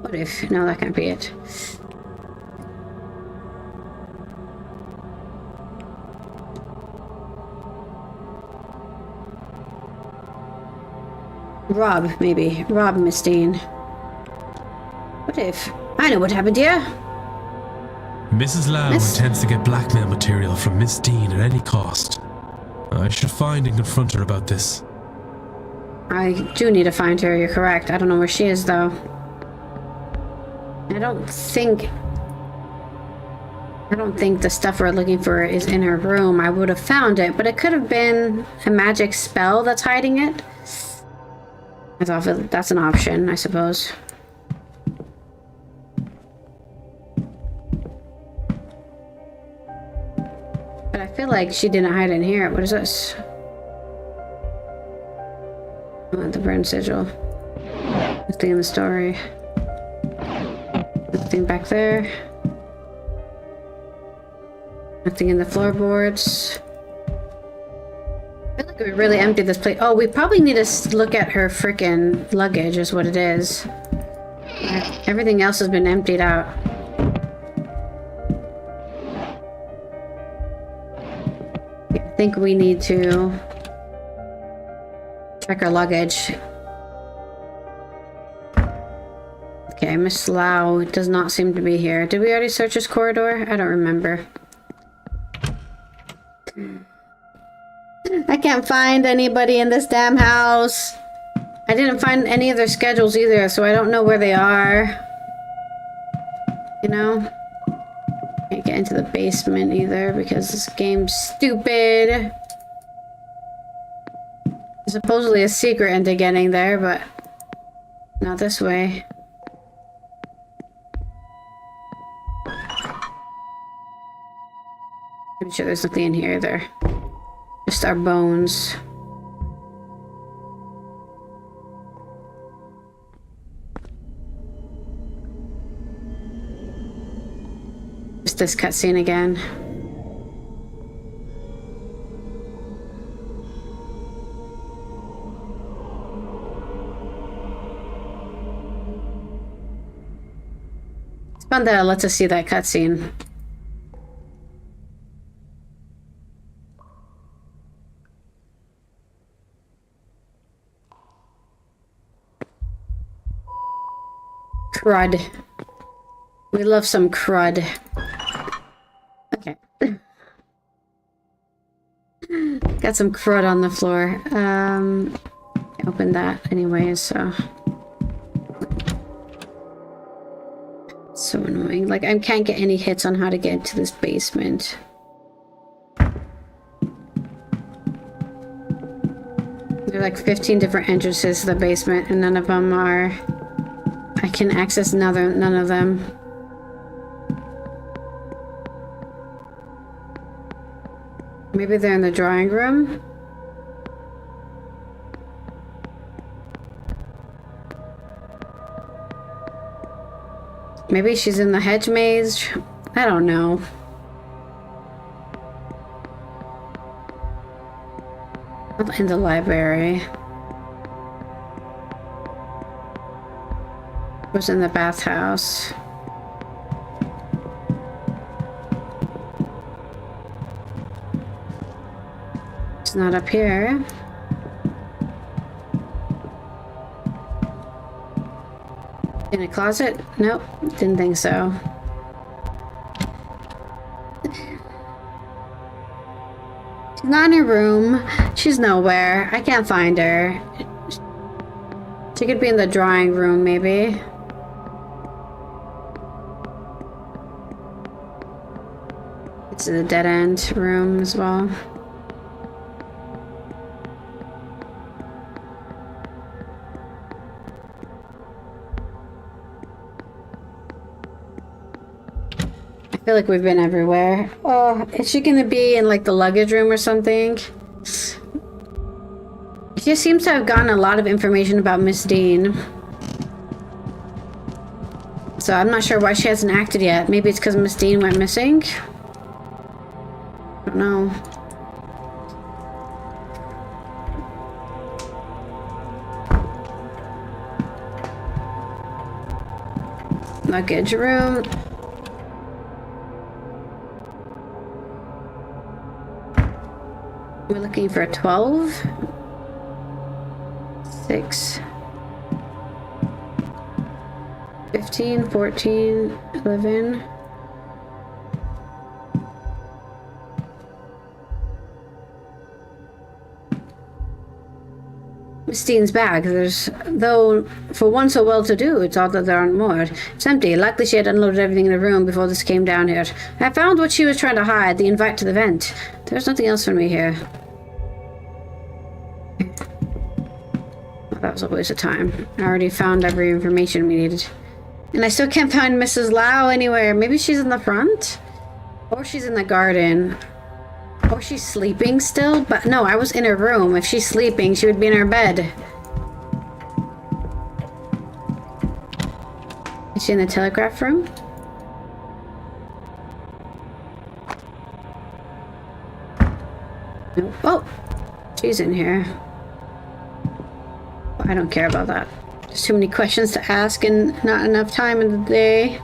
What if? No, that can't be it. Rob, maybe. Rob Miss Deane. What if? I know what happened here. Mrs. Lau intends to get blackmail material from Miss Deane at any cost. I should find and confront her about this. I do need to find her, you're correct. I don't know where she is, though. I don't think the stuff we're looking for is in her room. I would have found it, but it could have been a magic spell that's hiding it. That's an option, I suppose. But I feel like she didn't hide in here. What is this? Oh, the burn sigil. Nothing in the story. Nothing back there. Nothing in the floorboards. I feel like we really emptied this place. Oh, we probably need to look at her freaking luggage is what it is. Everything else has been emptied out. I think we need to check our luggage. Okay, Miss Lau does not seem to be here. Did we already search this corridor? I don't remember. I can't find anybody in this damn house. I didn't find any of their schedules either, so I don't know where they are. You know? Can't get into the basement either because this game's stupid. There's supposedly a secret into getting there, but not this way. Pretty sure there's nothing in here either. Just our bones. Just this cutscene again. It's fun that it lets us see that cutscene. Crud. We love some crud. Okay. Got some crud on the floor. Open that anyways, so. So annoying. Like, I can't get any hits on how to get into this basement. There are like 15 different entrances to the basement, and none of them are... I can access none of them. Maybe they're in the drawing room? Maybe she's in the hedge maze? I don't know. In the library. Was in the bathhouse. It's not up here. In a closet? Nope, didn't think so. She's not in her room. She's nowhere. I can't find her. She could be in the drawing room, maybe. It's in the dead end room as well. I feel like we've been everywhere. Oh, is she gonna be in like the luggage room or something? She just seems to have gotten a lot of information about Miss Deane. So I'm not sure why she hasn't acted yet. Maybe it's because Miss Deane went missing? I don't know. Luggage room. We're looking for 12. 6. 15, 14, 11. Miss Deane's bag. Though for one so well-to-do, it's odd that there aren't more. It's empty. Likely she had unloaded everything in the room before this came down here. I found what she was trying to hide, the invite to the vent. There's nothing else for me here. Well, that was a waste of time. I already found every information we needed. And I still can't find Mrs. Lau anywhere. Maybe she's in the front? Or she's in the garden. Or she's sleeping still? But no, I was in her room. If she's sleeping, she would be in her bed. Is she in the telegraph room? No. Oh! She's in here. Well, I don't care about that. There's too many questions to ask and not enough time in the day.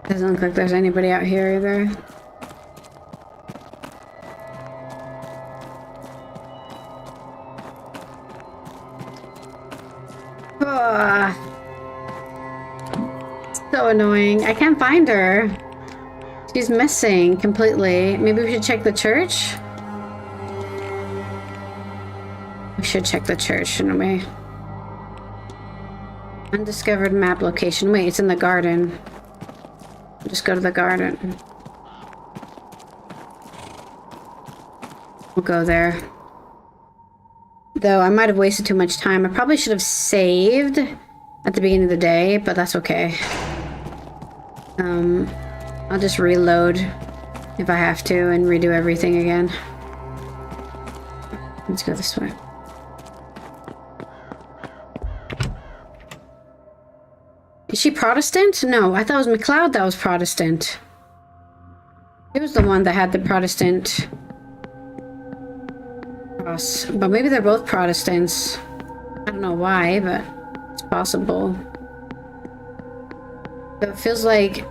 Doesn't look like there's anybody out here either. So annoying. I can't find her. She's missing completely. Maybe we should check the church? We should check the church, shouldn't we? Undiscovered map location. Wait, it's in the garden. Just go to the garden. We'll go there. Though I might have wasted too much time. I probably should have saved at the beginning of the day, but that's okay. I'll just reload if I have to and redo everything again. Let's go this way. Is she Protestant? No, I thought it was McLeod that was Protestant. He was the one that had the Protestant cross. But maybe they're both Protestants. I don't know why, but it's possible. So it feels like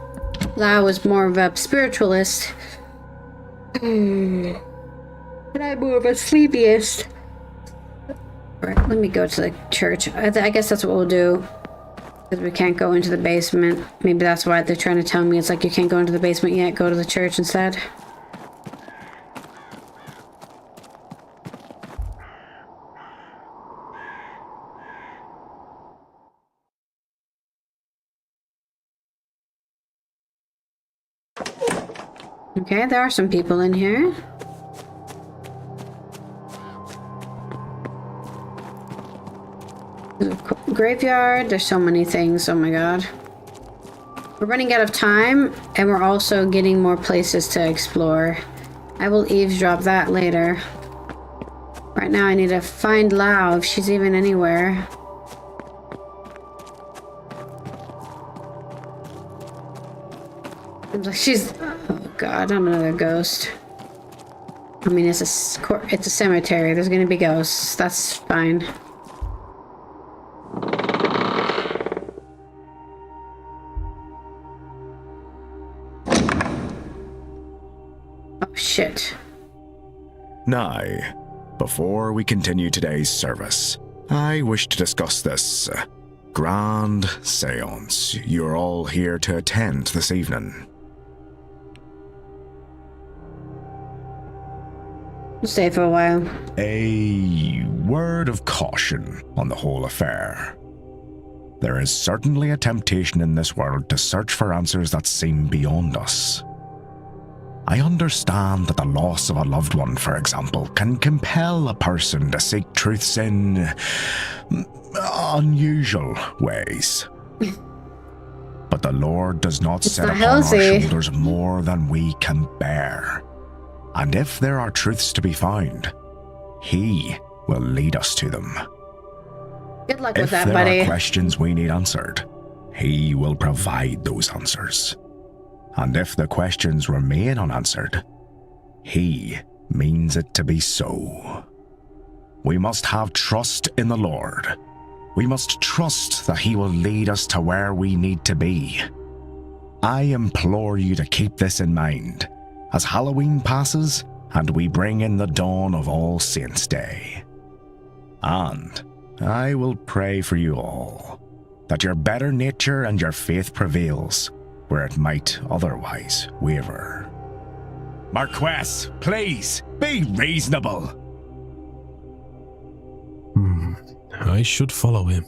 Lau was more of a spiritualist. And I'm more of a sleepiest. Alright, let me go to the church. I guess that's what we'll do. Because we can't go into the basement. Maybe that's why they're trying to tell me. It's like you can't go into the basement yet. Go to the church instead. Okay, there are some people in here. Graveyard, there's so many things, oh my god. We're running out of time, and we're also getting more places to explore. I will eavesdrop that later. Right now I need to find Lau, if she's even anywhere. Seems like she's... Oh god, I'm another ghost. I mean, it's a cemetery, there's gonna be ghosts, that's fine. Shit. Now, before we continue today's service, I wish to discuss this grand seance you're all here to attend this evening. Stay for a while. A word of caution on the whole affair. There is certainly a temptation in this world to search for answers that seem beyond us. I understand that the loss of a loved one, for example, can compel a person to seek truths in unusual ways. But the Lord does not set upon our shoulders more than we can bear. And if there are truths to be found, He will lead us to them. Good luck with that, buddy. If there are questions we need answered, He will provide those answers. And if the questions remain unanswered, He means it to be so. We must have trust in the Lord. We must trust that He will lead us to where we need to be. I implore you to keep this in mind as Halloween passes and we bring in the dawn of All Saints' Day. And I will pray for you all, that your better nature and your faith prevails where it might otherwise waver. Marquess, please, be reasonable. I should follow him.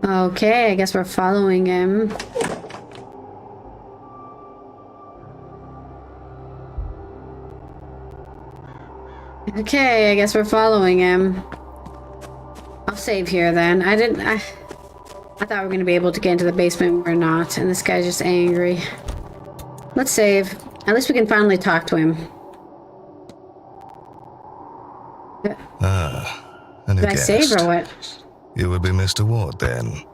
Okay, I guess we're following him. Okay, I guess we're following him. I'll save here then. I thought we were going to be able to get into the basement. We're not, and this guy's just angry. Let's save. At least we can finally talk to him. A new Did I guest. save or what? You would be Mr. Ward then.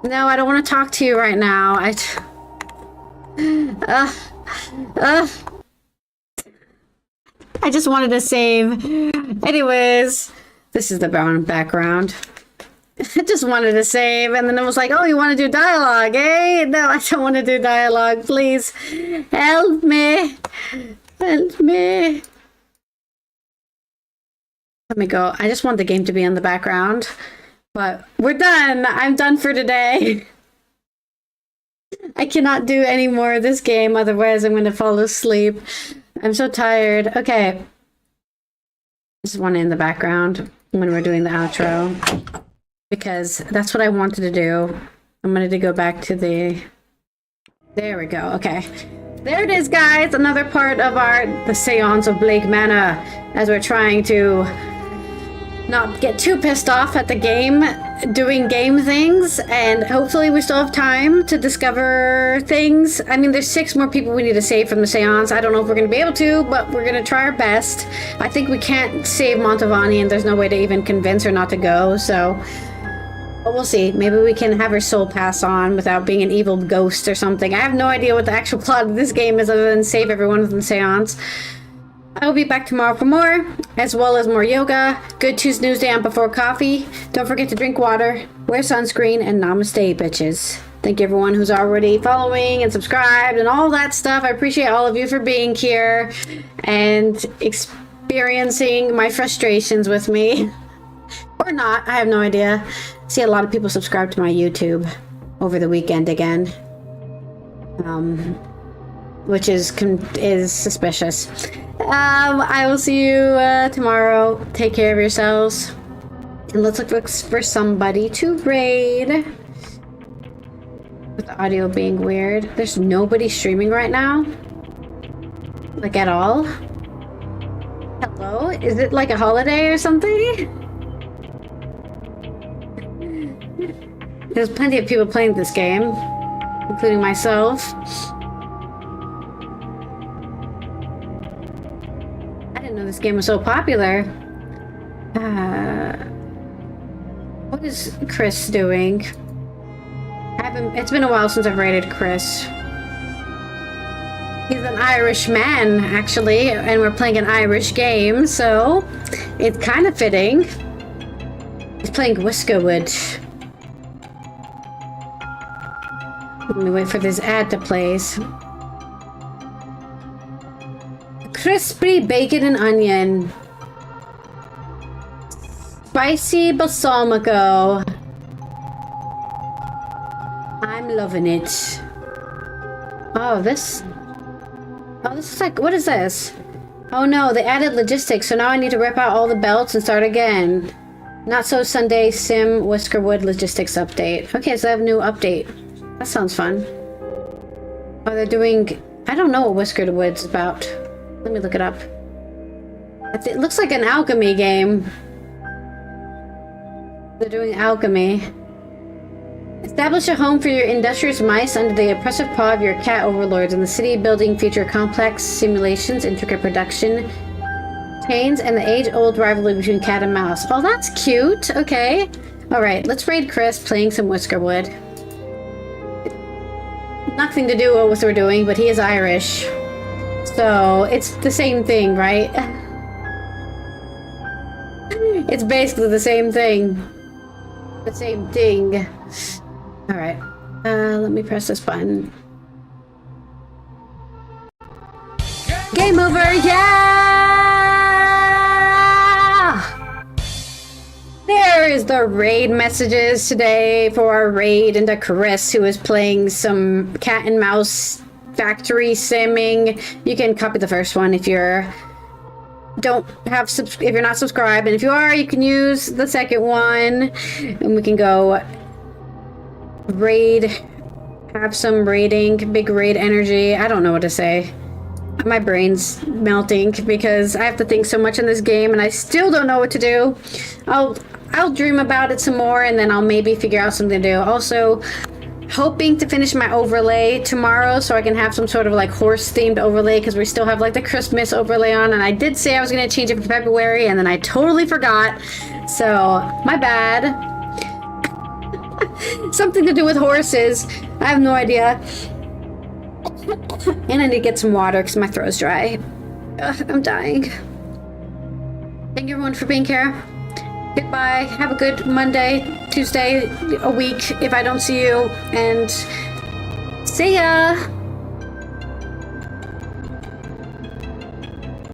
No, I don't want to talk to you right now. I just wanted to save. Anyways, this is the background. I just wanted to save, and then it was like, oh, you want to do dialogue, eh? No, I don't want to do dialogue. Please, help me. Help me. Let me go. I just want the game to be in the background. But we're done. I'm done for today. I cannot do any more of this game, otherwise I'm going to fall asleep. I'm so tired. Okay. I just want it in the background when we're doing the outro. Because that's what I wanted to do. I'm gonna go back to the... There we go, okay. There it is, guys! Another part of the Séance of Blake Manor, as we're trying to not get too pissed off at the game, doing game things, and hopefully we still have time to discover things. I mean, there's 6 more people we need to save from the seance. I don't know if we're going to be able to, but we're going to try our best. I think we can't save Montavani, and there's no way to even convince her not to go, so... But we'll see. Maybe we can have her soul pass on without being an evil ghost or something. I have no idea what the actual plot of this game is other than save everyone from the seance. I will be back tomorrow for more, as well as more yoga, good Tuesday on before coffee. Don't forget to drink water, wear sunscreen, and namaste, bitches. Thank you everyone who's already following and subscribed and all that stuff. I appreciate all of you for being here and experiencing my frustrations with me. Or not, I have no idea. I see a lot of people subscribe to my YouTube over the weekend again. Which is suspicious. I will see you tomorrow. Take care of yourselves. And let's look for somebody to raid. With the audio being weird. There's nobody streaming right now? Like at all? Hello? Is it like a holiday or something? There's plenty of people playing this game. Including myself. This game was so popular. What is Chris doing? It's been a while since I've raided Chris. He's an Irish man, actually, and we're playing an Irish game, so it's kind of fitting. He's playing Whiskerwood. Let me wait for this ad to play. Crispy bacon and onion. Spicy balsamico. I'm loving it. Oh, this is like, what is this? Oh no, they added logistics, so now I need to rip out all the belts and start again. Not so Sunday Sim Whiskerwood logistics update. Okay, so I have a new update. That sounds fun. Oh, they're doing... I don't know what Whiskerwood's about. Let me look it up. It looks like an alchemy game. They're doing alchemy. Establish a home for your industrious mice under the oppressive paw of your cat overlords in the city building feature complex simulations, intricate production, chains, and the age-old rivalry between cat and mouse. Oh, that's cute. Okay. Alright, let's raid Chris playing some Whiskerwood. Nothing to do with what we're doing, but he is Irish. So, it's the same thing, right? It's basically the same thing. The same thing. Alright. Let me press this button. Game over! Yeah! There is the raid messages today for our raid into Chris, who is playing some cat and mouse factory simming. You can copy the first one if you're if you're not subscribed, and if you are, you can use the second one, and we can go raid, have some raiding, big raid energy. I don't know what to say. My brain's melting because I have to think so much in this game, and I still don't know what to do. I'll dream about it some more, and then I'll maybe figure out something to do. Also, hoping to finish my overlay tomorrow so I can have some sort of like horse themed overlay, because we still have like the Christmas overlay on, and I did say I was going to change it for February, and then I totally forgot, so my bad. Something to do with horses. I have no idea. And I need to get some water because my throat's dry. I'm dying. Thank you everyone for being here. Goodbye. Have a good Monday, Tuesday, a week if I don't see you. And see ya!